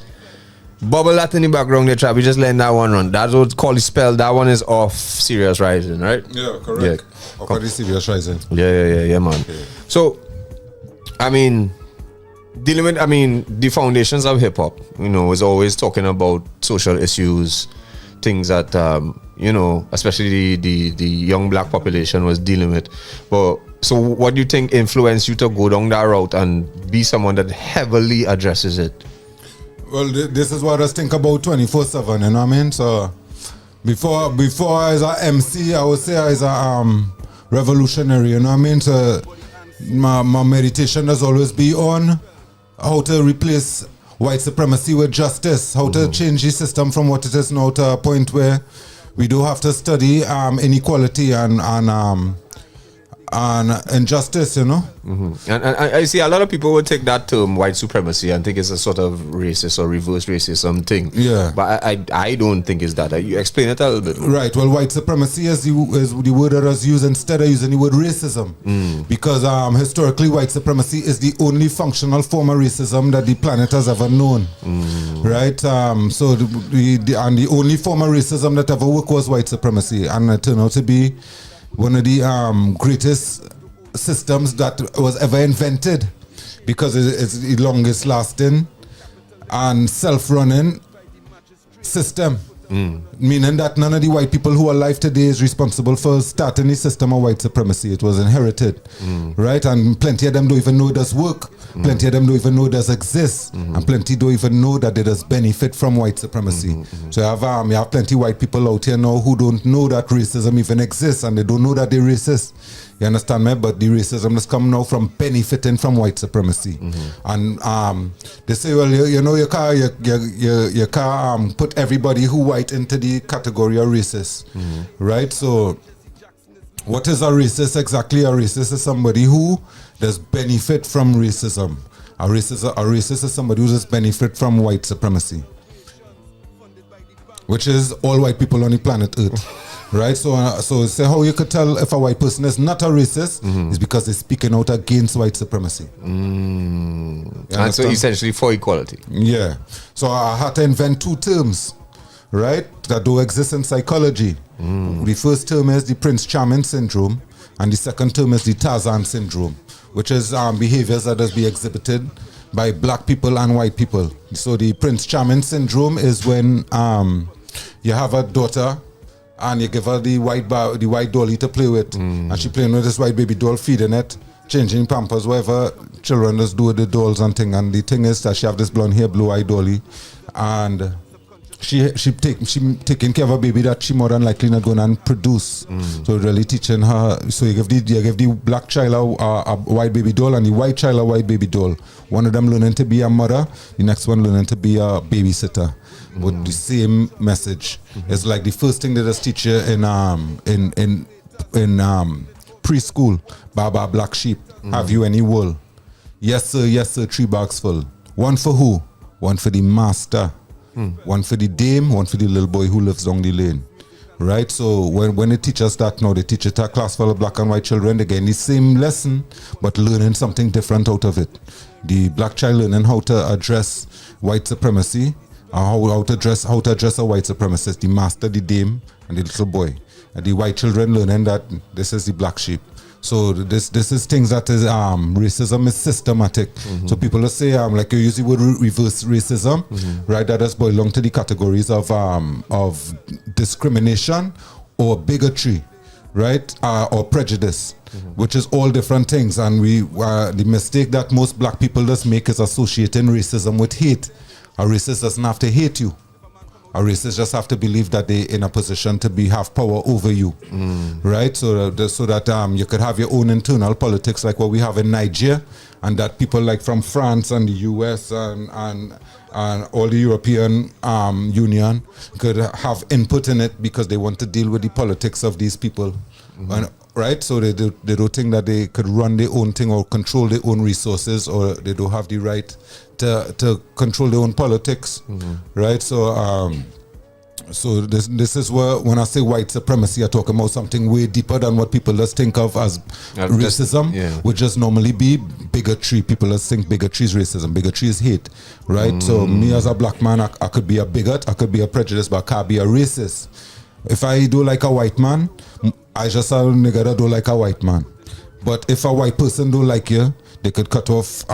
Bubble that in the background there, Trav. We just letting that one run. That's what's called the spell. That one is off Serious Rising, right? Yeah, correct. Yeah. Off of the Serious Rising. Yeah, man. Okay. So, I mean, dealing with, the foundations of hip hop, is always talking about social issues, things that, especially the young black population was dealing with. But so, what do you think influenced you to go down that route and be someone that heavily addresses it? Well, this is what I think about 24/7. You know what I mean? So, before as a MC, I would say as a revolutionary. You know what I mean? So, my meditation has always be on how to replace white supremacy with justice, how to change the system from what it is now to a point where we do have to study inequality and injustice, And I see a lot of people would take that term white supremacy and think it's a sort of racist or reverse racism thing. Yeah. But I don't think it's that. You explain it a little bit more. Right. Well, white supremacy is the word that was used instead of using the word racism. Because historically, white supremacy is the only functional form of racism that the planet has ever known. Right. So the only form of racism that ever worked was white supremacy, and it turned out to be one of the greatest systems that was ever invented, because it's the longest lasting and self-running system. Meaning that none of the white people who are alive today is responsible for starting the system of white supremacy. It was inherited, right? And plenty of them don't even know it does work. Plenty of them don't even know it does exist. And plenty don't even know that they does benefit from white supremacy. So you have plenty white people out here now who don't know that racism even exists, and they don't know that they're racist. You understand me? But the racism has come now from benefiting from white supremacy. And they say, well, you can't put everybody who white into the category of racist, right? So what is a racist exactly? A racist is somebody who does benefit from racism. A racist is somebody who does benefit from white supremacy, which is all white people on the planet Earth. Right, so say how you could tell if a white person is not a racist is because they're speaking out against white supremacy. And so essentially for equality. Yeah. So I had to invent two terms, right, that do exist in psychology. The first term is the Prince Charming syndrome, and the second term is the Tarzan syndrome, which is behaviors that does be exhibited by black people and white people. So the Prince Charming syndrome is when you have a daughter and you give her the white dolly to play with, and she playing with this white baby doll, feeding it, changing pampers, whatever children just do with the dolls and thing. And the thing is that she have this blonde hair, blue-eyed dolly, and she taking care of a baby that she more than likely not going to produce. So really teaching her. So you give the black child a white baby doll, and the white child a white baby doll. One of them learning to be a mother, the next one learning to be a babysitter. With the same message. It's like the first thing they just teach you in preschool. Baba black sheep. Have you any wool? Yes sir, 3 bags full. One for who? One for the master. One for the dame, one for the little boy who lives down the lane. Right? So when they teach us that now, they teach it to a class full of black and white children. They get the same lesson, but learning something different out of it. The black child learning how to address white supremacy, how to address a white supremacist, the master, the dame, and the little boy. And the white children learning that this is the black sheep. So this is things that is racism is systematic. So people will say like you use the word reverse racism, right? That does belong to the categories of discrimination or bigotry, right? Or prejudice, which is all different things. And the mistake that most black people just make is associating racism with hate. A racist doesn't have to hate you. A racist just have to believe that they're in a position to have power over you, right? So that you could have your own internal politics like what we have in Nigeria, and that people like from France and the US and all the European Union could have input in it because they want to deal with the politics of these people. Right, so they don't think that they could run their own thing or control their own resources, or they don't have the right to control their own politics, right? So this is where when I say white supremacy, I talk about something way deeper than what people just think of as racism, which just normally be bigotry. People just think bigotry is racism. Bigotry is hate, right? So me as a black man, I could be a bigot, I could be a prejudice, but I can't be a racist. If I do like a white man, I just a nigga that don't like a white man. But if a white person don't like you, they could cut off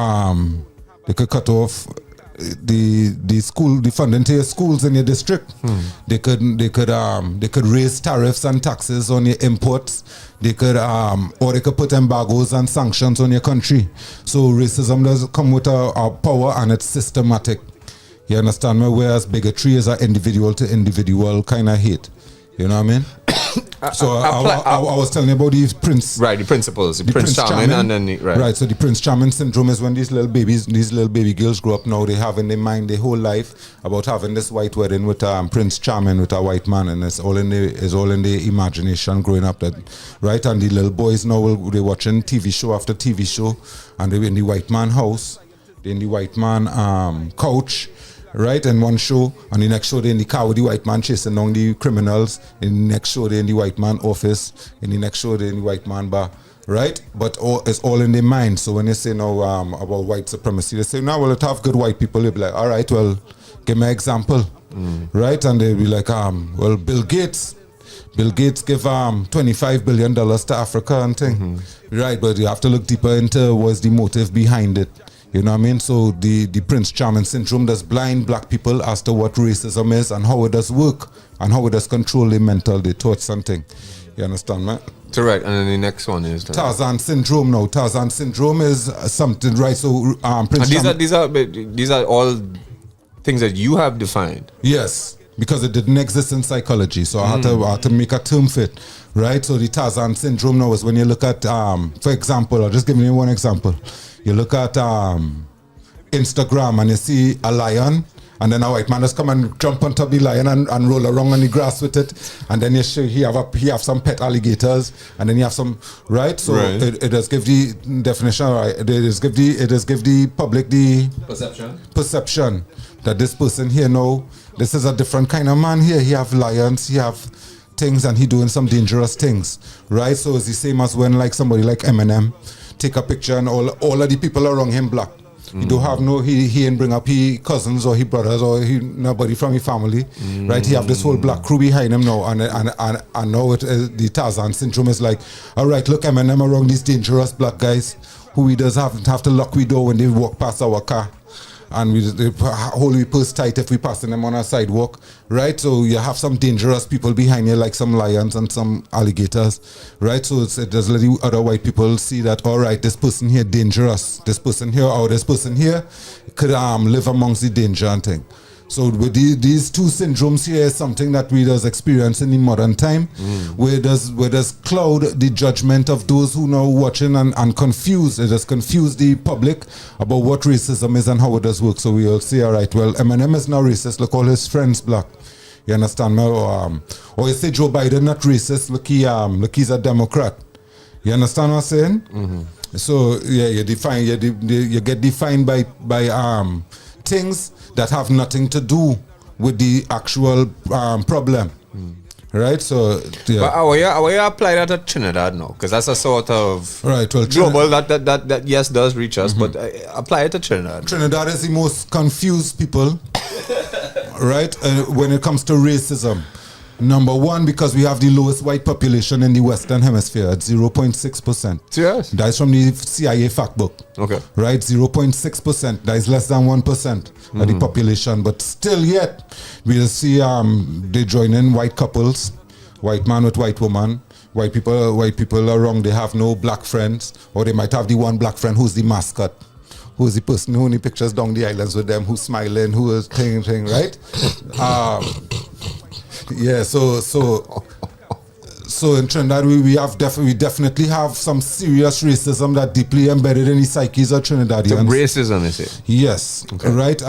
the funding to your schools in your district. They could raise tariffs and taxes on your imports. They could or they could put embargoes and sanctions on your country. So racism does come with a power, and it's systematic. You understand me? Whereas bigotry is an individual to individual kind of hate. You know what I mean? So I was telling you about the Prince. Right, the principles. The Prince Charming and then right. So the Prince Charming syndrome is when these little baby girls grow up now, they have in their mind their whole life about having this white wedding with Prince Charming with a white man, and it's all in their imagination growing up. That right, and the little boys now they're watching TV show after TV show, and they're in the white man house, they're in the white man couch. Right, in one show, and the next show they're in the car with the white man chasing down the criminals. In the next show they're in the white man office. In the next show they're in the white man bar. Right, but it's all in their mind. So when they say now about white supremacy, they say, "No, well, it have good white people." They'll be like, "All right, well, give me an example." Right, and they'll be like, "Well, Bill Gates give $25 billion to Africa and thing." Right, but you have to look deeper into what's the motive behind it. You know what I mean? So the Prince Charming syndrome does blind black people as to what racism is and how it does work and how it does control their mental, their thoughts and thing. You understand, man? Correct. And then the next one is Tarzan syndrome. Now, Tarzan syndrome is something, right? So Prince and these are all things that you have defined. Yes, because it didn't exist in psychology, so I had to make a term fit, right? So the Tarzan syndrome now is when you look at, for example, I'll just give you one example. You look at Instagram and you see a lion, and then a white man just come and jump on top of the lion and roll around on the grass with it, and then he have some pet alligators, and then you have some, right? So it does give the definition, right? It does give the public the perception that this person here now, this is a different kind of man here. He have lions, he have things, and he doing some dangerous things, right? So it's the same as when like somebody like Eminem take a picture and all of the people around him black. He don't have he ain't bring up he cousins or he brothers or he nobody from his family, right? He have this whole black crew behind him now, and now the Tarzan syndrome is like, all right, look, Eminem around these dangerous black guys who we does have to lock we door when they walk past our car, and we hold we purse tight if we passing them on a sidewalk, right? So you have some dangerous people behind you, like some lions and some alligators, right? So it does let the other white people see that, all right, this person here dangerous, this person here or this person here could live amongst the danger and thing. So with these two syndromes here is something that we does experience in the modern time, where does cloud the judgment of those who now watching and confuse. It does confuse the public about what racism is and how it does work. So we all say, all right, well, Eminem is now racist. Look, all his friends black. You understand me? Or you say Joe Biden not racist. Look, he's a Democrat. You understand what I'm saying? So yeah, you get defined by things that have nothing to do with the actual problem, right? So yeah. But how you apply that to Trinidad now? Because that's a sort of global that yes does reach us, but apply it to Trinidad. Trinidad is the most confused people, right? When it comes to racism. Number one, because we have the lowest white population in the Western Hemisphere at 0.6%. Yes. That's from the CIA fact book. Okay. Right, 0.6%. That is less than 1% of the population. But still yet, we see they join in white couples, white man with white woman. White people are wrong. They have no black friends, or they might have the one black friend who's the mascot. Who's the person who only pictures down the islands with them, who's smiling, who is thing, right? Yeah, so in Trinidad we definitely have some serious racism that deeply embedded in the psyches of Trinidadians. Some racism, is it? Yes, okay. Right.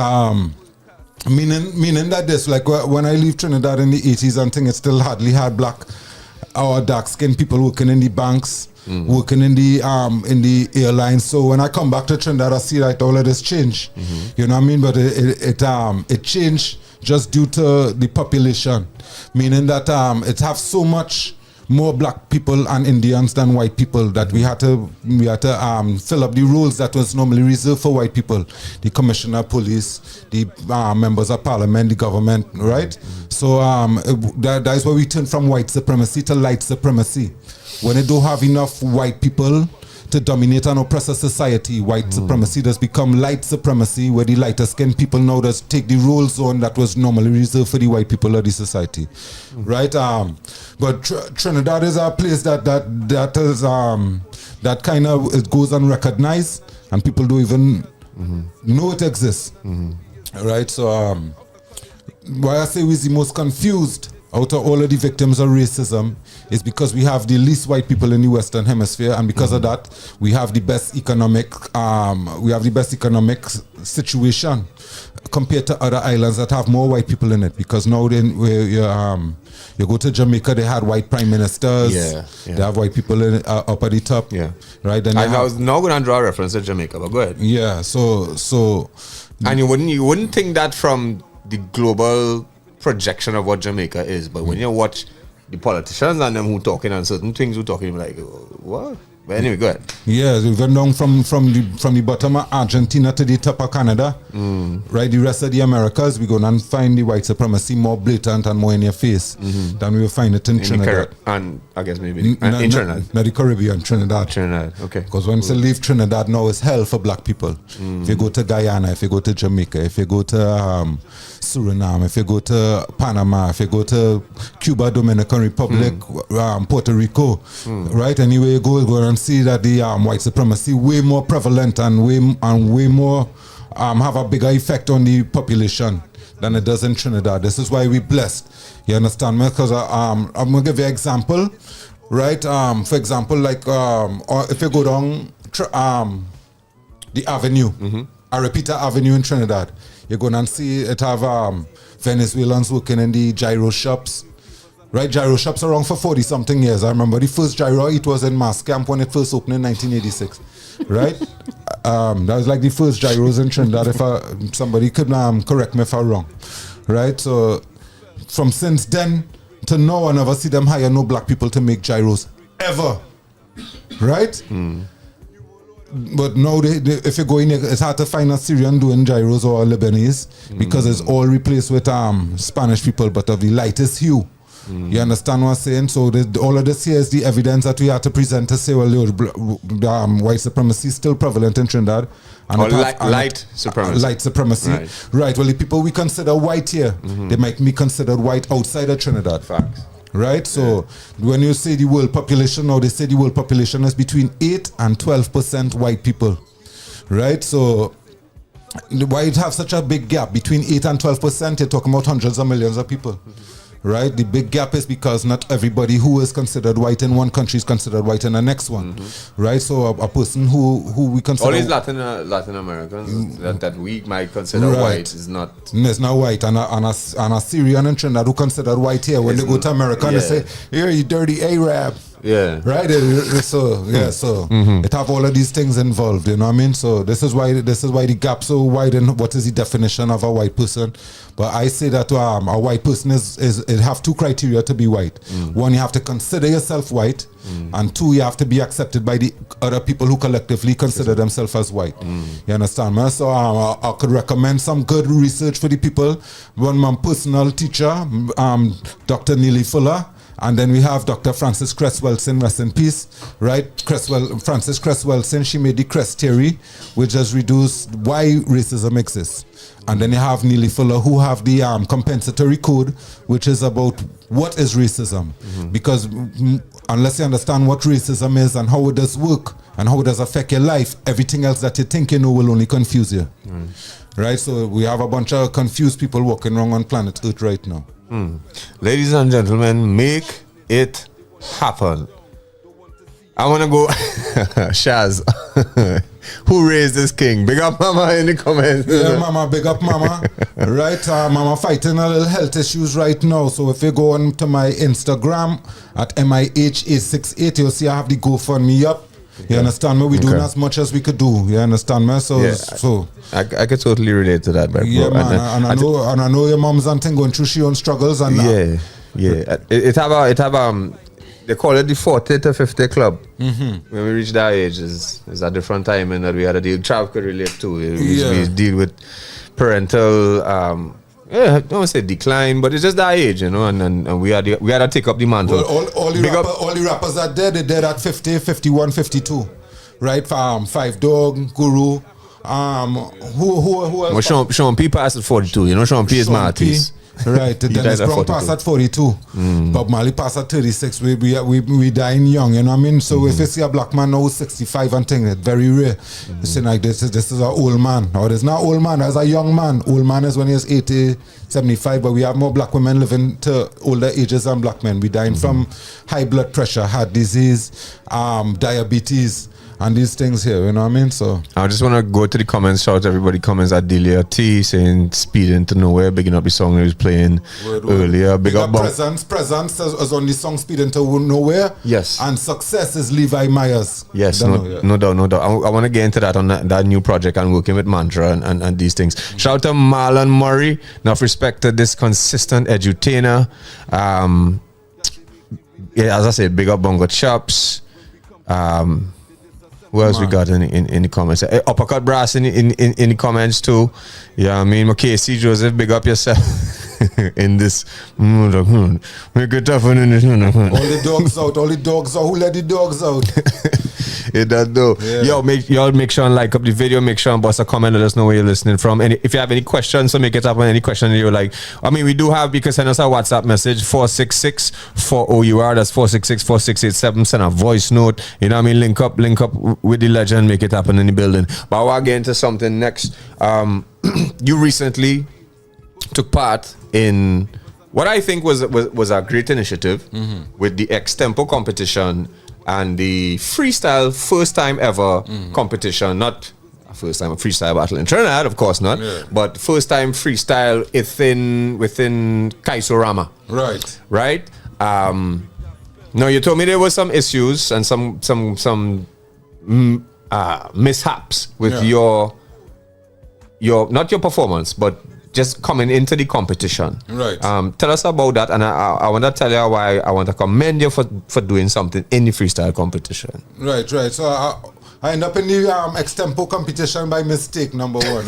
Meaning that this, like when I leave Trinidad in the 80s and thing, it still hardly had black or dark skinned people working in the banks, working in the airlines. So when I come back to Trinidad, I see that all of this change. You know what I mean? But it changed just due to the population, meaning that it have so much more black people and Indians than white people that we had to fill up the roles that was normally reserved for white people, the commissioner, police, the members of parliament, the government, right? So that is why we turn from white supremacy to light supremacy. When they don't have enough white people to dominate an oppressor society, white supremacy does become light supremacy, where the lighter skinned people now does take the roles on that was normally reserved for the white people of the society, right? But Trinidad is a place that is that kind of it goes unrecognized, and people don't even know it exists, right? So why I say we're the most confused out of all of the victims of racism is because we have the least white people in the Western Hemisphere, and because of that, we have the best economic situation compared to other islands that have more white people in it. Because now then, you go to Jamaica, they had white prime ministers. They have white people up at the top. Right. Then I was now going to draw a reference to Jamaica, but go ahead. Yeah. So, and you wouldn't think that from the global projection of what Jamaica is, but when you watch the politicians and them who talking on certain things, who talking like, what? But anyway, go ahead. Yeah, we went down from the bottom of Argentina to the top of Canada. Right, the rest of the Americas, we go and find the white supremacy more blatant and more in your face than we will find it in Trinidad. And I guess maybe in Trinidad. Not the Caribbean, Trinidad. Okay. Because once you leave Trinidad now, it's hell for black people. If you go to Guyana, if you go to Jamaica, if you go to Suriname, if you go to Panama, if you go to Cuba, Dominican Republic, Puerto Rico, right? Anywhere you go and see that the white supremacy way more prevalent and way more have a bigger effect on the population than it does in Trinidad. This is why we're blessed. You understand me? Because I'm gonna give you an example, right? For example, like or if you go down the avenue, Arapita Avenue in Trinidad, you're gonna see it have Venezuelans working in the gyro shops. Right, gyro shops are around for 40 something years. I remember the first gyro, it was in Mass Camp when it first opened in 1986. Right? That was like the first gyros in Trinidad. If somebody could correct me if I'm wrong. Right? So from since then to now, I never see them hire no black people to make gyros ever. Right? But now, if you go in, it's hard to find a Syrian doing gyros or a Lebanese because it's all replaced with Spanish people, but of the lightest hue. You understand what I'm saying? So all of this here is the evidence that we have to present to say, well, white supremacy is still prevalent in Trinidad. And light supremacy. Light supremacy. Right. Well, the people we consider white here, they might be considered white outside of Trinidad. Facts. Right? So when you say the world population, now they say the world population is between 8 and 12% white people. Right? So why it have such a big gap between 8 and 12%? You're talking about hundreds of millions of people. Right, the big gap is because not everybody who is considered white in one country is considered white in the next one. Right, so a person who we consider all these Latin Americans that we might consider white is not. It's not white, and a Syrian and Trinidad who considered white here when they go to America and they say, "Here, you dirty Arab." Yeah. Right. So it have all of these things involved. You know what I mean? So this is why the gap so wide in what is the definition of a white person. But I say that a white person is it have two criteria to be white. One, you have to consider yourself white, and two, you have to be accepted by the other people who collectively consider themselves as white. You understand me? So I could recommend some good research for the people. One, my personal teacher, Dr. Neely Fuller. And then we have Dr. Frances Cress Welsing, rest in peace, right? Frances Cress Welsing, she made the Cress theory, which has reduced why racism exists. And then you have Neely Fuller, who have the compensatory code, which is about what is racism. Because unless you understand what racism is and how it does work and how it does affect your life, everything else that you think you know will only confuse you. Right? So we have a bunch of confused people walking around on planet Earth right now. Ladies and gentlemen, make it happen. I want to go Shaz. Who raised this king? Big up mama in the comments. Yeah, mama, big up mama. Right, mama fighting a little health issues right now. So if you go on to my Instagram at MIH868, you'll see I have the GoFundMe up. You understand me? We're doing as much as we could do. You understand me? So I could totally relate to that, bro. Yeah, man. And I know your mom's and thing going through she own struggles and it have they call it the 40 to 50 club. When we reach that age is a different time and that we had to deal. Trav could relate to. We deal with parental I don't want to say decline, but it's just that age, you know, and we had to take up the mantle. Well, all the rappers are dead. They're dead at 50, 51, 52. Right? Five Dog, Guru. Who else? Sean P passed at 42. You know, Sean P is my artist. Right, Dennis Brown passed at 42. Bob Marley passed at 36. We dying young, you know what I mean? So if you see a black man now 65 and things, it's very rare. You see, like this is an old man. Or it's not old man, it's a young man. Old man is when he's 80, 75, but we have more black women living to older ages than black men. We dying from high blood pressure, heart disease, diabetes, and these things here, you know what I mean? So I just want to go to the comments, shout out everybody comments at Delia T saying Speeding to Nowhere, bigging up the song he was playing earlier. Big up Presence is on the song Speeding to Nowhere. Yes. And Success is Levi Myers. Yes, no doubt. I want to get into that on that new project and working with Mantra and these things. Shout out to Marlon Murray, enough respect to this consistent edutainer. As I said, big up Bongo Chops. Who else we got in the comments? Uppercut Brass in the comments too. Yeah, I mean, KC Joseph, big up yourself in this. Make it tough in this. All the dogs out. Who let the dogs out? It does though. Yeah. Y'all make sure and like up the video. Make sure and bust a comment. Let us know where you're listening from. And if you have any questions, so make it happen. Any question you're like, I mean, we do have. You can send us a WhatsApp message 466-4-O-U-R. That's 466-4687. Send a voice note. You know what I mean? Link up with the legend. Make it happen in the building. But we'll get into something next. You recently took part in what I think was a great initiative with the extempo competition and the freestyle first time ever competition. Not a first time freestyle battle in Trinidad, of course not, but first time freestyle within Kaisorama. Right. Now you told me there were some issues and some mishaps with your not your performance, but just coming into the competition. Right. Tell us about that, and I want to tell you why I want to commend you for doing something in the freestyle competition. Right. So I end up in the extempo competition by mistake, number one.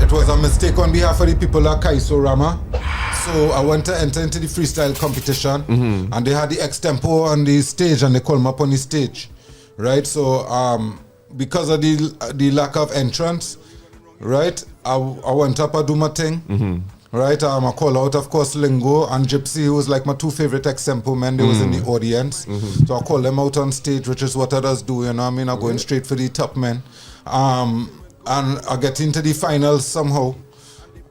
It was a mistake on behalf of the people at Kaisorama. So I went to enter into the freestyle competition, and they had the extempo on the stage, and they called me up on the stage. Right. So because of the lack of entrance, right, I went up, I do my thing, right, I call out, of course, Lingo and Gypsy, who was like my two favorite extempo men. They was in the audience, so I call them out on stage, which is what others do, you know what I mean, I'm going straight for the top men, and I get into the finals somehow,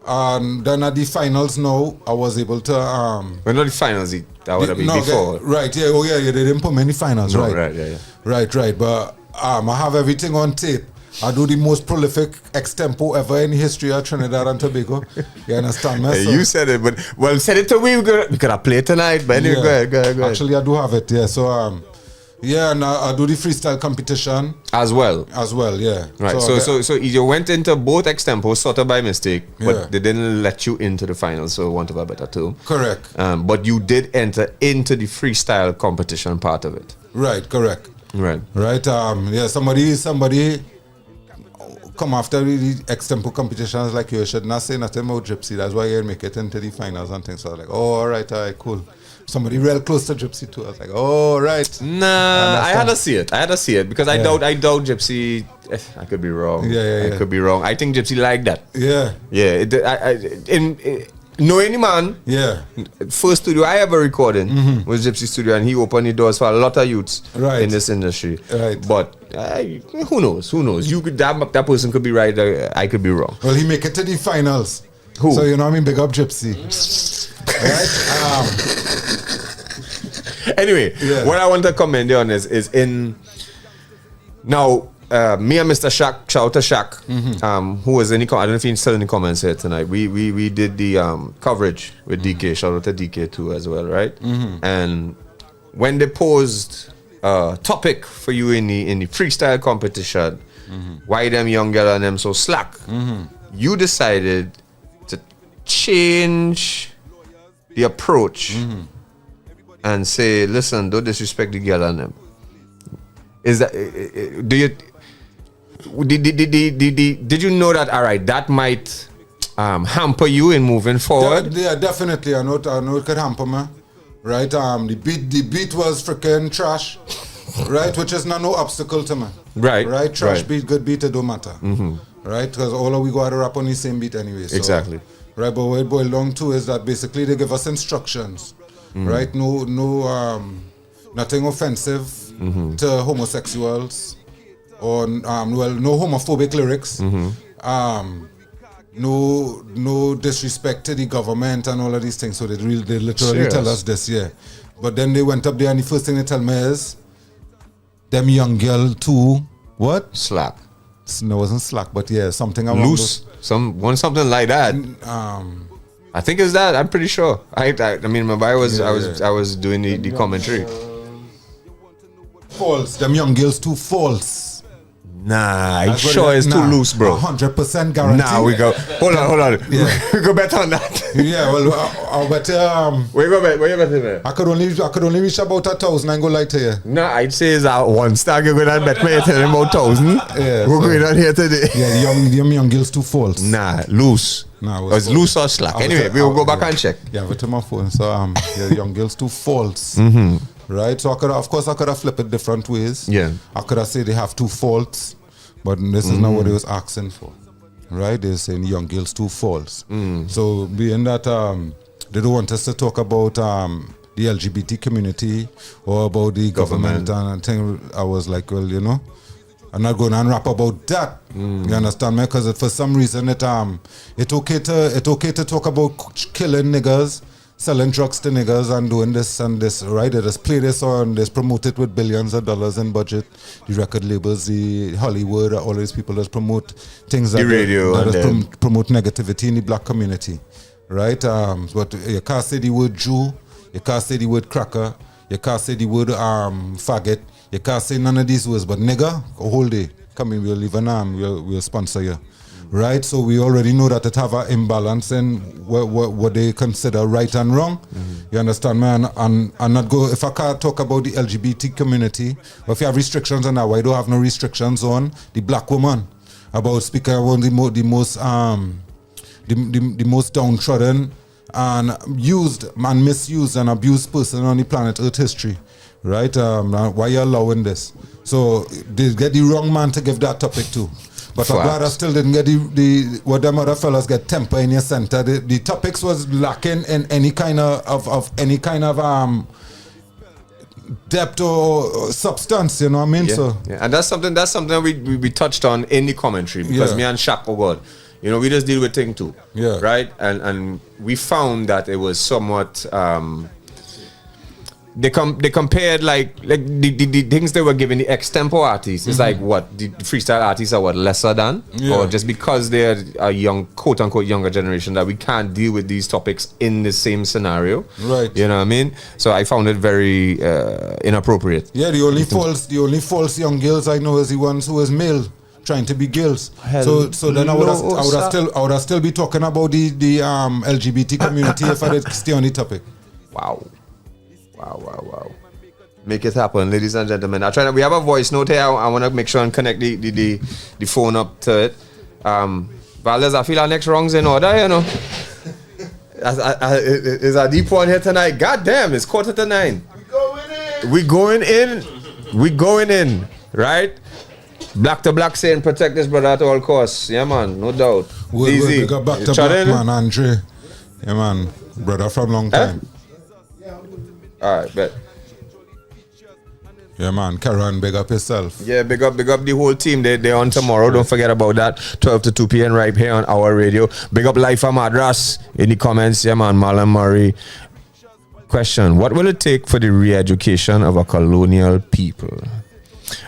and then at the finals now, I was able to... well, not the finals, that would have been before. They didn't put many finals, no, right. Right, but I have everything on tape. I do the most prolific extempo ever in the history of Trinidad and Tobago. You understand me? You said it, but send it to me. We could have played tonight, but anyway, go ahead. Actually, I do have it, yeah. So, and I do the freestyle competition as well. Yeah. Right. So you went into both extempos sort of by mistake, but they didn't let you into the finals. So, want of a better term. Correct. But you did enter into the freestyle competition part of it. Right. Correct. Right. Somebody come after the extempo competitions like you should not say nothing about Gypsy. That's why you make it into the finals and things. So I was like, all right, cool. Somebody real close to Gypsy too. I was like, all right. Nah, I had to see it because I doubt Gypsy. I could be wrong. Yeah. I could be wrong. I think Gypsy like that. Yeah. Knowing the man, first studio I ever recorded was Gypsy Studio, and he opened the doors for a lot of youths in this industry. Right. But who knows? You could that person could be right. I could be wrong. Well, he make it to the finals. Who? So you know what I mean? Big up Gypsy. Right. Anyway, what I want to commend you on is in now. Me and Mr. Shaq, shout out to Shaq, who was in the I don't know if he's still in the comments here tonight. We did the coverage with DK. Shout out to DK too as well, right? And when they posed a topic for you in the freestyle competition, why them young girl and them so slack, you decided to change the approach and say, listen, don't disrespect the girl and them. Is that did you know that? All right, that might hamper you in moving forward. Yeah, definitely. I know it could hamper me. Right. The beat was freaking trash. Right, which is not no obstacle to me. Right. Trash beat, good beat, it don't matter. Right, because all of we got to rap on the same beat anyway. So, exactly. Right, but what it boils down to is that basically they give us instructions. Right, no, nothing offensive to homosexuals. Or no homophobic lyrics, no disrespect to the government and all of these things. So they literally tell us this, But then they went up there and the first thing they tell me is, them young girl too, what? Slack. No, it wasn't slack, but something around loose, something like that. I think it's that. I'm pretty sure. I mean, my bio was I was doing the commentary. False. Them young girls too false. Nah, I'm sure it's too loose, bro. 100% guarantee. Nah, we go. Hold on. Yeah. We go bet on that. Yeah, well, but where you betting there? I could only reach about 1,000. I go lie to you. Nah, I'd say it's at one star. You're going to bet me telling about 1,000. Yeah, we're going on here today. Yeah, the young girls too false. Nah, loose. Nah, it's loose or slack. Anyway, we'll go back and check. Yeah, but to my phone. So yeah, young girls too false. Right. So I could have flipped it different ways. Yeah. I could have said they have two faults, but this is not what they was asking for. Right? They're saying young girls too false. So being that they don't want us to talk about the LGBT community or about the government and I think I was like, well, you know, I'm not going to rap about that. You understand me? Because for some reason it's okay to talk about killing niggas, selling drugs to niggas and doing this and this, right? They just play this on, they promote it with billions of dollars in budget. The record labels, the Hollywood, all these people just promote things that promote negativity in the black community, right? But you can't say the word Jew, you can't say the word cracker, you can't say the word faggot, you can't say none of these words, but nigga, a whole day, come in, we'll leave an arm, we'll sponsor you. Right, so we already know that it have an imbalance in what they consider right and wrong. You understand, man? And not go. If I can't talk about the LGBT community, or if you have restrictions on that, why don't have no restrictions on the black woman? About speaking about the most downtrodden and used and misused and abused person on the planet Earth history. Right? Why you allowing this? So they get the wrong man to give that topic to. But I'm glad I still didn't get the what them other fellas get temper in your center. The topics was lacking in any kind of depth or substance, you know what I mean? Yeah. So yeah. And that's something we touched on in the commentary because me and Shaq, oh God, you know, we just deal with thing too. Yeah. Right? And we found that it was somewhat they compared like the things they were giving the extempo artists. It's like what the freestyle artists are what lesser than, or just because they're a young quote unquote younger generation that we can't deal with these topics in the same scenario. Right. You know what I mean? So I found it very inappropriate. Yeah, the only false young girls I know is the ones who is male trying to be girls. So then I would have still be talking about the LGBT community if I did stay on the topic. Wow. Make it happen, ladies and gentlemen. We have a voice note here. I want to make sure and connect the phone up to it. Valdez, I feel our next wrong's in order, you know. Is a deep one here tonight? God damn, it's 8:45. We going in, right? Black to black saying protect this brother at all costs. Yeah, man, no doubt. Easy. We got back to black, man, Andre. Yeah, man, brother from long time. All right, bet. Yeah, man. Karen, big up yourself. Yeah, big up the whole team. They're on tomorrow. Don't forget about that. 12 to 2 p.m. right here on our radio. Big up Life from Madras in the comments. Yeah, man. Malam Murray. Question: what will it take for the re-education of a colonial people?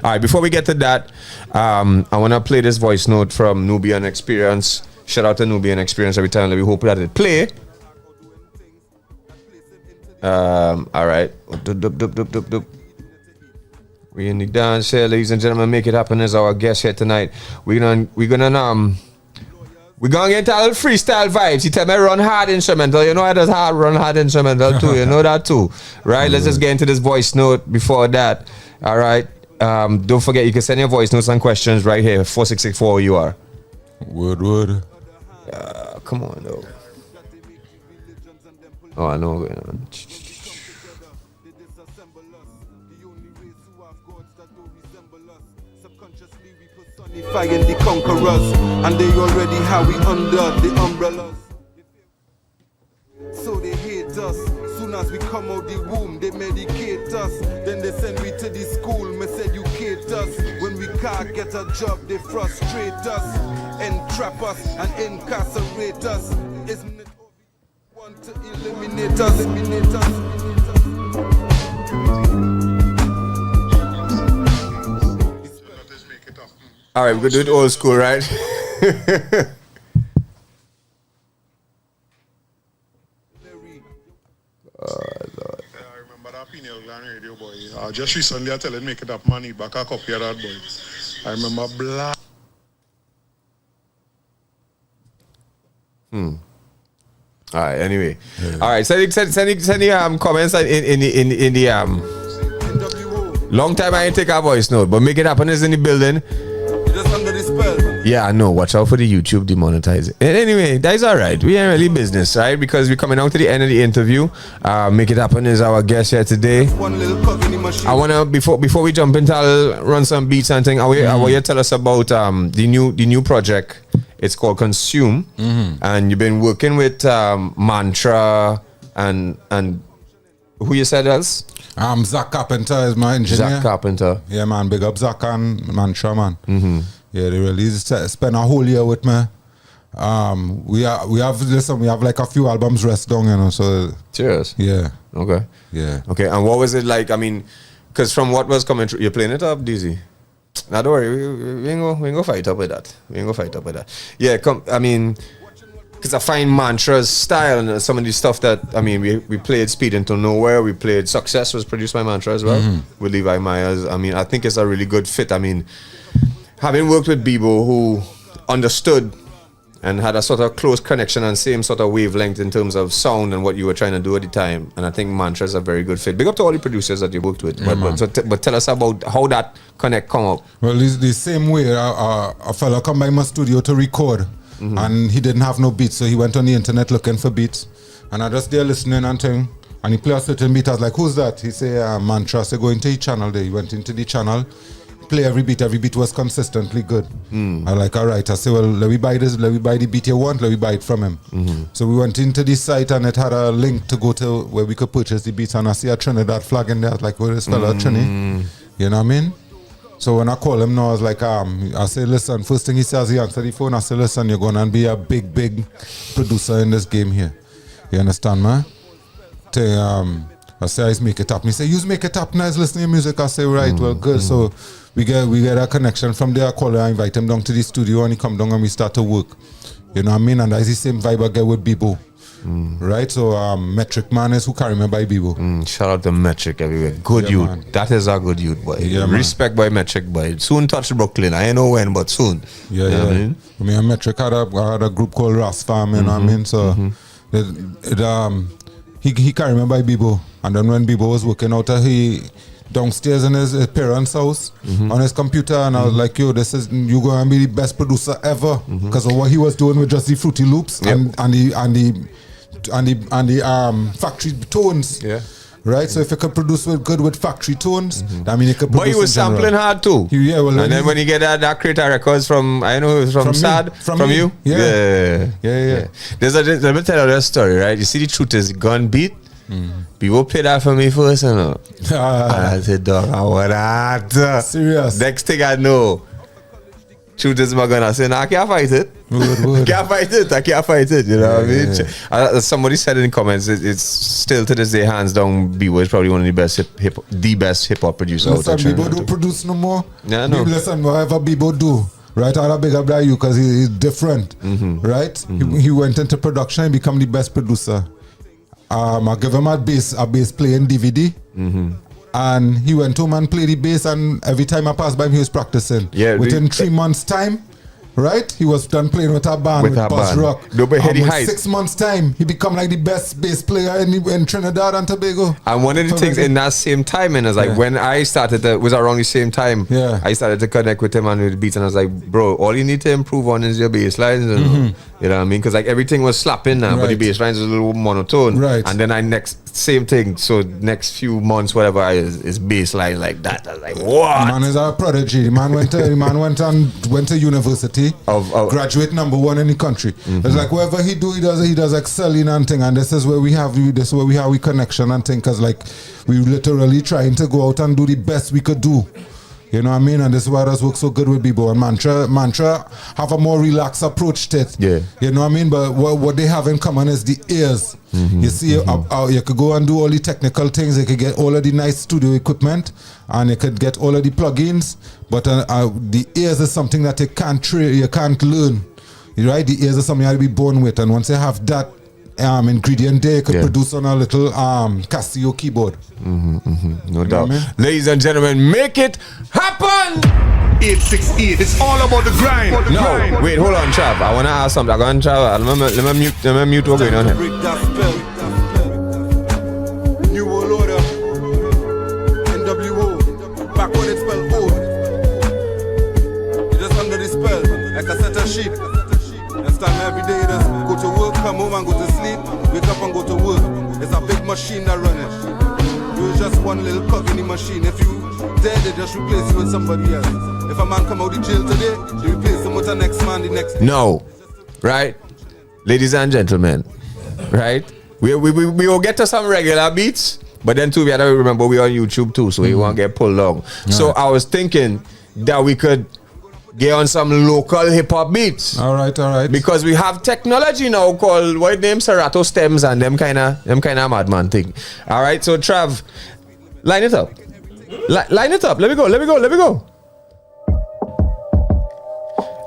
All right, before we get to that, I want to play this voice note from Nubian Experience. Shout out to Nubian Experience every time that we hope that it play. All right. We in the dance here, ladies and gentlemen. Make it happen as our guest here tonight. We're gonna get into a little freestyle vibes. You tell me run hard instrumental. You know I does run hard instrumental too. You know that too, right? Let's just get into this voice note before that. All right. Don't forget you can send your voice notes and questions right here. 4664 O.U.R. Word. Come on though. Oh, I know. Fighting the conquerors, and they already how we under the umbrellas. So they hate us. Soon as we come out the womb, they medicate us. Then they send we to the school, must educate us. When we can't get a job, they frustrate us, entrap us, and incarcerate us. Isn't it want to eliminate us? All right, we're gonna do it old school, right? Lord. I remember that pineal gland radio boy. Just recently I tell him make it up money back a copy of that boy. I remember black. All right. Anyway, all right. Send the comments in the long time I ain't take our voice note, but make it happen is in the building. Just under the spell. Yeah, I know. Watch out for the YouTube demonetizing. Anyway, that's all right. We ain't really business, right? Because we're coming out to the end of the interview. Make it happen is our guest here today. One little cock in the machine. I wanna before we jump into, I'll run some beats and thing. I want you to tell us about the new project. It's called Consume, and you've been working with Mantra and who you said else? Zach Carpenter is my engineer. Zach Carpenter. Yeah, man. Big up Zach and Mantra, man. Yeah, they really spent a whole year with me. We have like a few albums rest down, you know. So cheers. Yeah. Okay. Yeah. Okay. And what was it like? I mean, because from what was coming through, you're playing it up, Dizzy. Now don't worry, we ain't go fight up with that. Yeah, because I find Mantra's style and some of the stuff that, I mean, we played Speed Into Nowhere, we played Success was produced by Mantra as well, with Levi Myers. I mean, I think it's a really good fit. I mean, having worked with Bebo, who understood and had a sort of close connection and same sort of wavelength in terms of sound and what you were trying to do at the time, and I think Mantra is a very good fit. Big up to all the producers that you worked with. But tell us about how that connect come up. Well, the same way a fella come by my studio to record, and he didn't have no beats, so he went on the internet looking for beats, and I just there listening and thing, and he play a certain beat. I was like, who's that? He say Mantra. So go into the channel there. He went into the channel, play every beat was consistently good. I like, all right. I say, well, let me buy the beat you want, let me buy it from him. So we went into this site and it had a link to go to where we could purchase the beats, and I see a Trinidad flag in there. I was like, where is fella Trini? You know what I mean? So when I call him now, I was like, I say, listen, first thing he says, he answered the phone. I say, listen, you're gonna be a big producer in this game here. You understand, man? I say, I make it up. He say, you make it up, nice listening to music. I say, right, well, good. So we get a connection from there. I call him, I invite him down to the studio, and he come down and we start to work. You know what I mean? And that's the same vibe I get with Bebo. Right? So Metric Man is who carry me by Bebo. Shout out to Metric everywhere. Good youth. Man. That is a good youth, boy. Yeah, respect by Metric, boy. Soon touch Brooklyn. I ain't know when, but soon. Yeah, you know what I mean? Me and Metric had a group called Ras Farm, you know what I mean? So he carried me by Bebo. And then when Bebo was working out, he downstairs in his parents' house on his computer, and I was like, yo, you're going to be the best producer ever, because of what he was doing with just the Fruity Loops and the factory tones. Yeah. Right, so if you could produce good with factory tones, I mean, you could produce. But he was sampling hard too. And then when you get that Creator Records from, I know it was from Sad, from you. Yeah. Let me tell you that story, right? You see, the truth is, gun beat. People play that for me first, you know. And I said, dog, I want that. Serious. Next thing I know, truth is my gun. I said, nah, I can't fight it. I can't fight it, you know what I mean? Somebody said in the comments, it's still to this day, hands down, Bebo is probably one of the best hip hop producers out there. Bebo don't produce no more. Yeah, no. Listen, whatever Bebo do, right? I'll big up that you, because he's different, right? He went into production and become the best producer. I give him a bass playing DVD, and he went home and played the bass, and every time I passed by him, he was practicing. Yeah, within 3 months' time, right? He was done playing with our band, with Buzz Rock. With 6 months' time, he become like the best bass player in Trinidad and Tobago. And one of the things in that same time, and it's like when I started, it was around the same time, I started to connect with him and with the beats, and I was like, bro, all you need to improve on is your bass lines. You know what I mean? Because like everything was slapping now, but the bass lines was a little monotone. Right. And then same thing. So next few months, whatever, is bass line like that. I was like, what? Man is a prodigy. The man went to university. Graduate number 1 in the country. It's like whatever he does excelling and thing. And this is where we have we connection and thing. Because like we literally trying to go out and do the best we could do. You know what I mean? And this is why it works so good with Bebo. And Mantra have a more relaxed approach to it. Yeah. You know what I mean? But what they have in common is the ears. You see, you could go and do all the technical things. You could get all of the nice studio equipment, and you could get all of the plugins. But the ears is something that you can't learn. Right? The ears is something you have to be born with. And once you have that ingredient there, you could produce on a little Casio keyboard. No doubt. Ladies and gentlemen, make it happen! 868. It's all about the grind. No, wait, hold on, Trav. I wanna ask something. Let me mute what's going on here. New world order. NWO. Back when it spelled O. You're just under the spell, like a set of sheep. Understand every day, just go to work, come home and go to sleep. Wake up and go to work. It's a big machine that run it. You're just one little cog in the machine. If you dead, they just replace you with somebody else. If a man come out of jail today, they replace him with the next man the next day. No, right? Ladies and gentlemen, right? We will get to some regular beats, but then too, we have to remember we on YouTube too, so we won't get pulled long. So I was thinking that we could get on some local hip-hop beats. All right. Because we have technology now called, what name, Serato stems and them kind of madman thing. All right, so Trav, line it up. Line it up. Let me go.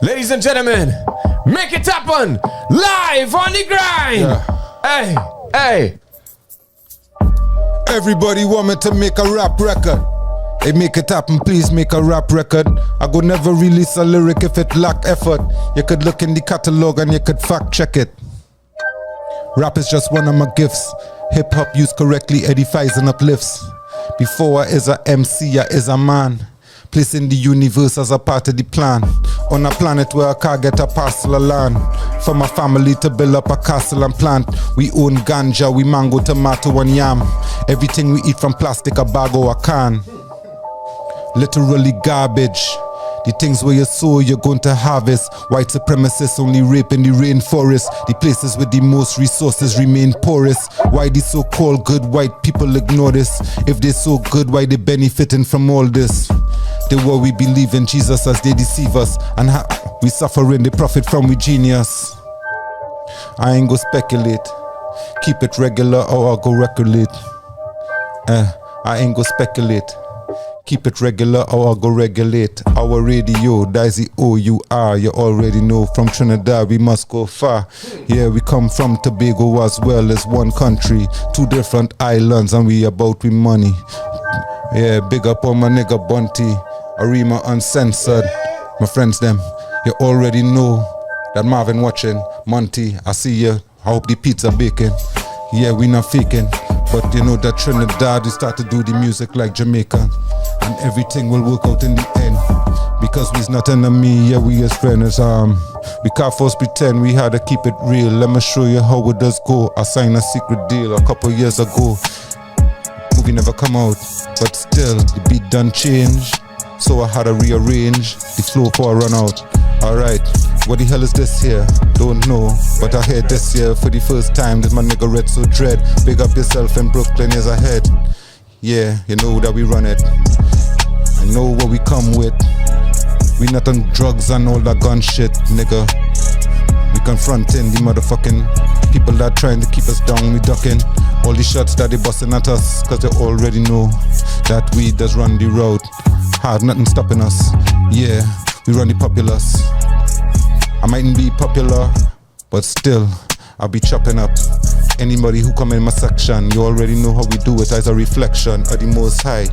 Ladies and gentlemen, make it happen live on the grind. Yeah. Hey. Everybody want me to make a rap record. Hey, make it happen, please make a rap record. I go never release a lyric if it lack effort. You could look in the catalog and you could fact check it. Rap is just one of my gifts. Hip hop used correctly edifies and uplifts. Before I is a MC, I is a man. Placed in the universe as a part of the plan. On a planet where I can't get a parcel of land. For my family to build up a castle and plant. We own ganja, we mango, tomato and yam. Everything we eat from plastic, a bag or a can. Literally garbage. The things where you sow, you're going to harvest. White supremacists only rape in the rainforest. The places with the most resources remain porous. Why the so-called good white people ignore this? If they're so good, why they benefiting from all this? They what we believe in Jesus as they deceive us. And we suffering the profit from we genius. I ain't go speculate. Keep it regular or I'll go regulate. I ain't go speculate. Keep it regular or I'll go regulate. Our radio, that's the O.U.R. You already know from Trinidad we must go far. Yeah, we come from Tobago as well as one country. 2 different islands and we about with money. Yeah, big up on my nigga Bunty. Arima Uncensored. My friends them, you already know that Marvin watching. Monty, I see you. I hope the pizza baking. Yeah, we not faking. But you know that Trinidad, we start to do the music like Jamaica. And everything will work out in the end. Because we's not enemy, yeah, we as friends. We can't force pretend, we had to keep it real. Let me show you how it does go. I signed a secret deal a couple years ago. Movie never come out, but still, the beat done change. So I had to rearrange the flow for a run out. Alright, what the hell is this here? Don't know, but I heard this year for the first time that my nigga Red so dread. Big up yourself in Brooklyn is ahead. Yeah, you know that we run it. I know what we come with. We not on drugs and all that gun shit, nigga. We confronting the motherfucking people that trying to keep us down, we ducking. All the shots that they busting at us, cause they already know that we does run the road. Hard nothing stopping us. Yeah, we run the populace. I mightn't be popular, but still, I'll be chopping up anybody who come in my section. You already know how we do it as a reflection of the Most High.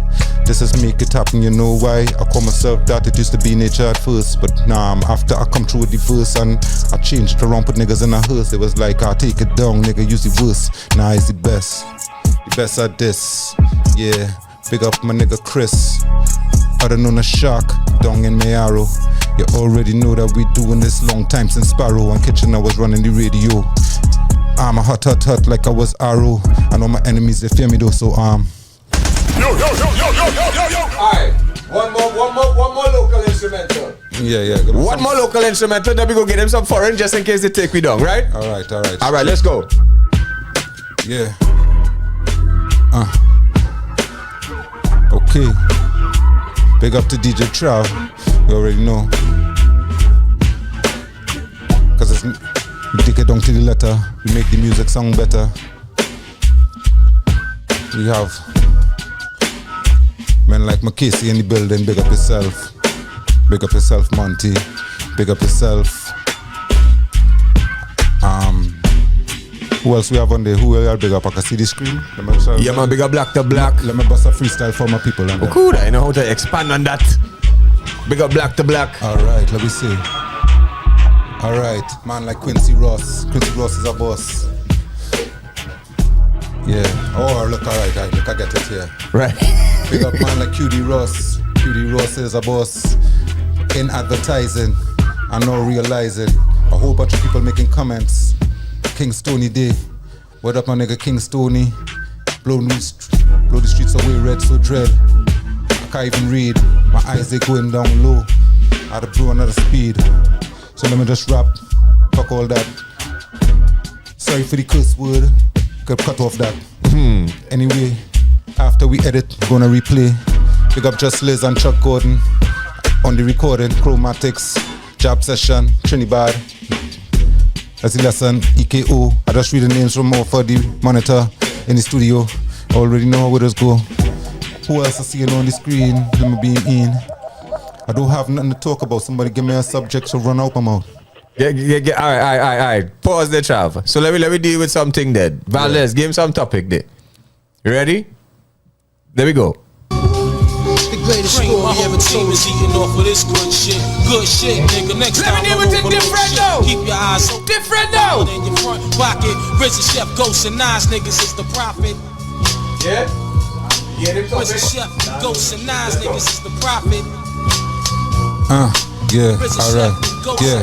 This is make it happen, you know why? I call myself that, it used to be nature at first. But nah, after I come through with the verse and I changed it around, put niggas in a hearse. It was like, I'll take it down, nigga, use the verse. Nah, it's the best at this. Yeah, big up my nigga Chris. Other known as Shark, down in Mayaro. You already know that we doing this long time since Sparrow. And Kitchen, I was running the radio. I'm a hot like I was Arrow. I know my enemies, they fear me though, so Yo. Alright, one more local instrumental. Yeah. One more local instrumental, then we go get them some foreign just in case they take me down, right? Alright, let's go. Yeah. Okay. Big up to DJ Trav. You already know. Cause it's, we take it down to the letter. We make the music sound better. We have men like McCasey in the building. Big up yourself. Big up yourself, Monty. Big up yourself. Who else we have on there? Who will big up? I can see the screen. Yeah, man, big up Black to Black. Let me bust a freestyle for my people. Oh, cool. I know how to expand on that. Big up Black to Black. Alright, let me see. Alright, man like Quincy Ross. Quincy Ross is a boss. Yeah. Oh, look, alright, look, I get it here. Right. Big up man like QD Ross. QD Ross is a boss in advertising and now realizing. A whole bunch of people making comments. King Stoney Day. What up my nigga King Stoney? Blow the streets away red so dread. I can't even read. My eyes they going down low. I had to blow another speed. So let me just rap. Fuck all that. Sorry for the curse word. Could cut off that. Anyway, after we edit, gonna replay. Big up Just Liz and Chuck Gordon on the recording. Chromatics, Jab Session, Trinidad. That's the lesson, EKO. I just read the names from off for the monitor in the studio. Already know how it does go. Who else I see on the screen? Let me be in. I don't have nothing to talk about. Somebody give me a subject to run out my mouth. Yeah. All right. Pause there, Trav. So let me deal with something then. Valdez, give him some topic there. You ready? There we go. The greatest story ever told is eating off of this good shit. Good shit, nigga. Next time, deal with it different though. Keep your eyes open. Different though. In your front pocket. Rich Chef, Ghosts and Nas niggas is the prophet. Yeah. Rich Chef, Ghosts and Nas niggas is the prophet. Yeah, alright. Yeah.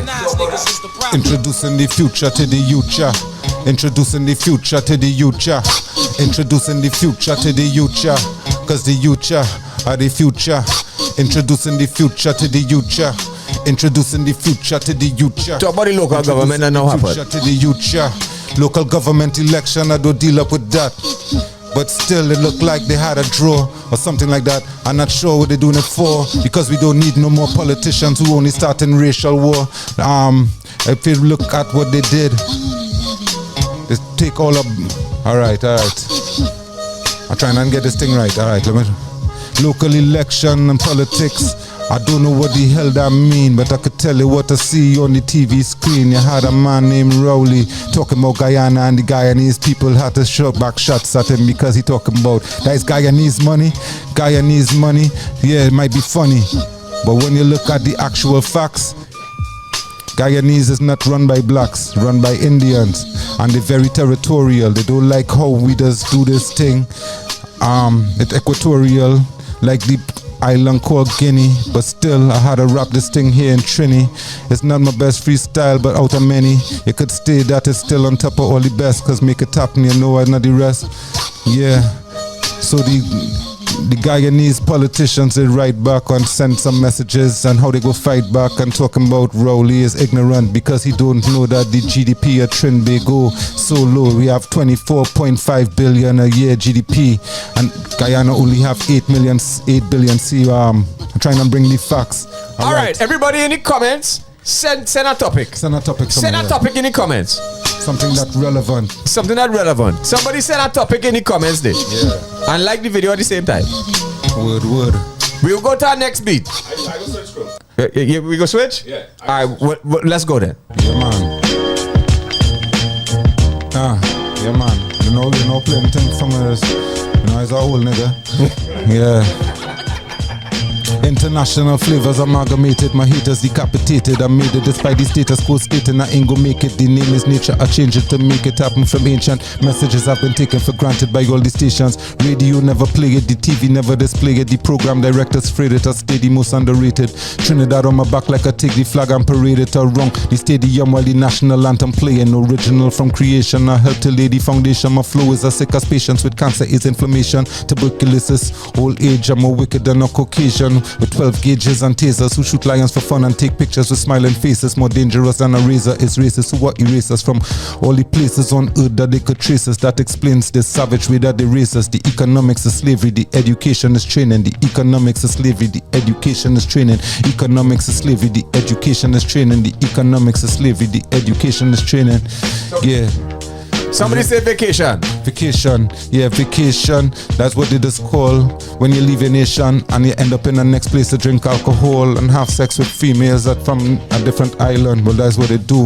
Introducing the future to the youth. Introducing the future to the youth. Introducing the future to the youth. Cause the youth are the future. Introducing the future to the youth. Introducing the future to the youth. Talk about the local government and now happen. To the youth. Local government election, I don't deal up with that. But still it looked like they had a draw or something like that. I'm not sure what they're doing it for, because we don't need no more politicians who only starting racial war. If you look at what they did, they take all of... Alright. I'm trying to get this thing right. Alright, let me... Local election and politics. I don't know what the hell that mean, but I could tell you what I see on the TV screen. You had a man named Rowley talking about Guyana, and the Guyanese people had to shoot back shots at him because he talking about that is Guyanese money. Guyanese money, yeah, it might be funny, but when you look at the actual facts, Guyanese is not run by blacks, run by Indians, and they're very territorial. They don't like how we just do this thing. It's equatorial, like the island called Guinea, but still I had to rap this thing here in Trini. It's not my best freestyle, but out of many, you could say that it's still on top of all the best, cause make it happen, you know, and not the rest. Yeah, so the Guyanese politicians, they write back and send some messages and how they go fight back and talking about Rowley is ignorant because he don't know that the GDP of Trinidad go so low. We have 24.5 billion a year GDP and Guyana only have 8 billion. See, I'm trying to bring the facts. All right, everybody in the comments, send a topic. Send a topic. Send a topic in the comments. Something that relevant. Something that relevant. Somebody send a topic in the comments there. Yeah. And like the video at the same time. Word. We'll go to our next beat. I go switch, bro. We go switch? Yeah. All right, let's go then. Yeah, man. Yeah, man. You know, playing things somewhere else. You know, it's a whole nigga. Yeah. International flavors amalgamated, my haters decapitated. I made it despite the status quo stating I ain't gonna make it. The name is nature, I change it to make it happen. From ancient messages have been taken for granted by all the stations. Radio never play it, the TV never display it. The program directors afraid it, I stay the most underrated. Trinidad on my back like I take the flag and parade it around the stadium while the national anthem playing. Original from creation, I help to lay the foundation. My flow is as sick as patients with cancer is inflammation. Tuberculosis, old age, I'm more wicked than a Caucasian. With 12 gauges and tasers who shoot lions for fun and take pictures with smiling faces. More dangerous than a razor is racist who are erasers from all the places on earth that they could trace us. That explains the savage way that they race us. The economics of slavery, the education is training. The economics of slavery, the education is training. Economics of slavery, the education is training. The economics of slavery, the education is training. Yeah. Somebody say vacation. Vacation, yeah, vacation. That's what it is called when you leave a nation and you end up in the next place to drink alcohol and have sex with females that from a different island. Well, that's what they do.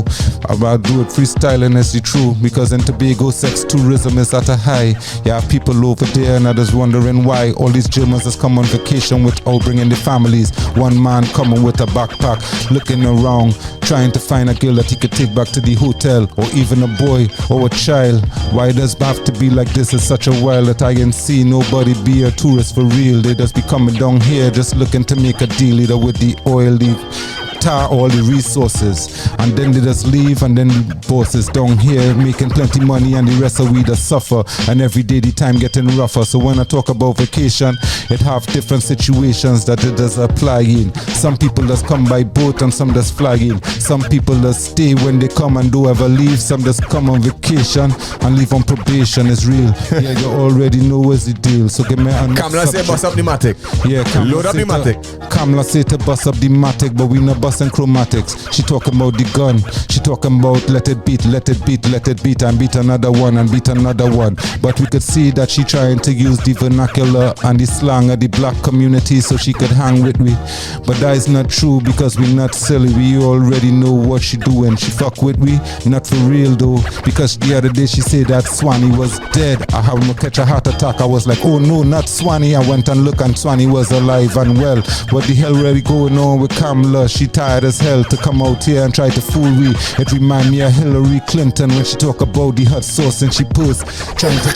I do it freestyling as the true, because in Tobago sex tourism is at a high. You have people over there and others wondering why all these Germans has come on vacation without bringing their families. One man coming with a backpack, looking around, trying to find a girl that he could take back to the hotel, or even a boy or a child. Why does it have to be like this? It's such a while that I ain't see nobody be a tourist for real. They just be coming down here just looking to make a deal, either with the oil, the tar, all the resources, and then they just leave, and then the bosses down here making plenty money, and the rest of we just suffer, and every day the time getting rougher. So when I talk about vacation, it have different situations that it does apply in. Some people just come by boat and some just fly in. Some people just stay when they come and don't ever leave. Some just come on vacation and leave on probation. It's real. Yeah, you already know what's the deal. So give me a Kamla say bust up the matic. Yeah, load up the matic. Kamla say to bust up the matic, but we not busting chromatics. She talking about the gun. She talking about let it beat, let it beat, let it beat, and beat another one and beat another one. But we could see that she trying to use the vernacular and the slang of the black community so she could hang with me. But that is not true, because we not silly. We already know what she doing. She fuck with me, not for real though. Because the other day she said that Swanee was dead. I had to catch a heart attack. I was like, oh no, not Swanee. I went and looked and Swanee was alive and well. What the hell really going on with Kamla? She tired as hell to come out here and try to fool me. It remind me of Hillary Clinton when she talk about the hot sauce and she post trying to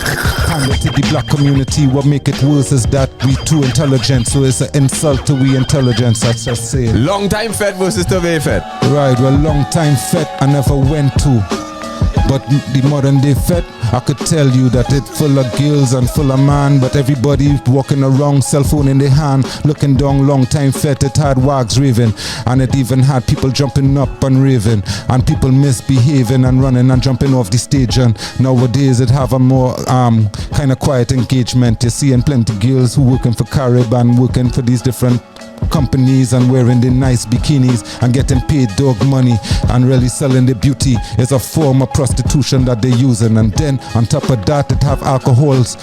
pander to the black community. What make it worse is that we too intelligent, so it's an insult to we intelligence. That's just saying. Long time fed versus Tobago fed. Right, well, long time fed I never went to. But the modern day fete, I could tell you that it's full of girls and full of man, but everybody walking around, cell phone in their hand, looking down. Long time fete, it had wags raving, and it even had people jumping up and raving, and people misbehaving and running and jumping off the stage. And nowadays it have a more kind of quiet engagement. You're seeing plenty girls who working for Carib and working for these different companies and wearing the nice bikinis and getting paid dog money and really selling the beauty. Is a form of prostitution that they're using. And then on top of that, it have alcohols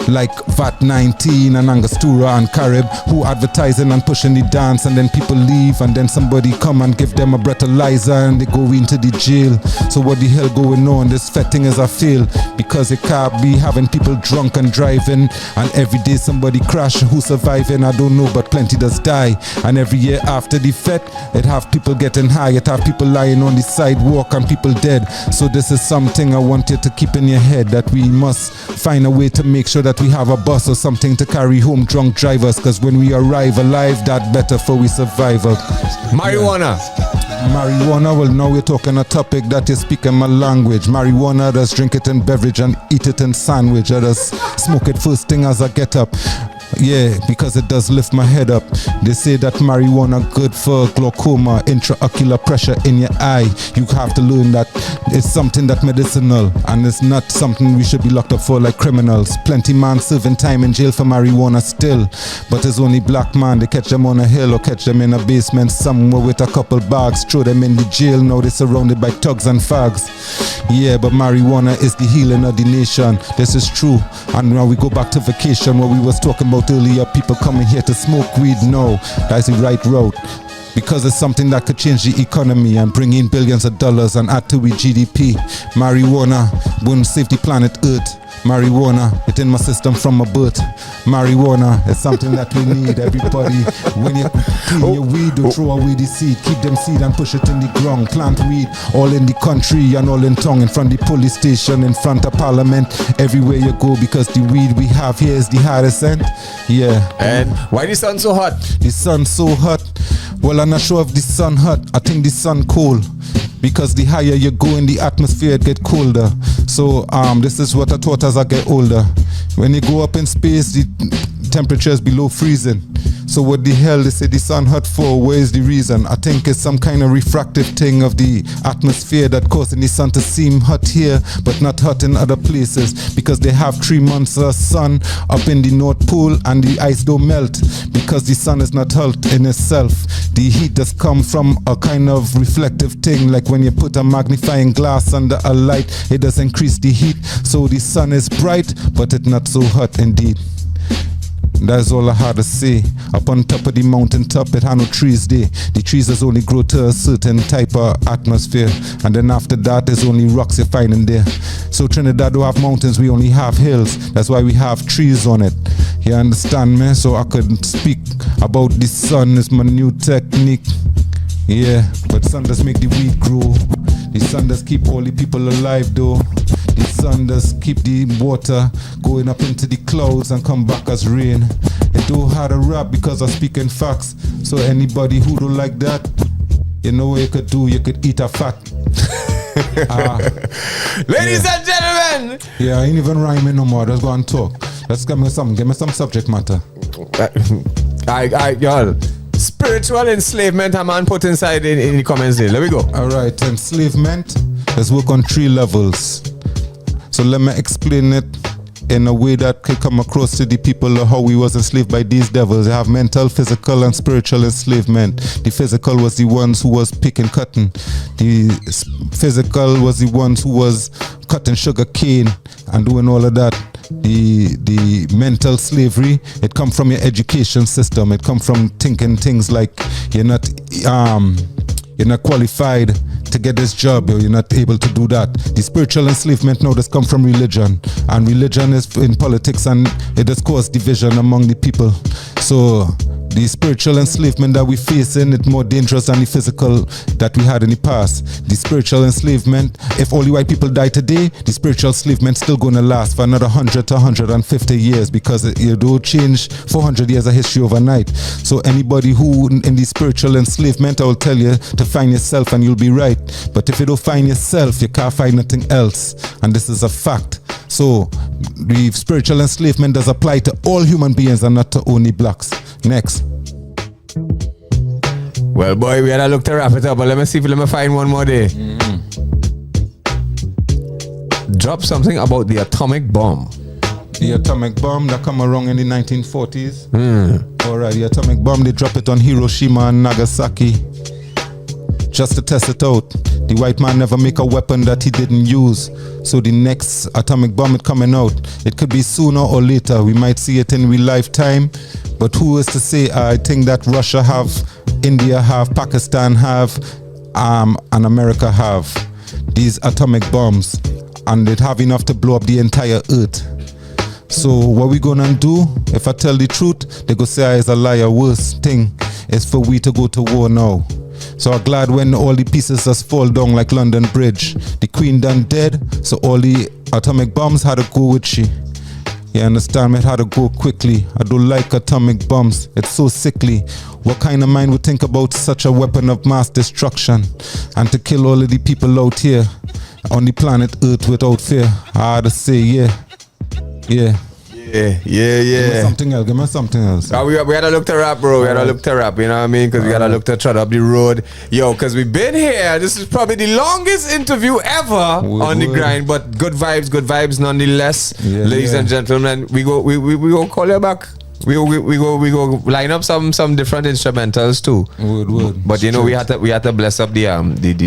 like Ep.93 and Angostura and Carib who advertising and pushing the dance, and then people leave and then somebody come and give them a breathalyzer and they go into the jail. So what the hell going on? This fetting is a fail, because it can't be having people drunk and driving and every day somebody crash. Who surviving? I don't know, but plenty does die. And every year after the fete, it have people getting high, it have people lying on the sidewalk and people dead. So this is something I want you to keep in your head, that we must find a way to make sure that we have a bus or something to carry home drunk drivers, because when we arrive alive, that better for we survival. Marijuana. Marijuana, well, now we're talking a topic that is speaking my language. Marijuana, just drink it in beverage and eat it in sandwich. I just smoke it first thing as I get up. Yeah, because it does lift my head up. They say that marijuana good for glaucoma, intraocular pressure in your eye. You have to learn that it's something that medicinal, and it's not something we should be locked up for like criminals. Plenty man serving time in jail for marijuana still, but it's only black man. They catch them on a hill or catch them in a basement somewhere with a couple bags, throw them in the jail. Now they're surrounded by thugs and fags. Yeah, but marijuana is the healing of the nation. This is true. And now we go back to vacation, where we was talking about earlier, people coming here to smoke weed. No, that's the right road, because it's something that could change the economy and bring in billions of dollars and add to we GDP. Marijuana wouldn't save the planet Earth. Marijuana, it's in my system from my birth. Marijuana is something that we need, everybody. When you clean your weed, don't throw away the seed. Keep them seed and push it in the ground. Plant weed all in the country and all in town, in front of the police station, in front of parliament, everywhere you go, because the weed we have here is the hardest scent. Yeah. And why the sun so hot? The sun so hot. Well, I'm not sure if the sun hot. I think the sun cold, because the higher you go in the atmosphere, it get colder. So this is what I thought as I get older. When you go up in space, the temperature is below freezing. So what the hell they say the sun hot for? Where is the reason? I think it's some kind of refractive thing of the atmosphere that causing the sun to seem hot here but not hot in other places, because they have 3 months of sun up in the North Pole and the ice don't melt because the sun is not hot in itself. The heat does come from a kind of reflective thing, like when you put a magnifying glass under a light, it does increase the heat. So the sun is bright but it's not so hot indeed. That's all I had to say. Up on top of the mountain top, it had no trees there. The trees just only grow to a certain type of atmosphere, and then after that there's only rocks you find in there. So Trinidad don't have mountains, we only have hills. That's why we have trees on it. You understand me? So I could speak about the sun. It's my new technique. Yeah, but sun does make the weed grow. The sun does keep all the people alive though. The sun does keep the water going up into the clouds and come back as rain. It do hard to rap because I'm speaking facts. So anybody who don't like that, you know what you could do? You could eat a fat. Ladies and gentlemen! Yeah, I ain't even rhyming no more. Just go and talk. Let's give me some subject matter. Y'all. Spiritual enslavement, a man put inside in the comments there. Let me go. Alright, enslavement, let's work on 3 levels. So let me explain it in a way that can come across to the people of how we was enslaved by these devils. They have mental, physical, and spiritual enslavement. The physical was the ones who was picking cotton. The physical was the ones who was cutting sugar cane and doing all of that. The mental slavery, it come from your education system. It come from thinking things like you're not qualified to get this job, or you're not able to do that. The spiritual enslavement now does come from religion, and religion is in politics, and it does cause division among the people. So the spiritual enslavement that we facing, it's more dangerous than the physical that we had in the past. The spiritual enslavement, if all the white people die today, the spiritual enslavement still going to last for another 100 to 150 years, because you don't change 400 years of history overnight. So anybody who in the spiritual enslavement, I will tell you to find yourself and you'll be right. But if you don't find yourself, you can't find nothing else. And this is a fact. So the spiritual enslavement does apply to all human beings and not to only blacks. Next. Well, boy, we had to look to wrap it up, but let me find one more day. Drop something about the atomic bomb. The atomic bomb that come around in the 1940s. Alright, the atomic bomb, they drop it on Hiroshima and Nagasaki just to test it out. The white man never make a weapon that he didn't use. So the next atomic bomb is coming out. It could be sooner or later. We might see it in real lifetime. But who is to say? I think that Russia have, India have, Pakistan have, and America have these atomic bombs. And they have enough to blow up the entire earth. So what we gonna do? If I tell the truth, they go say I is a liar. Worst thing is for we to go to war now. So I'm glad when all the pieces just fall down like London Bridge. The Queen done dead, so all the atomic bombs had to go with she. You understand me? It had to go quickly. I don't like atomic bombs. It's so sickly. What kind of mind would think about such a weapon of mass destruction and to kill all of the people out here on the planet Earth without fear? I had to say, yeah. Yeah. Give me something else. We had to look to rap, bro. We had to look to rap, you know what I mean? Because we got to look to trot up the road. Yo, because we've been here. This is probably the longest interview ever on the grind, but good vibes nonetheless. Ladies and gentlemen, we go call you back. We go line up some different instrumentals too. But you know we had to bless up the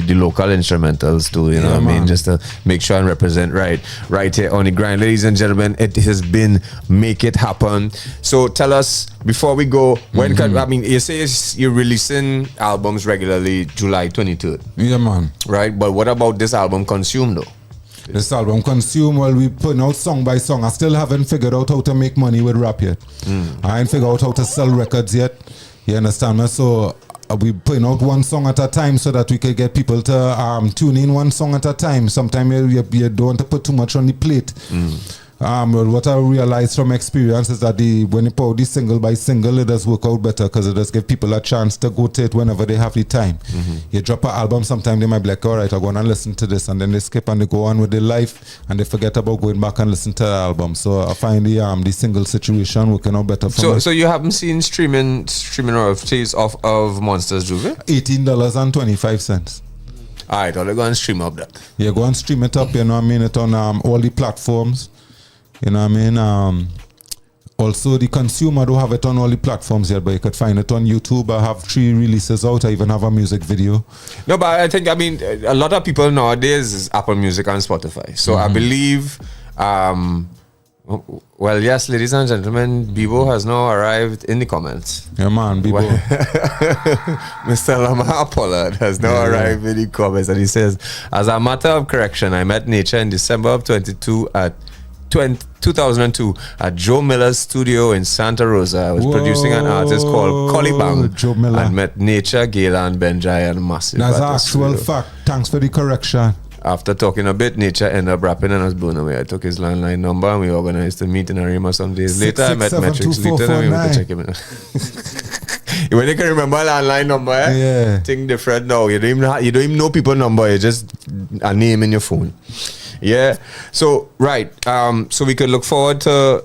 local instrumentals too. You know what I mean, just to make sure and represent right here on the grind, ladies and gentlemen. It has been Make It Happen. So tell us before we go, when can, I mean, you say you're releasing albums regularly, July 23rd. Yeah, man. Right, but what about this album Consume though? This album Consume, well, we putting out song by song. I still haven't figured out how to make money with rap yet. I ain't figured out how to sell records yet. You understand me? So we putting out one song at a time so that we can get people to tune in one song at a time. Sometimes you don't want to put too much on the plate. what I realized from experience is that when you put out the single by single, it does work out better because it does give people a chance to go to it whenever they have the time. You drop an album, sometimes they might be like, all right, I'll go on and listen to this, and then they skip and they go on with their life and they forget about going back and listen to the album. So I find the single situation working out better for me. So you haven't seen streaming royalties of Monsters Juve? $18.25. Alright, I'll go and stream up that. Yeah, go and stream it up, you know what I mean? It on all the platforms. You know what I mean? Also, the consumer don't have it on all the platforms yet, but you could find it on YouTube. I have 3 releases out. I even have a music video. No, but I think, a lot of people nowadays is Apple Music and Spotify. So I believe, well, yes, ladies and gentlemen, Bibo has now arrived in the comments. Yeah, man, Bibo. Mr. Lamar Pollard has now arrived in the comments, and he says, as a matter of correction, I met Nature in December of 2002 at Joe Miller's studio in Santa Rosa. I was producing an artist called Colibang Joe Miller. and met Nature, Gayla, Benjai, and Massive. That's actual fact. Thanks for the correction. After talking a bit, Nature ended up rapping and I was blown away. I took his landline number and we organized a meet in Arima some days later. I met Metrics Leaton and we went to check him in. When you can remember a landline number, yeah. Thing different now. You don't even know people's number. You just a name in your phone. Yeah. So right. So we could look forward to.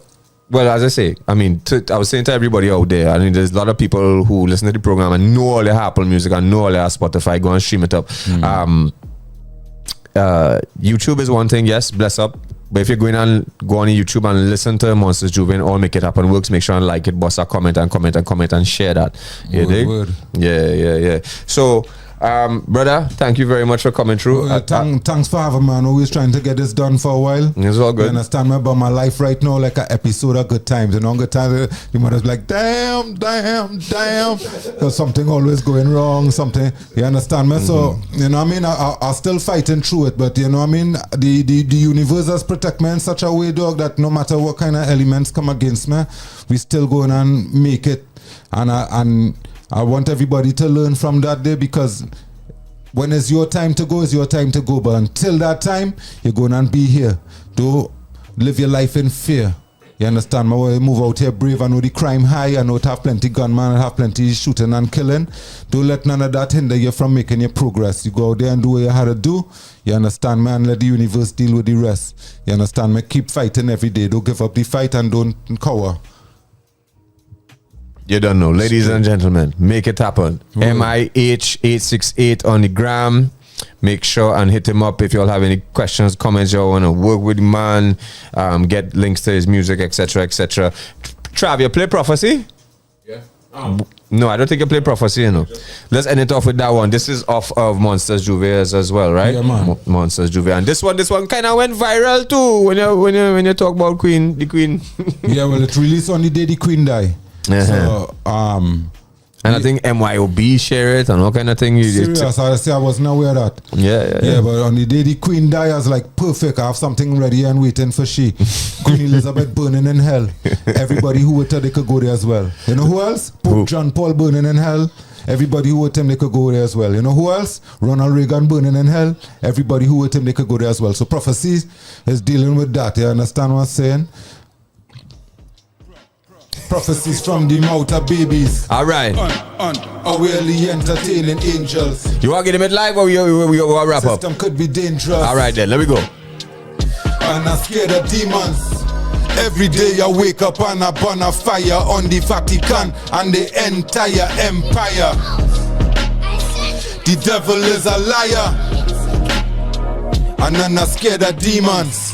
Well, as I say, I was saying to everybody out there, there's a lot of people who listen to the program and know all their Apple Music and know all their Spotify. Go and stream it up. YouTube is one thing, yes, bless up. But if you're going and go on YouTube and listen to Monsters Juve and all Make It Happen Works, make sure and like it, boss a comment and share that. You dig? Yeah. So, brother, thank you very much for coming through. Thanks for having me, man. Always trying to get this done for a while. It's all good. You understand me about my life right now, like an episode of Good Times. You know, Good Times, you might be like, damn. There's something always going wrong, something. You understand me? So, you know what I mean? I'm still fighting through it, but you know what I mean? The universe has protect me in such a way, dog, that no matter what kind of elements come against me, we still going and make it. And I want everybody to learn from that day, because when it's your time to go, it's your time to go. But until that time, you're going to be here. Don't live your life in fear. You understand? I move out here brave. I know the crime high. I know it have plenty gunmen. I have plenty shooting and killing. Don't let none of that hinder you from making your progress. You go out there and do what you had to do. You understand, man? Let the universe deal with the rest. You understand, man? Keep fighting every day. Don't give up the fight and don't cower. You don't know. Ladies and gentlemen, Make It Happen. MIH868 on the gram. Make sure and hit him up if you all have any questions, comments, you all want to work with the man, get links to his music, etc., etc. Trav, you play Prophecy? Yeah. No, I don't think you play Prophecy, you know. Let's end it off with that one. This is off of Monsters Juve as well, right? Yeah, man. Monsters Juve. And this one kind of went viral too when you talk about the Queen. Yeah, well, it released on the day the Queen died. So, and I think MYOB share it and all kind of thing. Serious, I wasn't aware of that. Yeah. But on the day the Queen died, I was like, perfect. I have something ready and waiting for she. Queen Elizabeth burning in hell. Everybody who with her, they could go there as well. You know who else? Pope John Paul burning in hell. Everybody who with him, they could go there as well. You know who else? Ronald Reagan burning in hell. Everybody who with him, they could go there as well. So Prophecy is dealing with that. You understand what I'm saying? Prophecies from the mouth of babies. All right. Really entertaining angels. You want to get him live or we wrap up? System could be dangerous. All right then, let me go. And I'm scared of demons. Every day I wake up and I burn a fire on the Vatican and the entire empire. The devil is a liar. And I'm not scared of demons.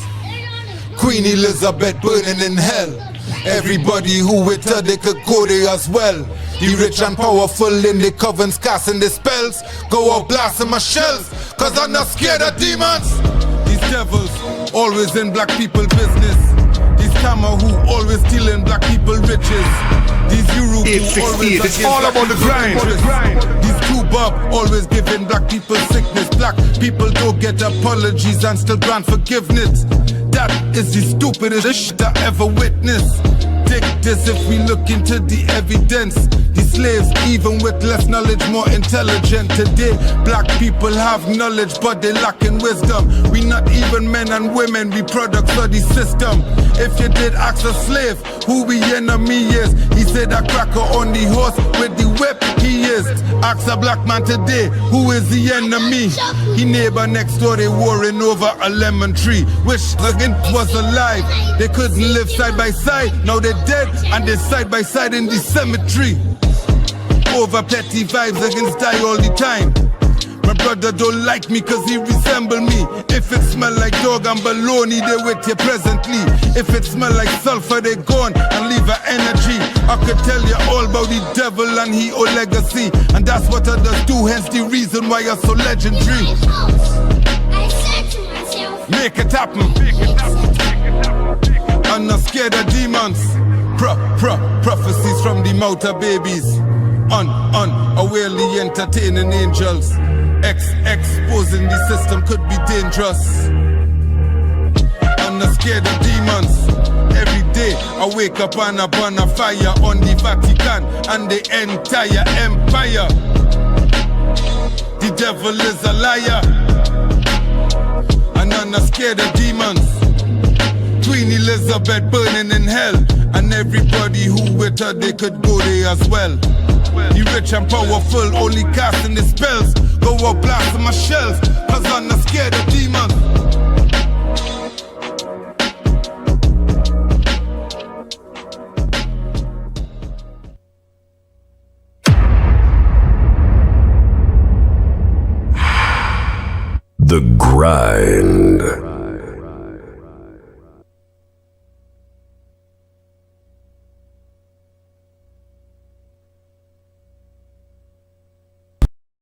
Queen Elizabeth burning in hell. Everybody who with her, they could go there as well. The rich and powerful in the covens casting the spells. Go out blasting my shells, cause I'm not scared of demons. These devils, always in black people business. These scammer who always stealing black people riches. These Euro who always it's all about the grind. These Bob always giving black people sickness. Black people don't get apologies and still grant forgiveness. That is the stupidest shit I ever witnessed. predict this if we look into the evidence. The slaves, even with less knowledge, more intelligent. Today, black people have knowledge, but they lack in wisdom. We not even men and women, we products of the system. If you did ask a slave who we enemy is, he said a cracker on the horse with the whip he is. Ask a black man today, who is the enemy? He neighbor next door, they warring over a lemon tree. Wish the int was alive, they couldn't live side by side. Now they're dead and they're side by side in the cemetery. Over petty vibes against die all the time. My brother don't like me cause he resemble me. If it smell like dog and baloney, they with you presently. If it smell like sulfur, they gone and leave a energy. I could tell you all about the devil and he old legacy. And that's what others do, hence the reason why you're so legendary. Make it happen. I'm not scared of demons. Prophecies from the mouth of babies. Unawarely entertaining angels. Exposing the system could be dangerous. I'm not scared of demons. Every day I wake up and I burn a fire on the Vatican and the entire empire. The devil is a liar, and I'm not scared of demons. Queen Elizabeth burning in hell, and everybody who with her, they could go there as well. The rich and powerful only casting the spells. Go out blasting my shells, cause I'm not scared of demons. The Grind.